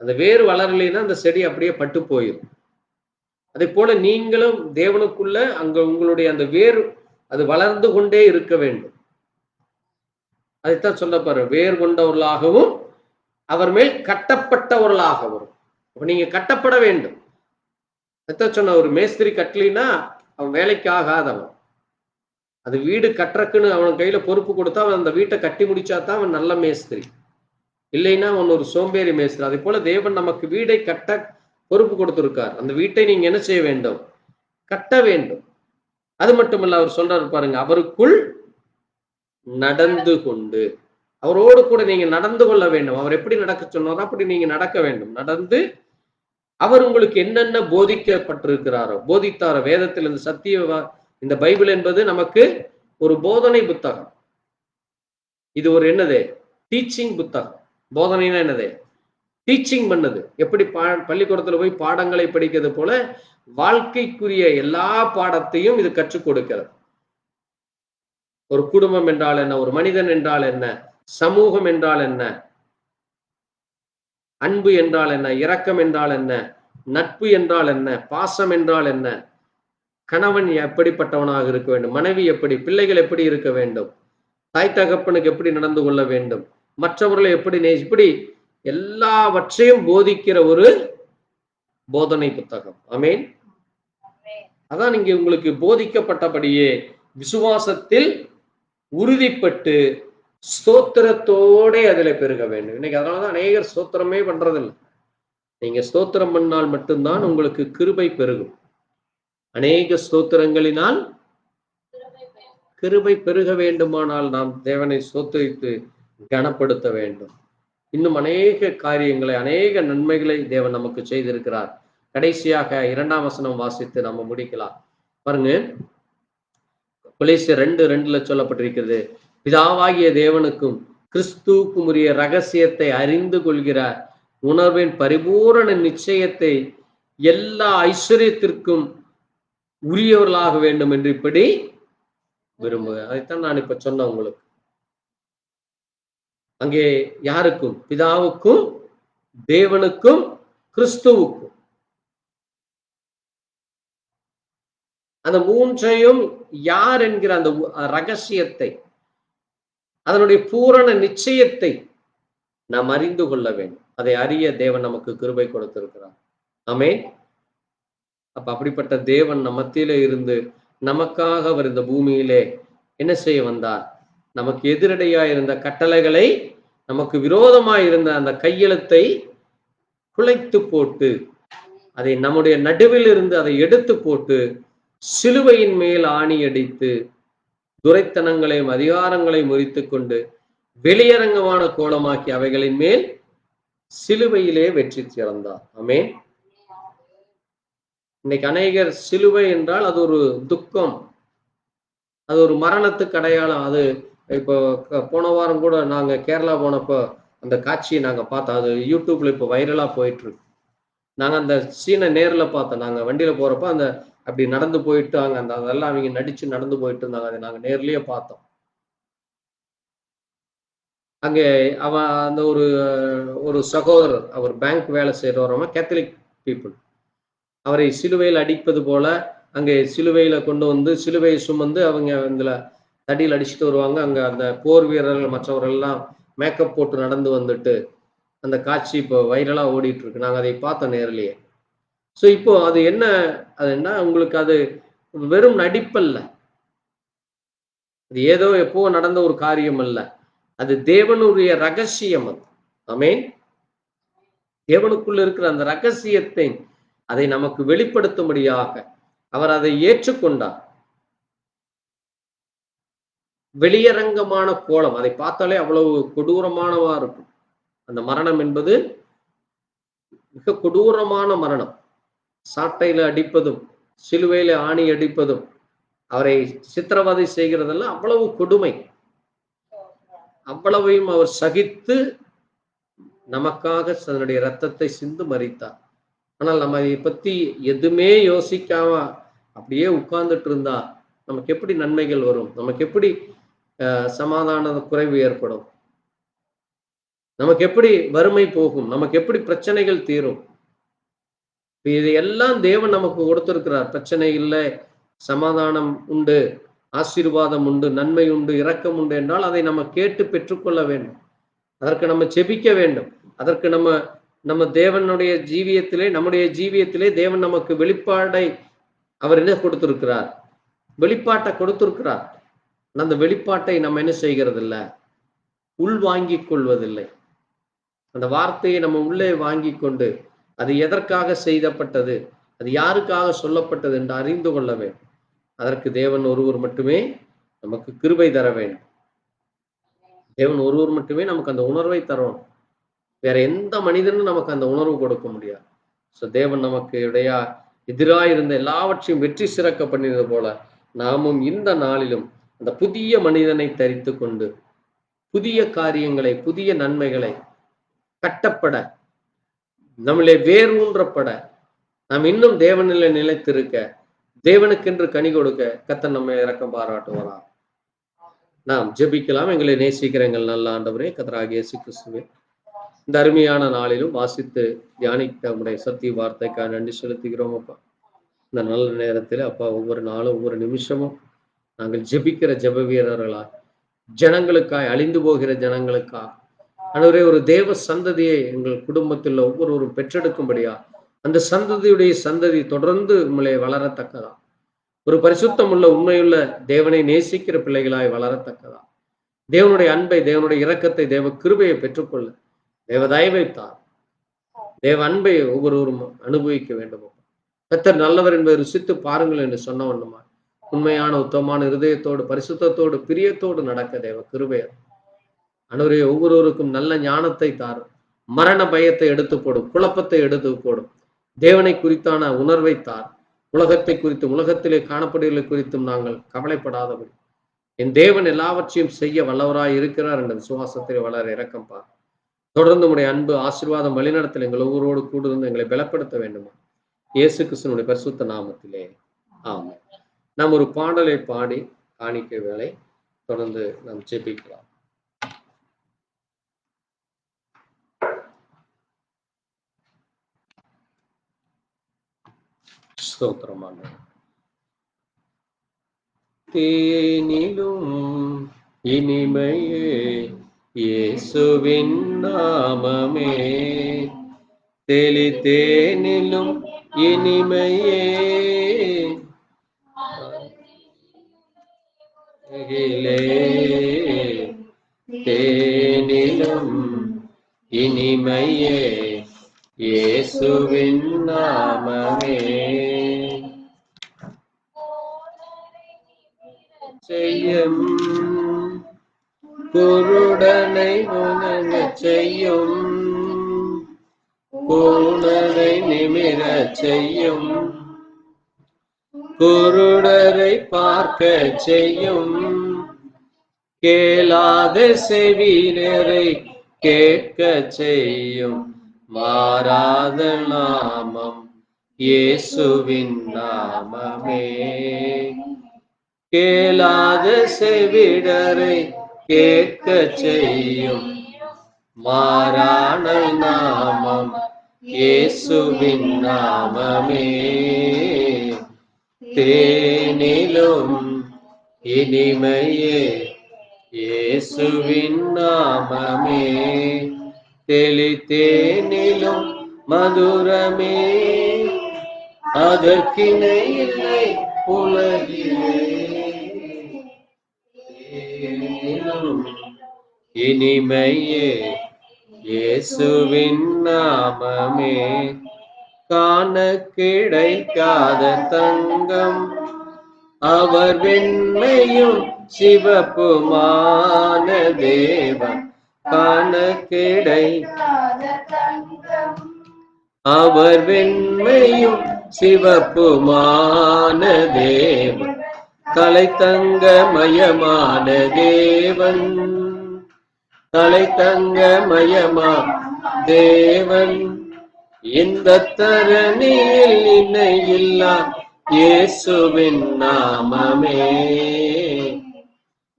அந்த வேறு வளரலைன்னா அந்த செடி அப்படியே பட்டு போயிடும். அதே போல நீங்களும் தேவனுக்குள்ள அங்க உங்களுடைய அந்த வேர் அது வளர்ந்து கொண்டே இருக்க வேண்டும். அதைத்தான் சொல்ல பாரு, வேர் கொண்டவர்களாகவும் அவர் மேல் கட்டப்பட்டவர்களாகவும். அப்ப நீங்க கட்டப்பட வேண்டும். அதைத்தான் சொன்ன, ஒரு மேஸ்திரி கட்டலினா அவன் வேலைக்கு ஆகாதவன். அது வீடு கட்டுறக்குன்னு அவன் கையில பொறுப்பு கொடுத்தா அவன் அந்த வீட்டை கட்டி முடிச்சாதான் அவன் நல்ல மேஸ்திரி, இல்லைன்னா அவன் ஒரு சோம்பேறி மேஸ்திரி. அதே போல தேவன் நமக்கு வீடை கட்ட பொறுப்பு கொடுத்திருக்கார். அந்த வீட்டை நீங்க என்ன செய்ய வேண்டும்? கட்ட வேண்டும். அது மட்டுமல்ல, அவர் சொல்றாரு பாருங்க, அவருக்குள் நடந்து கொண்டு, அவரோடு கூட நீங்க நடந்து கொள்ள வேண்டும். அவர் எப்படி நடக்க சொன்னாரோ அப்படி நீங்க நடக்க வேண்டும். நடந்து அவர் உங்களுக்கு என்னென்ன போதிக்கப்பட்டிருக்கிறாரோ போதித்தாரோ. வேதத்தில் இந்த சத்திய இந்த பைபிள் என்பது நமக்கு ஒரு போதனை புத்தகம். இது ஒரு என்னது? டீச்சிங் புத்தகம். போதனைனா என்னது? டீச்சிங் பண்ணது. எப்படி பள்ளிக்கூடத்துல போய் பாடங்களை படிக்கிறது போல வாழ்க்கைக்குரிய எல்லா பாடத்தையும் இது கற்றுக் கொடுக்கிறது. ஒரு குடும்பம் என்றால் என்ன, ஒரு மனிதன் என்றால் என்ன, சமூகம் என்றால் என்ன, அன்பு என்றால் என்ன, இரக்கம் என்றால் என்ன, நட்பு என்றால் என்ன, பாசம் என்றால் என்ன, கணவன் எப்படிப்பட்டவனாக இருக்க வேண்டும், மனைவி எப்படி, பிள்ளைகள் எப்படி இருக்க வேண்டும், தாய் தகப்பனுக்கு எப்படி நடந்து கொள்ள வேண்டும், மற்றவர்களை எப்படி இப்படி எல்லாவற்றையும் போதிக்கிற ஒரு போதனை புத்தகம். ஆமென். அதான் நீங்க உங்களுக்கு போதிக்கப்பட்டபடியே விசுவாசத்தில் உறுதிப்பட்டு ஸ்தோத்திரத்தோட அதுல பெருக வேண்டும். இன்னைக்கு அதனாலதான் அநேகர் ஸ்தோத்திரமே பண்றதில்லை. நீங்க ஸ்தோத்திரம் பண்ணால் மட்டும்தான் உங்களுக்கு கிருபை பெருகும். அநேக ஸ்தோத்திரங்களினால் கிருபை பெருக வேண்டுமானால் நாம் தேவனை ஸ்தோத்திரித்து கனப்படுத்த வேண்டும். இன்னும் அநேக காரியங்களை, அநேக நன்மைகளை தேவன் நமக்கு செய்திருக்கிறார். கடைசியாக 2ஆம் வசனம் வாசித்து நம்ம முடிக்கலாம். பாருங்க, கொலோசியர் 2:2 சொல்லப்பட்டிருக்கிறது, பிதாவாகிய தேவனுக்கும் கிறிஸ்துவுக்கும் உரிய ரகசியத்தை அறிந்து கொள்கிற உணர்வின் பரிபூரண நிச்சயத்தை எல்லா ஐஸ்வர்யத்திற்கும் உரியவர்களாக வேண்டும் என்று இப்படி விரும்புகிறேன். அதைத்தான் நான் இப்ப சொன்னேன் உங்களுக்கு. அங்கே யாருக்கும்? பிதாவுக்கும், தேவனுக்கும், கிறிஸ்துவுக்கும். அந்த மூன்றையும் யார் என்கிற அந்த ரகசியத்தை, அதனுடைய பூரண நிச்சயத்தை நாம் அறிந்து கொள்ள வேண்டும். அதை அறிய தேவன் நமக்கு கிருபை கொடுத்திருக்கிறார். ஆமென். அப்ப அப்படிப்பட்ட தேவன் நம்ம மத்தியில இருந்து நமக்காக அவர் இந்த பூமியிலே என்ன செய்ய வந்தார்? நமக்கு எதிரடையாய் இருந்த கட்டளைகளை, நமக்கு விரோதமாய் இருந்த அந்த கையெழுத்தை குலைத்து போட்டு, அதை நம்முடைய நடுவில் இருந்து அதை எடுத்து போட்டு சிலுவையின் மேல் ஆணி அடித்து துரைத்தனங்களையும் அதிகாரங்களையும் முறித்து கொண்டு வெளியரங்கமான கோலமாக்கி அவைகளின் மேல் சிலுவையிலே வெற்றி சிறந்தார். ஆமென். இன்னைக்கு அநேகர் சிலுவை என்றால் அது ஒரு துக்கம், அது ஒரு மரணத்துக்கு அடையாளம். அது இப்போ போன வாரம் கூட நாங்க கேரளா போனப்போ அந்த காட்சியை நாங்க பார்த்தோம். அது யூடியூப்ல இப்போ வைரலா போயிட்டு இருக்கு. நாங்க அந்த சீனை நேர்ல பார்த்தோம். நாங்க வண்டியில போறப்ப அந்த அப்படி நடந்து போயிட்டு அந்த அதெல்லாம் அவங்க நடிச்சு நடந்து போயிட்டு இருந்தாங்க. அதை நாங்க நேர்லயே பார்த்தோம். அங்கே அவன் அந்த ஒரு சகோதரர், அவர் பேங்க் வேலை செய்யறவரமா, கேத்தலிக் பீப்புள், அவரை சிலுவையில் அடிப்பது போல அங்கே சிலுவையில கொண்டு வந்து சிலுவையை சுமந்து அவங்க இதுல தடியில் அடிச்சுட்டு வருவாங்க. அங்க அந்த போர் வீரர்கள் மற்றவர்கள் எல்லாம் மேக்கப் போட்டு நடந்து வந்துட்டு அந்த காட்சி இப்போ வைரலா ஓடிட்டு இருக்கு. நாங்க அதை பார்த்தோம் நேர்லயே. ஸோ இப்போ அது என்ன உங்களுக்கு அது வெறும் நடிப்பல்ல, அது ஏதோ எப்போ நடந்த ஒரு காரியம் அல்ல, அது தேவனுடைய ரகசியம். அது ஆமென். தேவனுக்குள்ள இருக்கிற அந்த ரகசியத்தை அதை நமக்கு வெளிப்படுத்தும்படியாக அவர் அதை ஏற்றுக்கொண்டார். வெளியரங்கமான கோலம், அதை பார்த்தாலே அவ்வளவு கொடூரமானவா இருக்கும். அந்த மரணம் என்பது மிக கொடூரமான மரணம். சாட்டையில அடிப்பதும், சிலுவையில ஆணி அடிப்பதும், அவரை சித்திரவதை செய்கிறதெல்லாம் அவ்வளவு கொடுமை. அவ்வளவையும் அவர் சகித்து நமக்காக தன்னுடைய ரத்தத்தை சிந்து மரித்தார். ஆனால் நம்ம அதை பத்தி எதுவுமே யோசிக்காம அப்படியே உட்கார்ந்துட்டு இருந்தா நமக்கு எப்படி நன்மைகள் வரும்? நமக்கு எப்படி சமாதான குறைவு ஏற்படும்? நமக்கு எப்படி வறுமை போகும்? நமக்கு எப்படி பிரச்சனைகள் தீரும்? இதையெல்லாம் தேவன் நமக்கு கொடுத்திருக்கிறார். பிரச்சனை இல்லை, சமாதானம் உண்டு, ஆசீர்வாதம் உண்டு, நன்மை உண்டு, இரக்கம் உண்டு என்றால் அதை நம்ம கேட்டு பெற்றுக்கொள்ள வேண்டும். அதற்கு நம்ம செபிக்க வேண்டும். அதற்கு நம்ம தேவனுடைய ஜீவியத்திலே, நம்முடைய ஜீவியத்திலே தேவன் நமக்கு வெளிப்பாடை அவர் என்ன கொடுத்திருக்கிறார்? வெளிப்பாட்டை கொடுத்திருக்கிறார். அந்த வெளிப்பாட்டை நம்ம என்ன செய்கிறது இல்லை, உள்வாங்கிக் கொள்வதில்லை. அந்த வார்த்தையை நம்ம உள்ளே வாங்கி கொண்டு அது எதற்காக செய்யப்பட்டது, அது யாருக்காக சொல்லப்பட்டது என்று அறிந்து கொள்ள வேண்டும். அதற்கு தேவன் ஒருவர் மட்டுமே நமக்கு கிருபை தர வேண்டும். தேவன் ஒருவர் மட்டுமே நமக்கு அந்த உணர்வை தரணும். வேற எந்த மனிதனும் நமக்கு அந்த உணர்வு கொடுக்க முடியாது. ஸோ தேவன் நமக்கு எதிராக இருந்த எல்லாவற்றையும் வெற்றி சிறக்க பண்ணினது போல நாமும் இந்த நாளிலும் அந்த புதிய மனிதனை தரித்து கொண்டு புதிய காரியங்களை, புதிய நன்மைகளை கட்டப்பட, நம்மளே வேரூன்றப்பட, நாம் இன்னும் தேவனிலே நிலைத்திருக்க, தேவனுக்கென்று கனி கொடுக்க கர்த்தர் நம்மை இரக்கம் பாராட்டுவாரா. நாம் ஜெபிக்கலாம். எங்களை நேசிக்கிற எங்கள் நல்ல ஆண்டவரே, கர்த்தராகிய இயேசு கிறிஸ்துவே, இந்த அருமையான நாளிலும் வாசித்து தியானிக்க உடைய சத்திய வார்த்தைக்காக நன்றி செலுத்துகிறோம் அப்பா. இந்த நல்ல நேரத்தில் அப்பா, ஒவ்வொரு நாளும் ஒவ்வொரு நிமிஷமும் நாங்கள் ஜெபிக்கிற ஜெப வீரர்களா, ஜனங்களுக்காய், அழிந்து போகிற ஜனங்களுக்காக ஆண்டவரே, ஒரு தேவ சந்ததியை எங்கள் குடும்பத்தில் ஒவ்வொருவரும் பெற்றெடுக்கும்படியா, அந்த சந்ததி தொடர்ந்து உங்களை வளரத்தக்கதா, ஒரு பரிசுத்தம் உள்ள உண்மையுள்ள தேவனை நேசிக்கிற பிள்ளைகளாய் வளரத்தக்கதா, தேவனுடைய அன்பை, தேவனுடைய இரக்கத்தை, தேவ கிருபையை பெற்றுக்கொள்ள தேவ தயவைத்தார். தேவ அன்பை ஒவ்வொருவரும் அனுபவிக்க வேண்டும். கர்த்தர் நல்லவர் என்பதை ருசித்து பாருங்கள் என்று சொன்ன வண்ணமா உண்மையான உத்தமமான இருதயத்தோடு, பரிசுத்தத்தோடு, பிரியத்தோடு நடக்க தேவ கிருபையர் ஆண்டவரே, ஒவ்வொருவருக்கும் நல்ல ஞானத்தை தாரும். மரண பயத்தை எடுத்து போடும், குழப்பத்தை எடுத்து போடும், தேவனை குறித்தான உணர்வை தார். உலகத்தை குறித்தும், உலகத்திலே காணப்படுகளை குறித்தும் நாங்கள் கவலைப்படாதபடி என் தேவன் எல்லாவற்றையும் செய்ய வல்லவராய் இருக்கிறார் என்ற விசுவாசத்தில் வளர இரக்கம் பார். தொடர்ந்து உடைய அன்பு, ஆசீர்வாதம், வழிநடத்தல் எங்கள் ஒவ்வொருவோடு கூட இருந்து எங்களை பலப்படுத்த வேண்டுமா இயேசு கிறிஸ்துவினுடைய பரிசுத்த நாமத்திலே ஆமென். நாம் ஒரு பாடலை பாடி காணிக்க வேளை தொடர்ந்து நாம் ஜெபிக்கலாம். ஸ்தோத்திரமான தேனிலும் இனிமையே இயேசுவின் நாமமே, தேனிலும் இனிமையே தேனிலும் இனிமையே இயேசுவின் நாமமே, செய்யும் குருடனை உணரச் செய்யும், கூணரை நிமிரச் செய்யும், குருடரை பார்க்க செய்யும், கேளாத செவியரை கேட்க செய்யும், மாறாத நாமம் இயேசுவின் நாமமே, கேளாத செவிடரை கேட்க செய்யும், மாறான நாமம் இயேசுவின் நாமமே, தேனிலும் இனிமையே இயேசுவின் நாமமே, தெளித்தேனிலும் மதுரமே, அதற்கிணை இல்லை உலகிலே. தேனிலும் இனிமையே இயேசுவின் நாமமே, காண கிடைக்காத தங்கம் அவர் வெண்மையும் சிவப்புமான தேவன், காண கிடைக்காத தங்கம் அவர் வெண்மையும் சிவப்புமான தேவன், கலைத்தங்கமயமான தேவன், கலைத்தங்கமயமா தேவன், இந்த தரணியில் இணையில்லா இயேசுவின் நாமமே,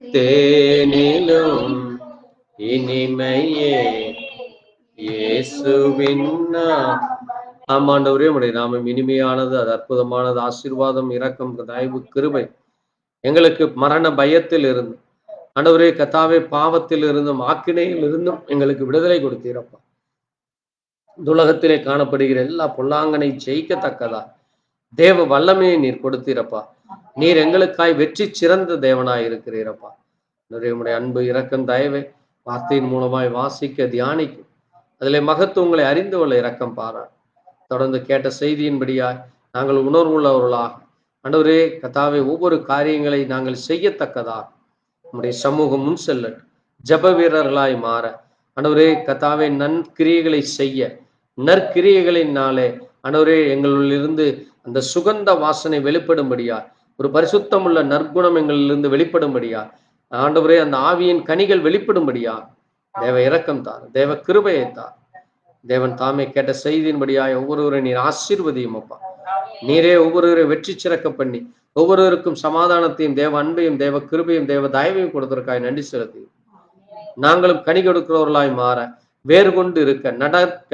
தேனிலும் இனிமையே இயேசுவின் நாமம். ஆமாண்டவரே, உடைய நாமம் இனிமையானது, அது அற்புதமானது. ஆசீர்வாதம், இரக்கம், தயவு, கிருபை எங்களுக்கு மரண பயத்தில் இருந்து ஆண்டவரே கர்த்தாவே பாவத்தில் இருந்தும் ஆக்கினையில் இருந்தும் எங்களுக்கு விடுதலை கொடுத்தீரப்பா. உலகத்திலே காணப்படுகிற எல்லா பொல்லாங்கனை ஜெயிக்கத்தக்கதா தேவ வல்லமையை நீர் கொடுத்தீரப்பா. நீர் எங்களுக்காய் வெற்றி சிறந்த தேவனாய் இருக்கிறீரப்பா. உடைய அன்பு இரக்கம் தயவை வார்த்தையின் மூலமாய் வாசிக்க தியானிக்கும் அதிலே மகத்துவங்களை அறிந்து கொள்ள இரக்கம் பாரா. தொடர்ந்து கேட்ட செய்தியின்படியாய் நாங்கள் உணர்வுள்ளவர்களாக ஆண்டவரே கர்த்தாவே ஒவ்வொரு காரியங்களை நாங்கள் செய்யத்தக்கதாக நம்முடைய சமூகம் முன் செல்ல ஜப வீரர்களாய் மாற ஆண்டவரே கர்த்தாவே நற்கிரியைகளை செய்ய நற்கிரியைகளினாலே ஆண்டவரே எங்களிலிருந்து அந்த சுகந்த வாசனை வெளிப்படும்படியா, ஒரு பரிசுத்தமுள்ள நற்குணம் எங்களிலிருந்து வெளிப்படும்படியா ஆண்டவரே அந்த ஆவியின் கனிகள் வெளிப்படும்படியா தேவ இரக்கம் தார், தேவ கிருபையை தார். தேவன் தாமே கேட்ட செய்தியின்படியாய் ஒவ்வொருவரை நீர் ஆசீர்வதியும் அப்பா. நீரே ஒவ்வொருவரை வெற்றி சிறக்க பண்ணி ஒவ்வொருவருக்கும் சமாதானத்தையும் தேவ அன்பையும் தேவ கிருபையும் தேவ தயவையும் கொடுத்ததற்காக நன்றி செலுத்தி நாங்களும் கனி கொடுக்கிறவர்களாய் மாற வேறு கொண்டு இருக்க நடக்க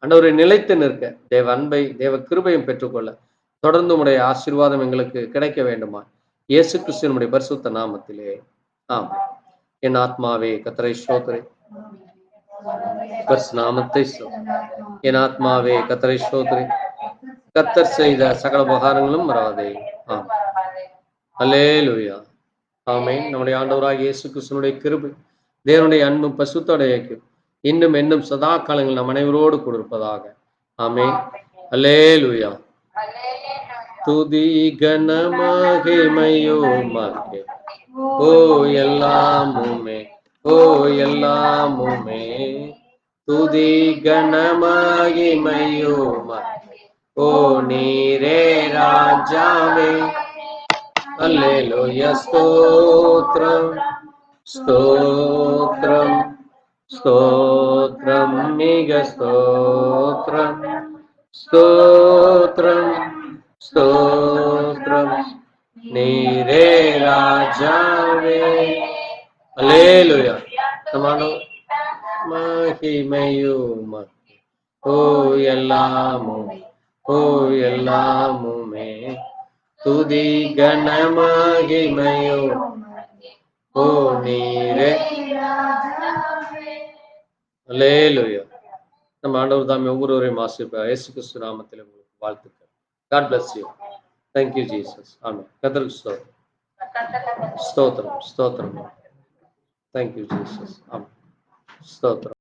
ஆண்டவரை நிலைத்து நிற்க தேவ அன்பை தேவ கிருபையும் பெற்றுக்கொள்ள தொடர்ந்து உடைய ஆசீர்வாதம் எங்களுக்கு கிடைக்க வேண்டுமா இயேசு கிறிஸ்துவினுடைய பரிசுத்த நாமத்திலே ஆமென். என் ஆத்மாவே கர்த்தரை ஸ்தோத்திரி, நாமத்தை என் ஆத்மாவே கர்த்தரை ஸ்தோத்திரி, கர்த்தர் செய்த சகல உபகாரங்களும் மறவாதே. அல்லேலூயா, ஆமென். நம்முடைய ஆண்டவராகிய இயேசு கிறிஸ்துவினுடைய கிருபை தேவனுடைய அன்பும் பரிசுத்தோடைய இன்னும் என்னும் சதா காலங்கள் நம் அனைவரோடு கொடுப்பதாக. ஆமென். அல்லேலூயா. துதி கனமகிமையோ மகே ஓ எல்லாமுமே, ஓ எல்லாமுமே, துதி கனமகிமையோ மகே ஓ நீரே ராஜாவே. அல்லேலூயா. ஸ்தோத்ரம் ஸ்தோத்ரம் ஸ்தோத்ரம் மிக ஸ்தோத்ரம் ஸ்தோத்ரம் ஸ்தோத்ரம் நீரே ராஜாவே. அல்லேலூயா. மகிமையுமே ஓ எல்லாமும், ஓ எல்லாமுமே, துதி கனமகிமையோ ஓ நீரே. அல்லேலூயா. நம்ம ஆண்டவர் தாமே ஒவ்வொருவரையும் ஆசீர்வதிப்பார். இயேசு கிறிஸ்து நாமத்தில் உங்களுக்கு வாழ்த்துக்கள். God bless you. Thank you Jesus. ஆமென். கர்த்தருக்கு ஸ்தோத்திரம். ஸ்தோத்திரம் ஸ்தோத்திரம். Thank you Jesus. ஆமென். ஸ்தோத்திரம்.